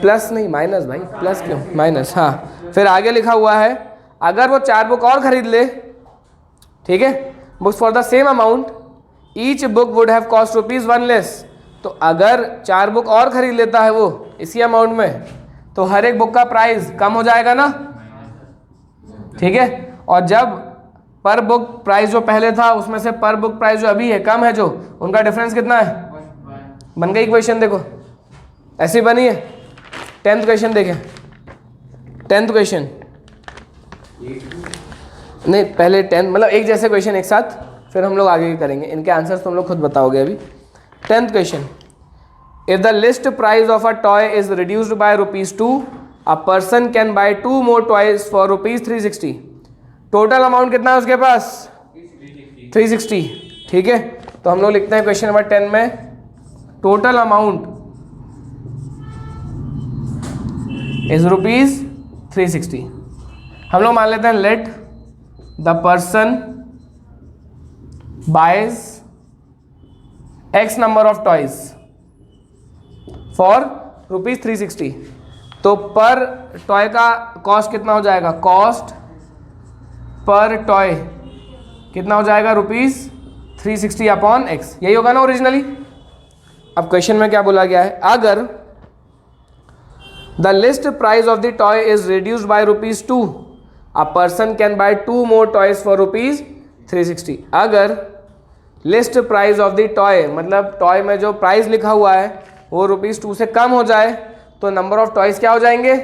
प्लस नहीं माइनस भाई, प्लस क्यों माइनस। हाँ, फिर आगे लिखा हुआ है अगर वो 4 बुक और खरीद ले, ठीक है, books for the same amount, each book would have cost ₹1 less. तो अगर 4 बुक और खरीद लेता है वो इसी अमाउंट में, तो हर एक बुक का प्राइस कम हो जाएगा ना। ठीक है, और जब पर बुक प्राइस जो पहले था उसमें से पर बुक प्राइस जो अभी है कम है, जो उनका डिफरेंस कितना है। बन गई इक्वेशन। देखो ऐसी बनी है। 10th क्वेश्चन देखें। 10th क्वेश्चन नहीं, पहले 10 मतलब एक जैसे क्वेश्चन एक साथ, फिर हम लोग आगे करेंगे। इनके आंसर्स तुम लोग खुद बताओगे अभी। 10th question, if the list price of a toy is reduced by ₹2, a person can buy 2 more toys for ₹360। Total amount कितना है उसके पास 360। ठीक है, तो हम लोग लिखते हैं क्वेश्चन नंबर 10 में, टोटल अमाउंट इज ₹360। हम लोग मान लेते हैं let the person buys x number of toys for ₹360। तो पर टॉय का कॉस्ट कितना हो जाएगा, कॉस्ट पर टॉय कितना हो जाएगा ₹360 अपॉन x, यही होगा ना ओरिजिनली। अब क्वेश्चन में क्या बोला गया है, अगर the list price of the toy is reduced by ₹2, a person can buy 2 more toys for ₹360। अगर list price of the toy, मतलब टॉय में जो प्राइस लिखा हुआ है वो ₹2 से कम हो जाए, तो नंबर ऑफ टॉयज क्या हो जाएंगे,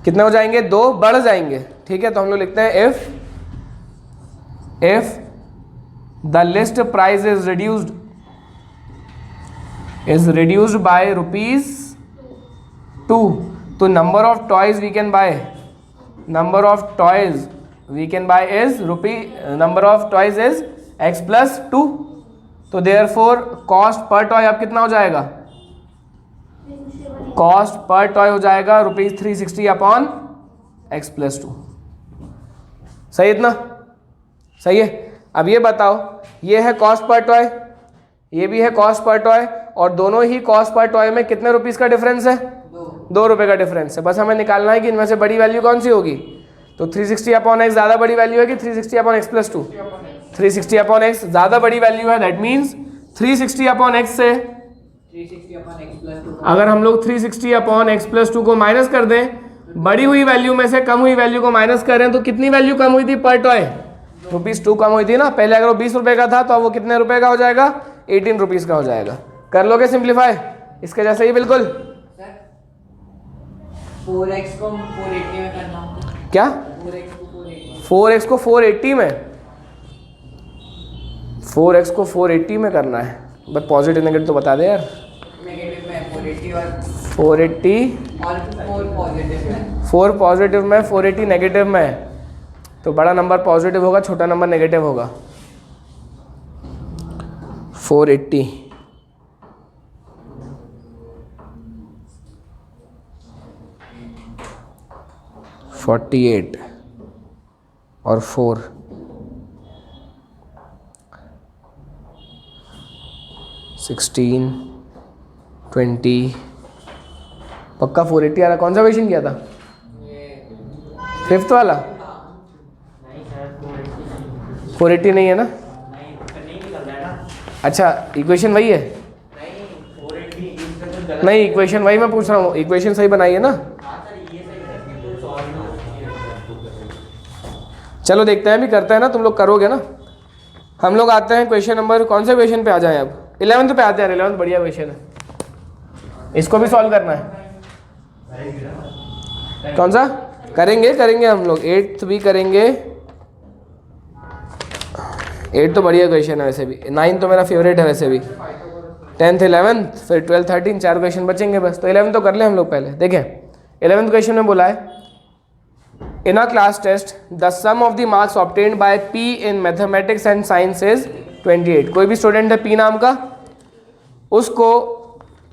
कितने हो जाएंगे 2 बढ़ जाएंगे। ठीक है, तो हम लोग लिखते हैं if the list price is reduced by ₹2, तो number of toys we can buy, number of toys we can buy is number of toys is x + 2। तो देयरफॉर कॉस्ट पर टॉय अब कितना हो जाएगा, कॉस्ट पर टॉय हो जाएगा ₹360 अपॉन x + 2। सही, इतना सही है। अब ये बताओ, ये है कॉस्ट पर टॉय, ये भी है कॉस्ट पर टॉय, और दोनों ही कॉस्ट पर टॉय में कितने रुपीस का डिफरेंस है, ₹2 का डिफरेंस है। बस हमें निकालना है कि इनमें से बड़ी वैल्यू कौन सी होगी। तो 360 अपॉन x ज़्यादा बड़ी वैल्यू है कि 360 अपॉन x + 2, 360 अपॉन x ज़्यादा बड़ी वैल्यू है। दैट मीन्स 360 अपॉन x से 360 अपॉन x + 2, अगर हम लोग 360 अपॉन x + 2 को माइनस कर दें, बड़ी हुई वैल्यू में से कम हुई वैल्यू को माइनस करें, तो कितनी वैल्यू कम हुई थी पर टॉय, ₹2 कम हुई थी ना। पहले अगर वो ₹20 का था तो अब वो कितने रुपए का हो जाएगा, ₹18 का हो जाएगा। कर लोगे सिंप्लीफाई इसके जैसे ही बिल्कुल। सर 4x को 480 में करना, क्या 4x को 480, 4x को 480 में, 4x को 480 में करना है। बट पॉजिटिव नेगेटिव तो बता दे यार। नेगेटिव में 480 और 480 और 4 पॉजिटिव है। 4 पॉजिटिव में 480 नेगेटिव में है, तो बड़ा नंबर पॉजिटिव होगा, छोटा नंबर नेगेटिव होगा। 480 48 और 4 16 20 पक्का 480 आ रहा। कौन सा क्वेश्चन किया था? फिफ्थ वाला। 480 नहीं है ना? अच्छा इक्वेशन वही है? नहीं इक्वेशन वही मैं पूछ रहा हूँ, इक्वेशन सही बनाई है ना? चलो देखते हैं, भी करते हैं ना, तुम लोग करोगे ना। हम लोग आते हैं क्वेश्चन नंबर, कौन से क्वेश्चन पे आ जाएं अब? 11th पे आते हैं। 11th बढ़िया क्वेश्चन है, इसको भी सॉल्व करना है। कौन सा करेंगे? करेंगे हम लोग 8th भी करेंगे। 8 तो बढ़िया क्वेश्चन है वैसे भी, 9 तो मेरा फेवरेट है वैसे भी। 10th 11th फिर 12th 13, 4 क्वेश्चन बचेंगे बस। तो 11th तो कर ले हम लोग पहले। देखें 11th क्वेश्चन में बोला है, in a class test the sum of the marks obtained by P in mathematics and science is 28। कोई भी स्टूडेंट है पी नाम का, उसको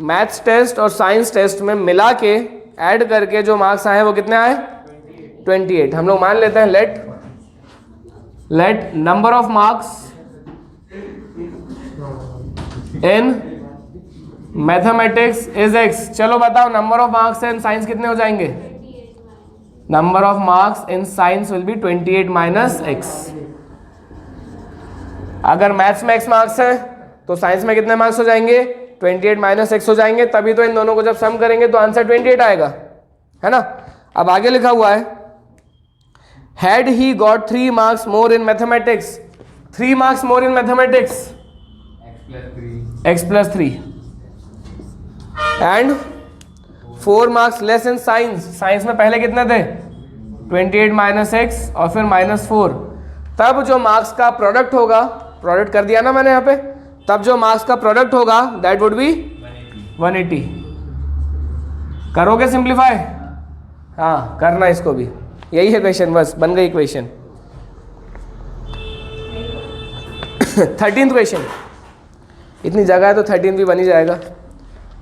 मैथ्स टेस्ट और साइंस टेस्ट में मिला के ऐड करके जो मार्क्स आए वो कितने आए? 28। हम लोग मान लेते हैं let number of marks in mathematics is x। चलो बताओ number of marks in science कितने हो जाएंगे? Number of marks in science will be 28 minus x। अगर मैथ्स में x मार्क्स है तो साइंस में कितने मार्क्स हो जाएंगे? 28 माइनस x हो जाएंगे। तभी तो इन दोनों को जब सम करेंगे तो आंसर 28 आएगा, है ना? अब आगे लिखा हुआ है, had he got 3 marks more in mathematics. 3 marks more in mathematics, x plus 3 and 4 marks less in science. Science में पहले कितने थे? 28 माइनस x और फिर माइनस 4। तब जो मार्क्स का प्रोडक्ट होगा, प्रोडक्ट कर दिया ना मैंने यहाँ पे, तब जो मार्क्स का प्रोडक्ट होगा दैट वुड बी 180। करोगे सिंप्लीफाई? हाँ करना इसको भी, यही है क्वेश्चन, बस बन गई क्वेश्चन। 13th क्वेश्चन, इतनी जगह है तो 13th भी बन ही जाएगा।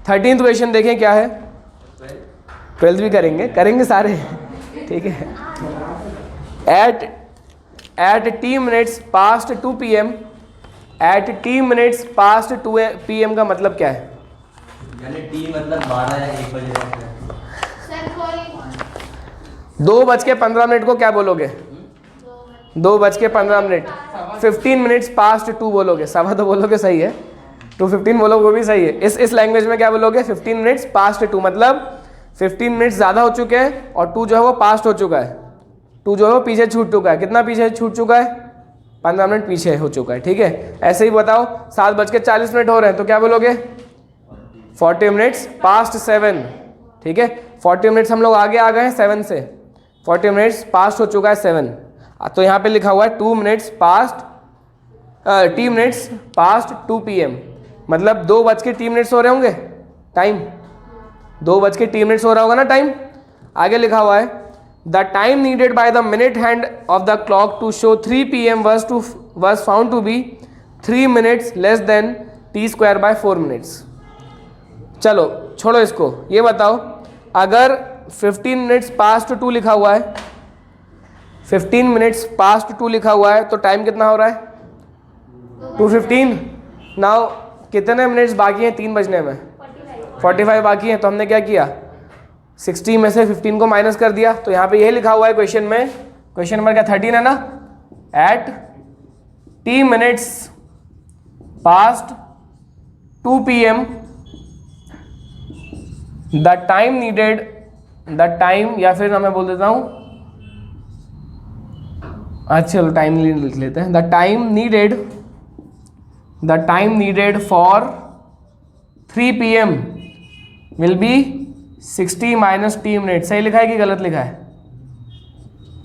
13th क्वेश्चन देखें क्या है। 12th भी करेंगे सारे, ठीक है। At t minutes past 2 PM, at t minutes past 2 PM का मतलब क्या है? यानी टी मतलब 12 या 1 बजे रहता है। 2:15 को क्या बोलोगे? 2:15। 15 minutes past 2 बोलोगे, सवा तो बोलोगे सही है, 2:15 बोलोगे वो भी सही है। इस लैंग्वेज में क्या बोलोगे? 15 minutes past 2, मतलब 15 मिनट्स ज़्यादा हो चुके हैं और 2 जो है वो पास्ट हो चुका है, 2 जो है वो पीछे छूट चुका है। कितना पीछे छूट चुका है? 15 मिनट पीछे हो चुका है, ठीक है। ऐसे ही बताओ 7:40 हो रहे हैं तो क्या बोलोगे? 40 मिनट्स पास्ट 7, ठीक है। 40 मिनट्स हम लोग आगे आ गए हैं 7 से, 40 मिनट्स पास्ट हो चुका है 7। तो यहाँ पे लिखा हुआ है 2 minutes past t minutes past 2 PM, मतलब 2:03 हो रहे होंगे टाइम, 2:03 हो रहा होगा ना टाइम। आगे लिखा हुआ है the time needed by the minute hand of the clock to show 3 PM was found to be 3 minutes less than t² by 4 minutes। चलो छोड़ो इसको, ये बताओ अगर 15 मिनट्स पास्ट 2 लिखा हुआ है, 15 मिनट्स पास्ट 2 लिखा हुआ है तो टाइम कितना हो रहा है? 2:15। नाउ कितने मिनट्स बाकी हैं 3 बजने में? 45 बाकी हैं। तो हमने क्या किया? 60 में से 15 को माइनस कर दिया। तो यहाँ पे यही लिखा हुआ है क्वेश्चन में, क्वेश्चन नंबर क्या 13 है ना, at t minutes past 2 PM the time needed, the time, या फिर मैं बोल देता हूँ, अच्छा चलो टाइम लिख लेते हैं। The time needed for 3 PM will be 60 minus t minute. सही लिखा है कि गलत लिखा है?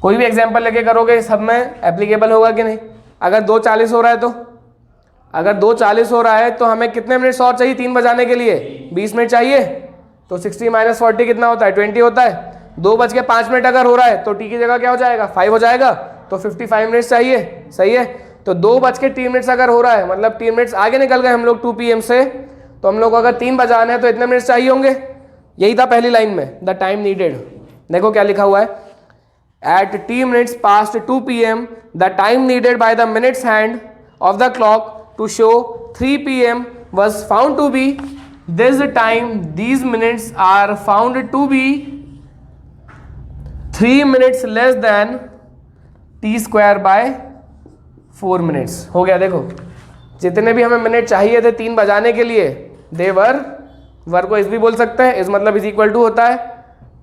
कोई भी एग्जांपल लेके करोगे सब में एप्लीकेबल होगा कि नहीं? अगर 2:40 हो रहा है तो, अगर 2:40 हो रहा है तो हमें कितने मिनट्स और चाहिए 3 बजाने के लिए? 20 मिनट चाहिए। तो 60 माइनस 40 कितना होता है? 20 होता है। 2:05 अगर हो रहा है तो टी की जगह क्या हो जाएगा? 5 हो जाएगा, तो 55 मिनट्स चाहिए, सही है। तो 2:03 अगर हो रहा है, मतलब 3 मिनट्स आगे निकल गए हम लोग 2 PM से, तो हम लोग को अगर 3 बजाने हैं तो इतने मिनट्स चाहिए होंगे। यही था पहली लाइन में, द टाइम नीडेड। देखो क्या लिखा हुआ है, at t minutes past 2 PM the time needed by the minutes hand of the clock to show 3 PM was found to be this time. These minutes are found to be 3 minutes less than t square by 4 minutes। हो गया। देखो जितने भी हमें मिनट चाहिए थे 3 बजाने के लिए, दे वर को इस भी बोल सकते हैं, इस मतलब इज इक्वल टू होता है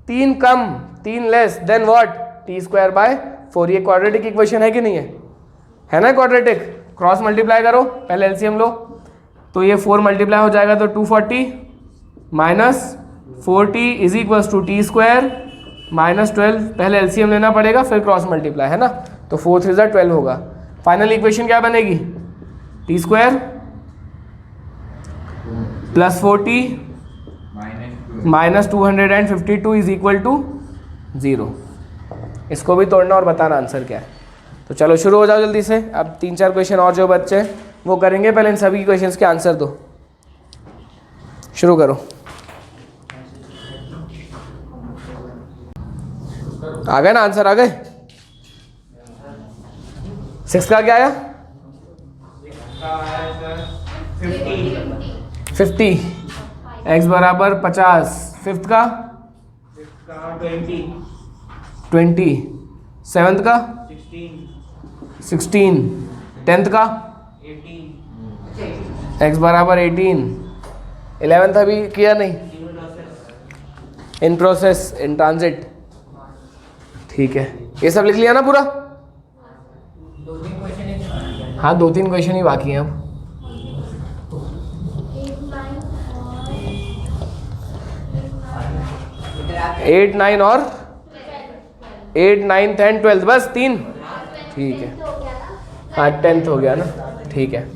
3 कम 3 less than what? t square by 4। ये क्वाड्रेटिक इक्वेशन है कि नहीं है ना? क्वाड्रेटिक। क्रॉस मल्टीप्लाई करो, पहले एलसीएम लो, तो ये 4 मल्टीप्लाई हो जाएगा तो 240 minus 40 is equal to t square minus 12। पहले एलसीएम लेना पड़ेगा फिर क्रॉस मल्टीप्लाई, है ना? तो 4 3 12 होगा। फाइनल इक्वेशन क्या बनेगी? T square plus 40 minus 252 is equal to 0। इसको भी तोड़ना और बताना आंसर क्या है। तो चलो शुरू हो जाओ जल्दी से। अब 3-4 क्वेश्चन और जो बच्चे वो करेंगे, पहले इन सभी क्वेश्चंस के आंसर दो। शुरू करो। आ गए ना आंसर? आ गए। 6 का क्या आया? 50 x बराबर 50। 5th का 20। 7th का 16। 10th का 18। x बराबर 18। 11th अभी किया नहीं, इन प्रोसेस, इन ट्रांजिट। ठीक है, ये सब लिख लिया ना पूरा? 2-3 क्वेश्चन। हाँ 2-3 क्वेश्चन ही बाकी हैं अब। 8, 9 और 8, 9, 10, 12 बस 3। ठीक है, हाँ 10th हो गया ना। ठीक है,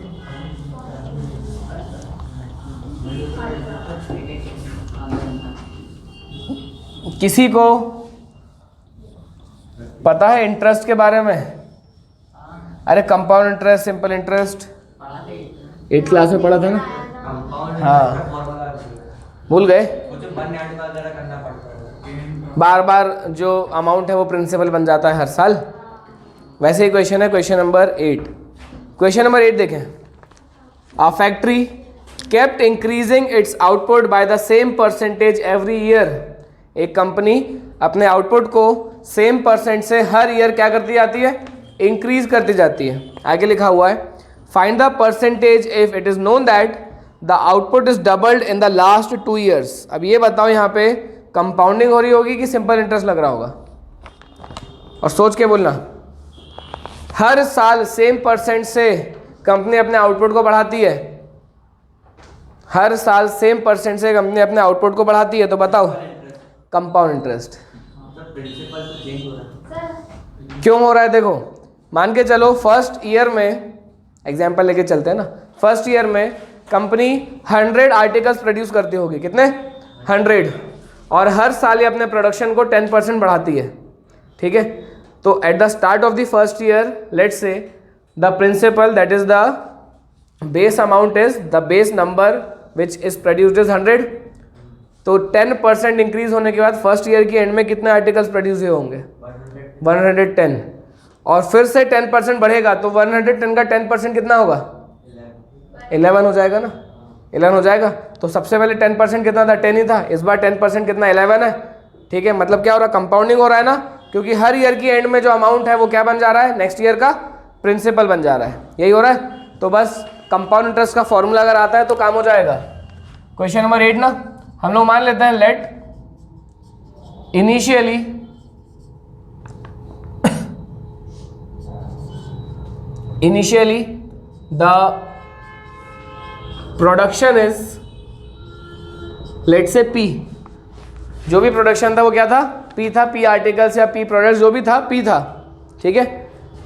किसी को पता है इंटरेस्ट के बारे में? अरे compound interest, simple interest 8th class में पढ़ा था ना? हाँ भूल गए? बार बार जो अमाउंट है वो प्रिंसिपल बन जाता है हर साल। वैसे ही क्वेश्चन है, क्वेश्चन नंबर 8। क्वेश्चन नंबर 8 देखें। A factory kept increasing its output by the same percentage every year. एक कंपनी अपने आउटपुट को सेम परसेंट से हर ईयर क्या करती जाती है? इंक्रीज करती जाती है। आगे लिखा हुआ है find the percentage if it is known that the output is doubled in the last 2 years. अब ये बताओ यहाँ पे कंपाउंडिंग हो रही होगी कि सिंपल इंटरेस्ट लग रहा होगा? और सोच के बोलना। हर साल सेम परसेंट से कंपनी अपने आउटपुट को बढ़ाती है। हर साल सेम परसेंट से कंपनी अपने आउटपुट को बढ़ाती है, तो बताओ कंपाउंड इंटरेस्ट। क्यों हो रहा है? देखो मान के चलो फर्स्ट ईयर में, एग्जाम्पल लेके चलते हैं ना, फर्स्ट ईयर में कंपनी 100 आर्टिकल्स प्रोड्यूस करती होगी। कितने? 100। और हर साल ये अपने प्रोडक्शन को 10% बढ़ाती है। ठीक है, तो at the start of the first year let's say the principal that is the base amount is the base number which is produced is 100। तो 10% इंक्रीज होने के बाद फर्स्ट ईयर की एंड में कितने आर्टिकल्स प्रोड्यूस हुए होंगे? 110। और फिर से 10% बढ़ेगा तो 110 का 10% कितना होगा? 11 हो जाएगा ना? 11 हो जाएगा। तो सबसे पहले 10% कितना था? 10 ही था। इस बार 10% कितना? 11 है। ठीक है, मतलब क्या हो रहा है? कंपाउंडिंग हो रहा है ना, क्योंकि हर ईयर की एंड में जो अमाउंट है वो क्या बन जा रहा है? नेक्स्ट ईयर का प्रिंसिपल बन जा रहा है। यही हो रहा है। तो बस कंपाउंड इंटरेस्ट का फॉर्मूला अगर आता है तो काम हो जाएगा। क्वेश्चन नंबर 8 ना, हम लोग मान लेते हैं let initially the production is let से P। जो भी प्रोडक्शन था वो क्या था? P था। P आर्टिकल्स या P प्रोडक्ट्स जो भी था P था। ठीक है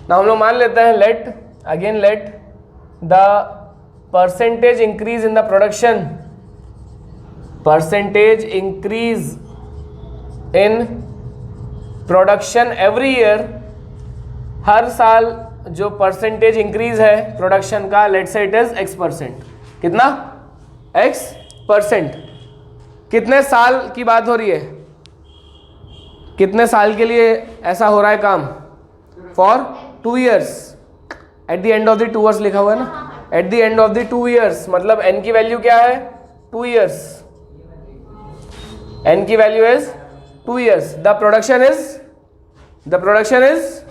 ना, हम लोग मान लेते हैं let the percentage increase in the percentage increase in production every year, हर साल जो परसेंटेज इंक्रीज है प्रोडक्शन का, let's say it is x%, कितना x%, कितने साल की बात हो रही है, कितने साल के लिए ऐसा हो रहा है काम, for 2 years, at the end of the 2 years लिखा हुआ है ना, at the end of the 2 years, मतलब n की वैल्यू क्या है 2 years, n की value is 2 years, the production is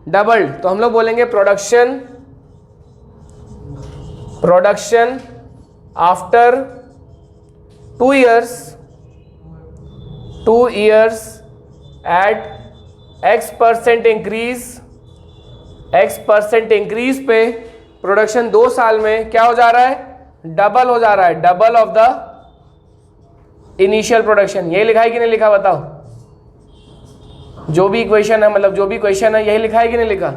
doubled, तो हम लोग बोलेंगे production after 2 years at x% increase पे प्रोडक्शन 2 साल में क्या हो जा रहा है, डबल हो जा रहा है, double of the initial production. यही लिखा है कि नहीं लिखा, बताओ, जो भी इक्वेशन है, मतलब जो भी क्वेश्चन है, यही लिखा है कि नहीं लिखा,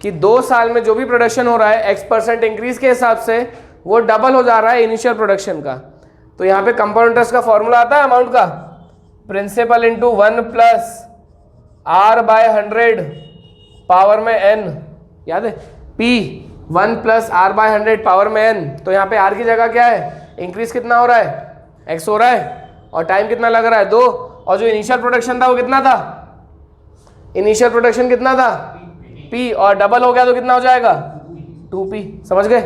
कि 2 साल में जो भी प्रोडक्शन हो रहा है x% इंक्रीज के हिसाब से वो डबल हो जा रहा है इनिशियल प्रोडक्शन का। तो यहाँ पे कंपाउंड इंटरेस्ट का फॉर्मूला आता है अमाउंट का, principal into 1 plus r/100 power में n, याद है, p 1 प्लस r/100 पावर में n। तो यहाँ पे r की जगह क्या है, इंक्रीज कितना हो रहा है, x हो रहा है, और टाइम कितना लग रहा है 2, और जो इनिशियल प्रोडक्शन था वो कितना था, इनिशियल प्रोडक्शन कितना था p, और डबल हो गया तो कितना हो जाएगा 2p, समझ गए।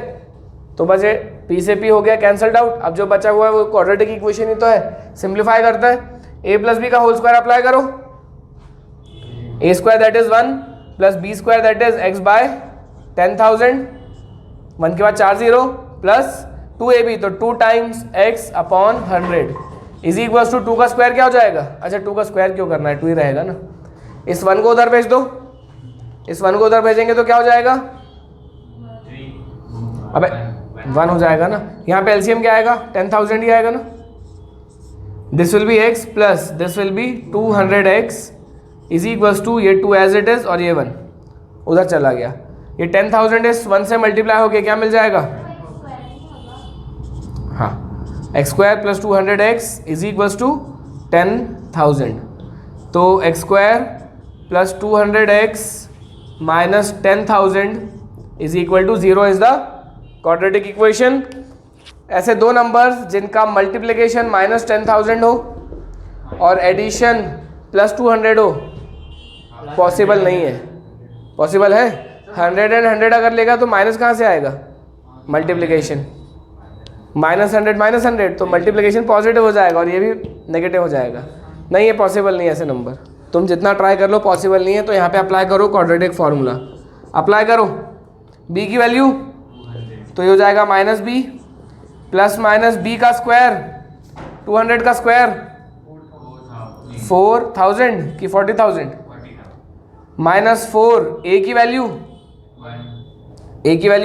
तो बचे p से p हो गया कैंसल्ड आउट। अब जो बचा हुआ है वो क्वाड्रेटिक इक्वेशन ही तो है, सिंप्लीफाई करता है, a प्लस बी का होल स्क्वायर अप्लाई करो, a square that is 1 plus b square that is x/10,000, 1 के बाद 4 0 प्लस 2ab, तो 2 times x/100 is equals to 2 का स्क्वायर क्या हो जाएगा, अच्छा 2 का स्क्वायर क्यों करना है, 2 ही रहेगा ना, इस 1 को उधर भेज दो, इस 1 को उधर भेजेंगे तो क्या हो जाएगा, अबे 1 हो जाएगा ना, यहाँ पे एलसीएम क्या आएगा 10,000 ही आएगा ना, this will be x plus this will be 200x is equals to ये 2 एज इट इज, और ये 1 उधर चला गया, ये 10,000 इस 1 से मल्टीप्लाई होके क्या मिल जाएगा, हाँ x square plus 200x is equals to 10,000, तो x square plus 200x minus 10,000 is equal to 0 is the quadratic equation. ऐसे दो नंबर्स जिनका मल्टीप्लिकेशन माइनस 10,000 हो और एडिशन प्लस 200 हो, पॉसिबल नहीं है, पॉसिबल है, 100 एंड 100 अगर लेगा तो माइनस कहाँ से आएगा, मल्टीप्लिकेशन, -100 तो मल्टीप्लिकेशन पॉजिटिव हो जाएगा और ये भी नेगेटिव हो जाएगा, नहीं है, पॉसिबल नहीं है ऐसे नंबर, तुम जितना ट्राई कर लो पॉसिबल नहीं है। तो यहाँ पे अप्लाई करो क्वाड्रेटिक फार्मूला, अप्लाई करो, b की वैल्यू तो ये हो जाएगा -b प्लस माइनस b का स्क्वायर, 200 का स्क्वायर 4,000 की 40,000 माइनस 4, a की वैल्यू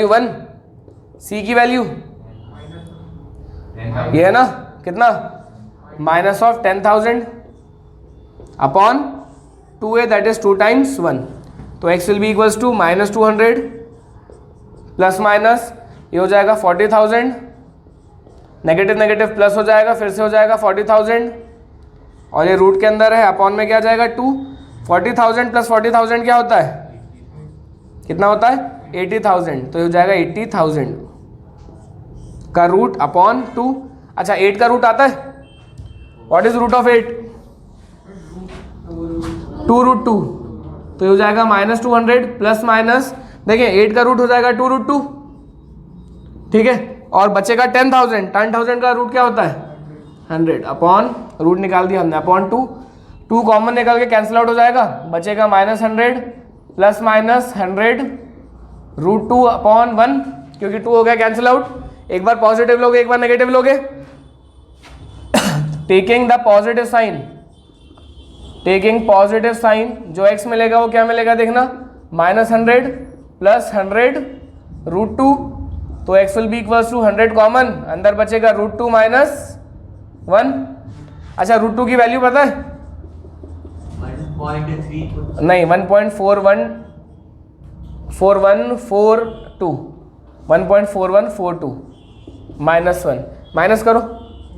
1, c की वैल्यू ये है ना कितना, minus of 10,000 upon 2a that is 2 times 1, तो x will be equals to -200 plus minus ये हो जाएगा 40,000, नेगेटिव नेगेटिव प्लस हो जाएगा, फिर से हो जाएगा 40,000, और ये रूट के अंदर है, अपॉन में क्या आ जाएगा 2, 40,000 प्लस 40,000 क्या होता है, कितना होता है 80,000, तो ये हो जाएगा 80,000 का रूट अपॉन 2। अच्छा 8 का रूट आता है, व्हाट इज रूट ऑफ 8, 2√2, तो ये हो जाएगा -200 प्लस माइनस, देखिए 8 का रूट हो जाएगा 2√2, ठीक है, और बचेगा 10,000 का रूट क्या होता है 100 अपॉन रूट निकाल दिया हमने अपॉन 2 कॉमन निकाल के कैंसिल आउट हो जाएगा, बचेगा -100 प्लस माइनस 100 √2 अपॉन 1, क्योंकि 2 हो गया कैंसिल आउट, एक बार पॉजिटिव लोगे एक बार नेगेटिव लोगे, taking the positive sign, taking positive sign, जो x मिलेगा वो क्या मिलेगा देखना, -100 प्लस 100 √2, तो x will be equals to 100 common, अंदर बचेगा √2 माइनस 1। अच्छा √2 की वैल्यू पता है 1.3 नहीं, 1.4142 माइनस 1, माइनस करो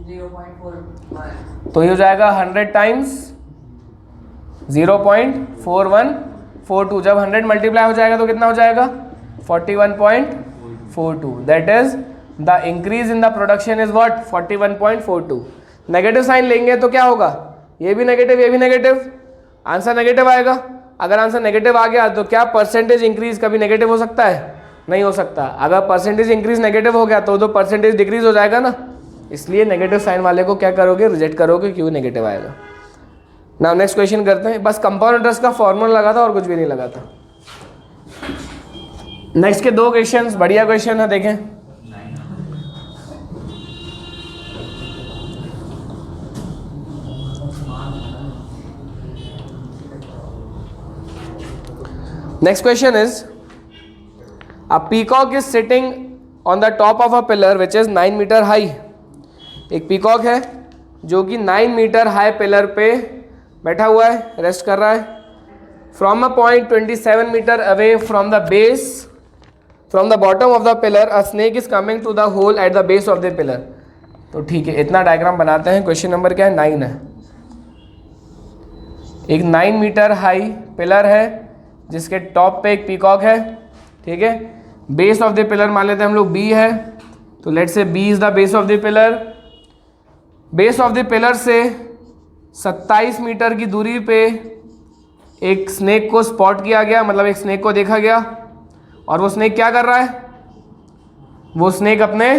0.41 तो ये हो जाएगा 100 टाइम्स 0.4142। जब 100 मल्टीप्लाई हो जाएगा तो कितना हो जाएगा 41.42। That is the increase in the production is what 41.42। Negative sign लेंगे तो क्या होगा, ये भी नेगेटिव ये भी नेगेटिव, आंसर नेगेटिव आएगा। अगर आंसर नेगेटिव आ गया तो क्या परसेंटेज इंक्रीज कभी नेगेटिव हो सकता है, नहीं हो सकता। अगर परसेंटेज इंक्रीज नेगेटिव हो गया तो परसेंटेज डिक्रीज हो जाएगा ना, इसलिए नेगेटिव साइन वाले को क्या करोगे, रिजेक्ट करोगे, क्यों नेगेटिव आएगा। नाउ नेक्स्ट क्वेश्चन करते हैं। बस कंपाउंड इंटरेस्ट का फॉर्मूला लगा था और कुछ भी नहीं लगा था। नेक्स्ट के 2 क्वेश्चंस बढ़िया क्वेश्चन है, देखें। Next question is a peacock is sitting on the top of a pillar which is 9 metre high. एक पीकॉक है जो कि 9 मीटर हाई पिलर पे बैठा हुआ है, रेस्ट कर रहा है। From a point 27 metre away from the base, from the bottom of the pillar a snake is coming to the hole at the base of the pillar. तो ठीक है, इतना डायग्राम बनाते हैं। क्वेश्चन नंबर क्या है, 9 है। एक 9 मीटर हाई पिलर है जिसके टॉप पे एक पीकॉक है, ठीक है। बेस ऑफ द पिलर मान लेते हैं हम लोग बी है, तो लेट से B is the base of the pillar. Base of the pillar से 27 मीटर की दूरी पे एक स्नेक को स्पॉट किया गया, मतलब एक स्नेक को देखा गया। और वो स्नेक क्या कर रहा है, वो स्नेक अपने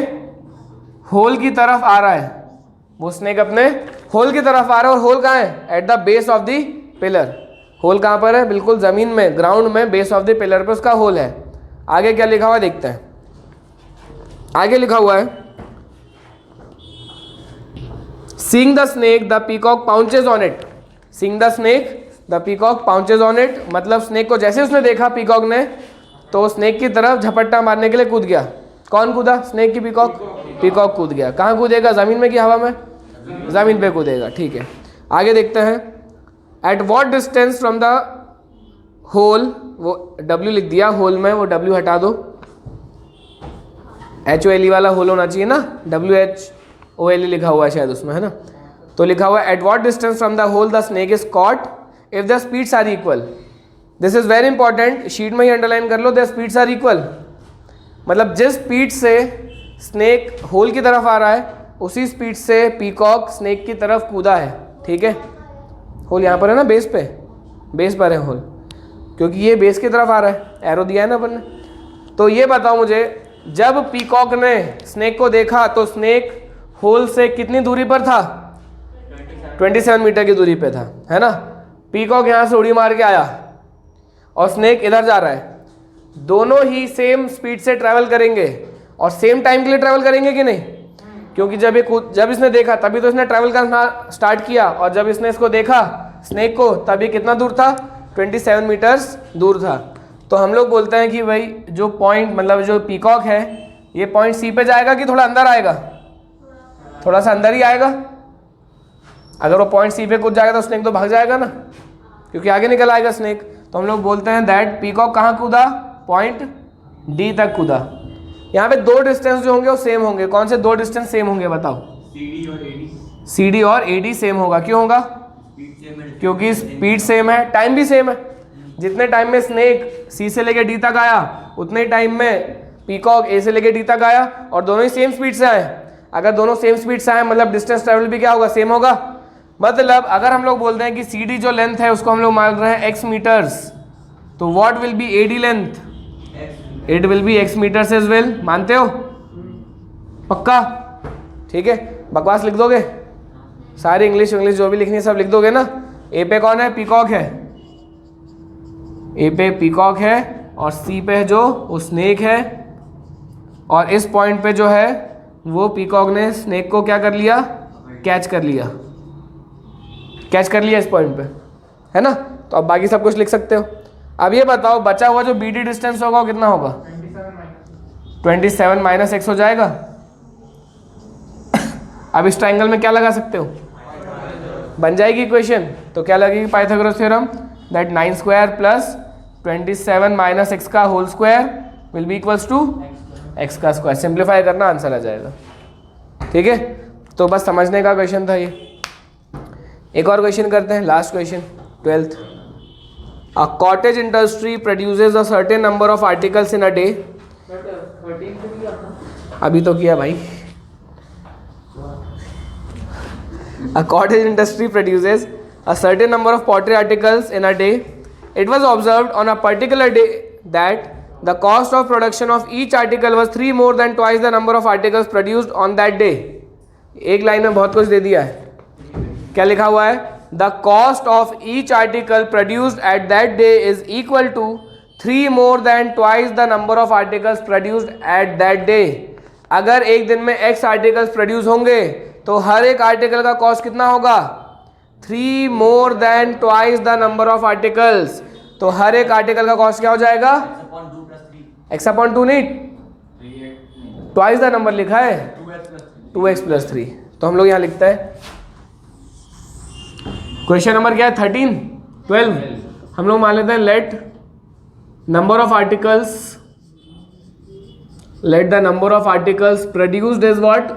होल की तरफ आ रहा है, वो स्नेक अपने होल की तरफ आ रहा है। और होल कहाँ है, at the base of the pillar. Hole कहाँ पर है, बिल्कुल ज़मीन में, ग्राउंड में, बेस ऑफ द पिलर पे उसका होल है। आगे क्या लिखा हुआ है देखते हैं। आगे लिखा हुआ है seeing the snake the peacock pounces on it. Seeing the snake the peacock pounces on it, मतलब स्नेक को जैसे उसने देखा पीकॉक ने, तो स्नेक की तरफ झपट्टा मारने के लिए कूद गया। कौन कूदा, स्नेक की पीकॉक, पीकॉक कूद गया। कहाँ कूदेगा, ज़मीन में कि हवा में, ज़मीन पे कूदेगा, ठीक है। आगे देखते हैं। At what distance from the hole, वो W लिख दिया होल में, वो W हटा दो, HOLE वाला होल होना चाहिए ना, WHOLE लिखा हुआ है शायद उसमें, है ना। तो लिखा हुआ है at what distance from the hole the snake is caught if the speeds are equal. This is very important, sheet में ही अंडरलाइन कर लो, द स्पीड्स आर इक्वल। मतलब जिस स्पीड से स्नेक होल की तरफ आ रहा है उसी स्पीड से पीकॉक स्नेक की तरफ कूदा है, ठीक है। होल यहाँ पर है ना, बेस पे, बेस पर है होल, क्योंकि ये बेस की तरफ आ रहा है, एरो दिया है ना अपन ने। तो ये बताओ मुझे, जब पीकॉक ने स्नेक को देखा तो स्नेक होल से कितनी दूरी पर था, 27 मीटर की दूरी पे था, है ना। पीकॉक यहाँ से उड़ी मार के आया और स्नेक इधर जा रहा है। दोनों ही सेम स्पीड से ट्रैवल करेंगे और सेम टाइम के लिए ट्रैवल करेंगे कि नहीं, क्योंकि जब इसने देखा तभी तो इसने ट्रैवल करना स्टार्ट किया, और जब इसने इसको देखा स्नेक को तभी कितना दूर था, 27 मीटर्स दूर था। तो हम लोग बोलते हैं कि भाई जो पॉइंट, मतलब जो पीकॉक है, ये पॉइंट सी पे जाएगा कि थोड़ा अंदर आएगा, थोड़ा सा अंदर ही आएगा। अगर वो पॉइंट सी पे कूद जाएगा तो स्नेक तो भाग जाएगा ना, क्योंकि आगे निकल आएगा स्नेक। तो हम लोग बोलते हैं दैट पीकॉक कहाँ कूदा, पॉइंट डी तक कूदा। यहाँ पे 2 डिस्टेंस जो होंगे वो सेम होंगे। कौन से 2 डिस्टेंस सेम होंगे बताओ, CD और AD सेम होगा। क्यों होगा, क्योंकि स्पीड सेम है, टाइम भी सेम है। जितने टाइम में स्नेक C से लेके D तक आया उतने ही टाइम में पीकॉक A से लेके D तक आया, और दोनों ही सेम स्पीड से आए। अगर दोनों सेम स्पीड से आए मतलब डिस्टेंस ट्रेवल भी क्या होगा, सेम होगा। मतलब अगर हम लोग बोलते हैं कि CD जो लेंथ है उसको हम लोग मान रहे हैं x मीटर्स, तो what will be AD length, it will be x metres as well. मानते हो, पक्का, ठीक है। बकवास लिख दोगे, सारी इंग्लिश जो भी लिखनी है सब लिख दोगे ना। ए पे कौन है, पीकॉक है, ए पे पीकॉक है, और सी पे जो वो स्नेक है, और इस पॉइंट पे जो है वो पीकॉक ने स्नेक को क्या कर लिया, कैच कर लिया, कैच कर लिया इस पॉइंट पे, है ना। तो अब बाकी सब कुछ लिख सकते हो। अब ये बताओ बचा हुआ जो BD डिस्टेंस होगा वो कितना होगा, 27 माइनस x हो जाएगा। अब इस ट्राइंगल में क्या लगा सकते हो, बन जाएगी इक्वेशन। तो क्या लगेगी, Pythagoras theorem, that 9 square plus 27 minus x का whole square will be equals to x का स्क्वायर। सिंप्लीफाई करना, आंसर आ जाएगा, ठीक है। तो बस समझने का क्वेश्चन था ये। एक और क्वेश्चन करते हैं, last question 12th। A cottage industry produces a certain number of articles in a day. But 13 पे भी करना। अभी तो किया भाई। A cottage industry produces a certain number of pottery articles in a day. It was observed on a particular day that the cost of production of each article was 3 more than twice the number of articles produced on that day. एक लाइन में बहुत कुछ दे दिया है। क्या लिखा हुआ है? The cost of each article produced at that day is equal to 3 more than twice the number of articles produced at that day. अगर एक दिन में x आर्टिकल्स प्रोड्यूस होंगे तो हर एक आर्टिकल का कॉस्ट कितना होगा? 3 मोर than twice the number of articles. तो हर एक आर्टिकल का कॉस्ट क्या हो जाएगा? x अपॉन 2 नहीं, ट्वाइस द नंबर लिखा है 2x प्लस 3। तो हम लोग यहाँ लिखते हैं क्वेश्चन नंबर क्या है? 13 12। हम लोग मान लेते हैं let number of articles, let the number of articles produced is what?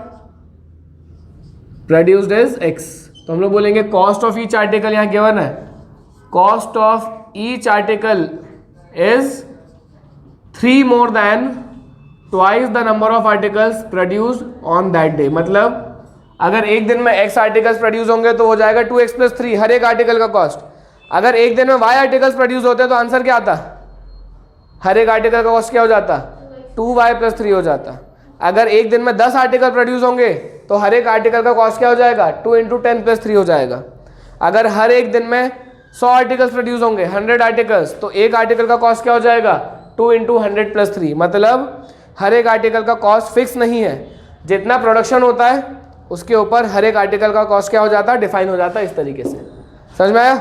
Produced is x। तो हम लोग बोलेंगे cost of each article यहाँ given है, cost of each article is 3 more than twice the number of articles produced on that day। मतलब अगर एक दिन में x आर्टिकल्स प्रोड्यूस होंगे तो हो जाएगा 2x प्लस 3 हर एक आर्टिकल का कॉस्ट। अगर एक दिन में y आर्टिकल्स प्रोड्यूस होते तो आंसर क्या आता? हर एक आर्टिकल का कॉस्ट क्या हो जाता? 2y प्लस 3 हो जाता। अगर एक दिन में 10 आर्टिकल प्रोड्यूस होंगे तो हर एक आर्टिकल का कॉस्ट क्या हो जाएगा? 2 इंटू 10 प्लस 3 हो जाएगा। अगर हर एक दिन में 100 आर्टिकल्स प्रोड्यूस होंगे, 100 आर्टिकल्स, तो एक आर्टिकल का कॉस्ट क्या हो जाएगा? 2 इंटू 100 प्लस 3। मतलब हर एक आर्टिकल का कॉस्ट फिक्स नहीं है, जितना प्रोडक्शन होता है उसके ऊपर हर एक आर्टिकल का कॉस्ट क्या हो जाता है? डिफाइन हो जाता है। इस तरीके से समझ में आया?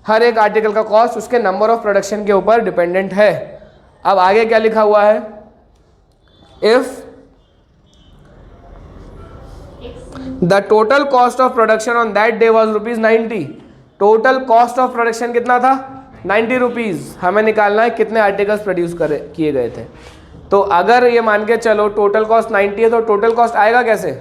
हर एक आर्टिकल का कॉस्ट उसके नंबर ऑफ प्रोडक्शन के ऊपर डिपेंडेंट है। अब आगे क्या लिखा हुआ है? If the total cost of production on that day was ₹90। Total cost of production कितना था? 90 रुपीज़। हमें निकालना है कितने आर्टिकल्स प्रोड्यूस किए गए थे। तो अगर ये मान के चलो टोटल कॉस्ट 90 है तो टोटल कॉस्ट आएगा कैसे?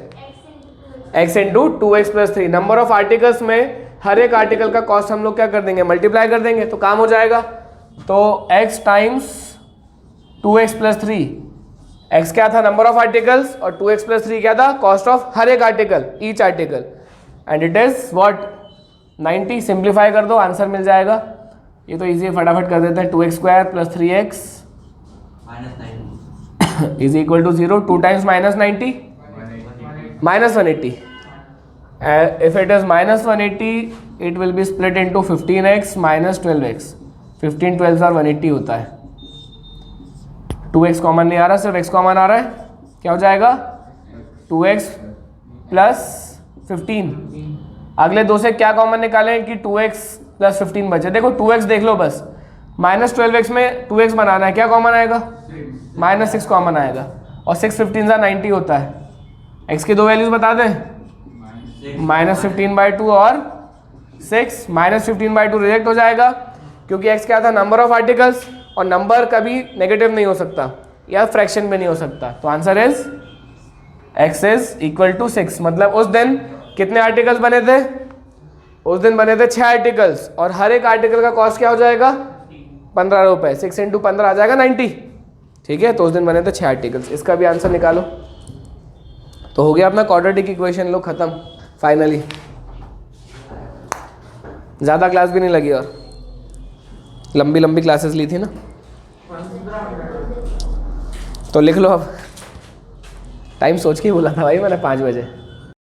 x into 2x plus 3। Number of articles में हर एक आर्टिकल का कॉस्ट हम लोग क्या कर देंगे? मल्टीप्लाई कर देंगे तो काम हो जाएगा। तो x times 2x plus 3, x क्या था? नंबर ऑफ आर्टिकल्स, और 2x प्लस 3 क्या था? कॉस्ट ऑफ हर एक article, each article, and it is what? 90। Simplify कर दो, आंसर मिल जाएगा। ये तो इजी है, फटाफट कर देते हैं। 2x square plus 3x is equal to 0। 2 times minus 90 minus 180। If it is minus 180 it will be split into 15x minus 12x। 15 12 और 180 होता है। 2x कॉमन नहीं आ रहा, सिर्फ x कॉमन आ रहा है। क्या हो जाएगा? 2x plus 15। अगले दो से क्या कॉमन निकालें कि 2x प्लस 15 बचे? देखो 2x देख लो बस, माइनस 12x में 2x बनाना है, क्या कॉमन आएगा? माइनस 6 कॉमन आएगा, और 6 15 90 होता है। x की दो वैल्यूज बता दें, माइनस 15/2 और 6। माइनस 15/2 रिजेक्ट हो जाएगा क्योंकि x क्या था? नंबर ऑफ आर्टिकल्स, और नंबर कभी नेगेटिव नहीं हो सकता या फ्रैक्शन में नहीं हो सकता। तो answer is x is equal to 6। मतलब उस दिन कितने आर्टिकल्स बने थे? उस दिन बने थे 6 आर्टिकल्स, और हर एक आर्टिकल का कॉस्ट क्या हो जाएगा? 15 रुपये। 6 इंटू 15 आ जाएगा 90। ठीक है, तो उस दिन बने थे 6 आर्टिकल्स। इसका भी आंसर निकालो। तो हो गया अपना क्वाड्रेटिक इक्वेशन लो खत्म फाइनली। ज़्यादा क्लास भी नहीं लगी, और लंबी लंबी क्लासेस ली थी ना। तो लिख लो अब। टाइम सोच के ही बोला था भाई मैंने 5 बजे।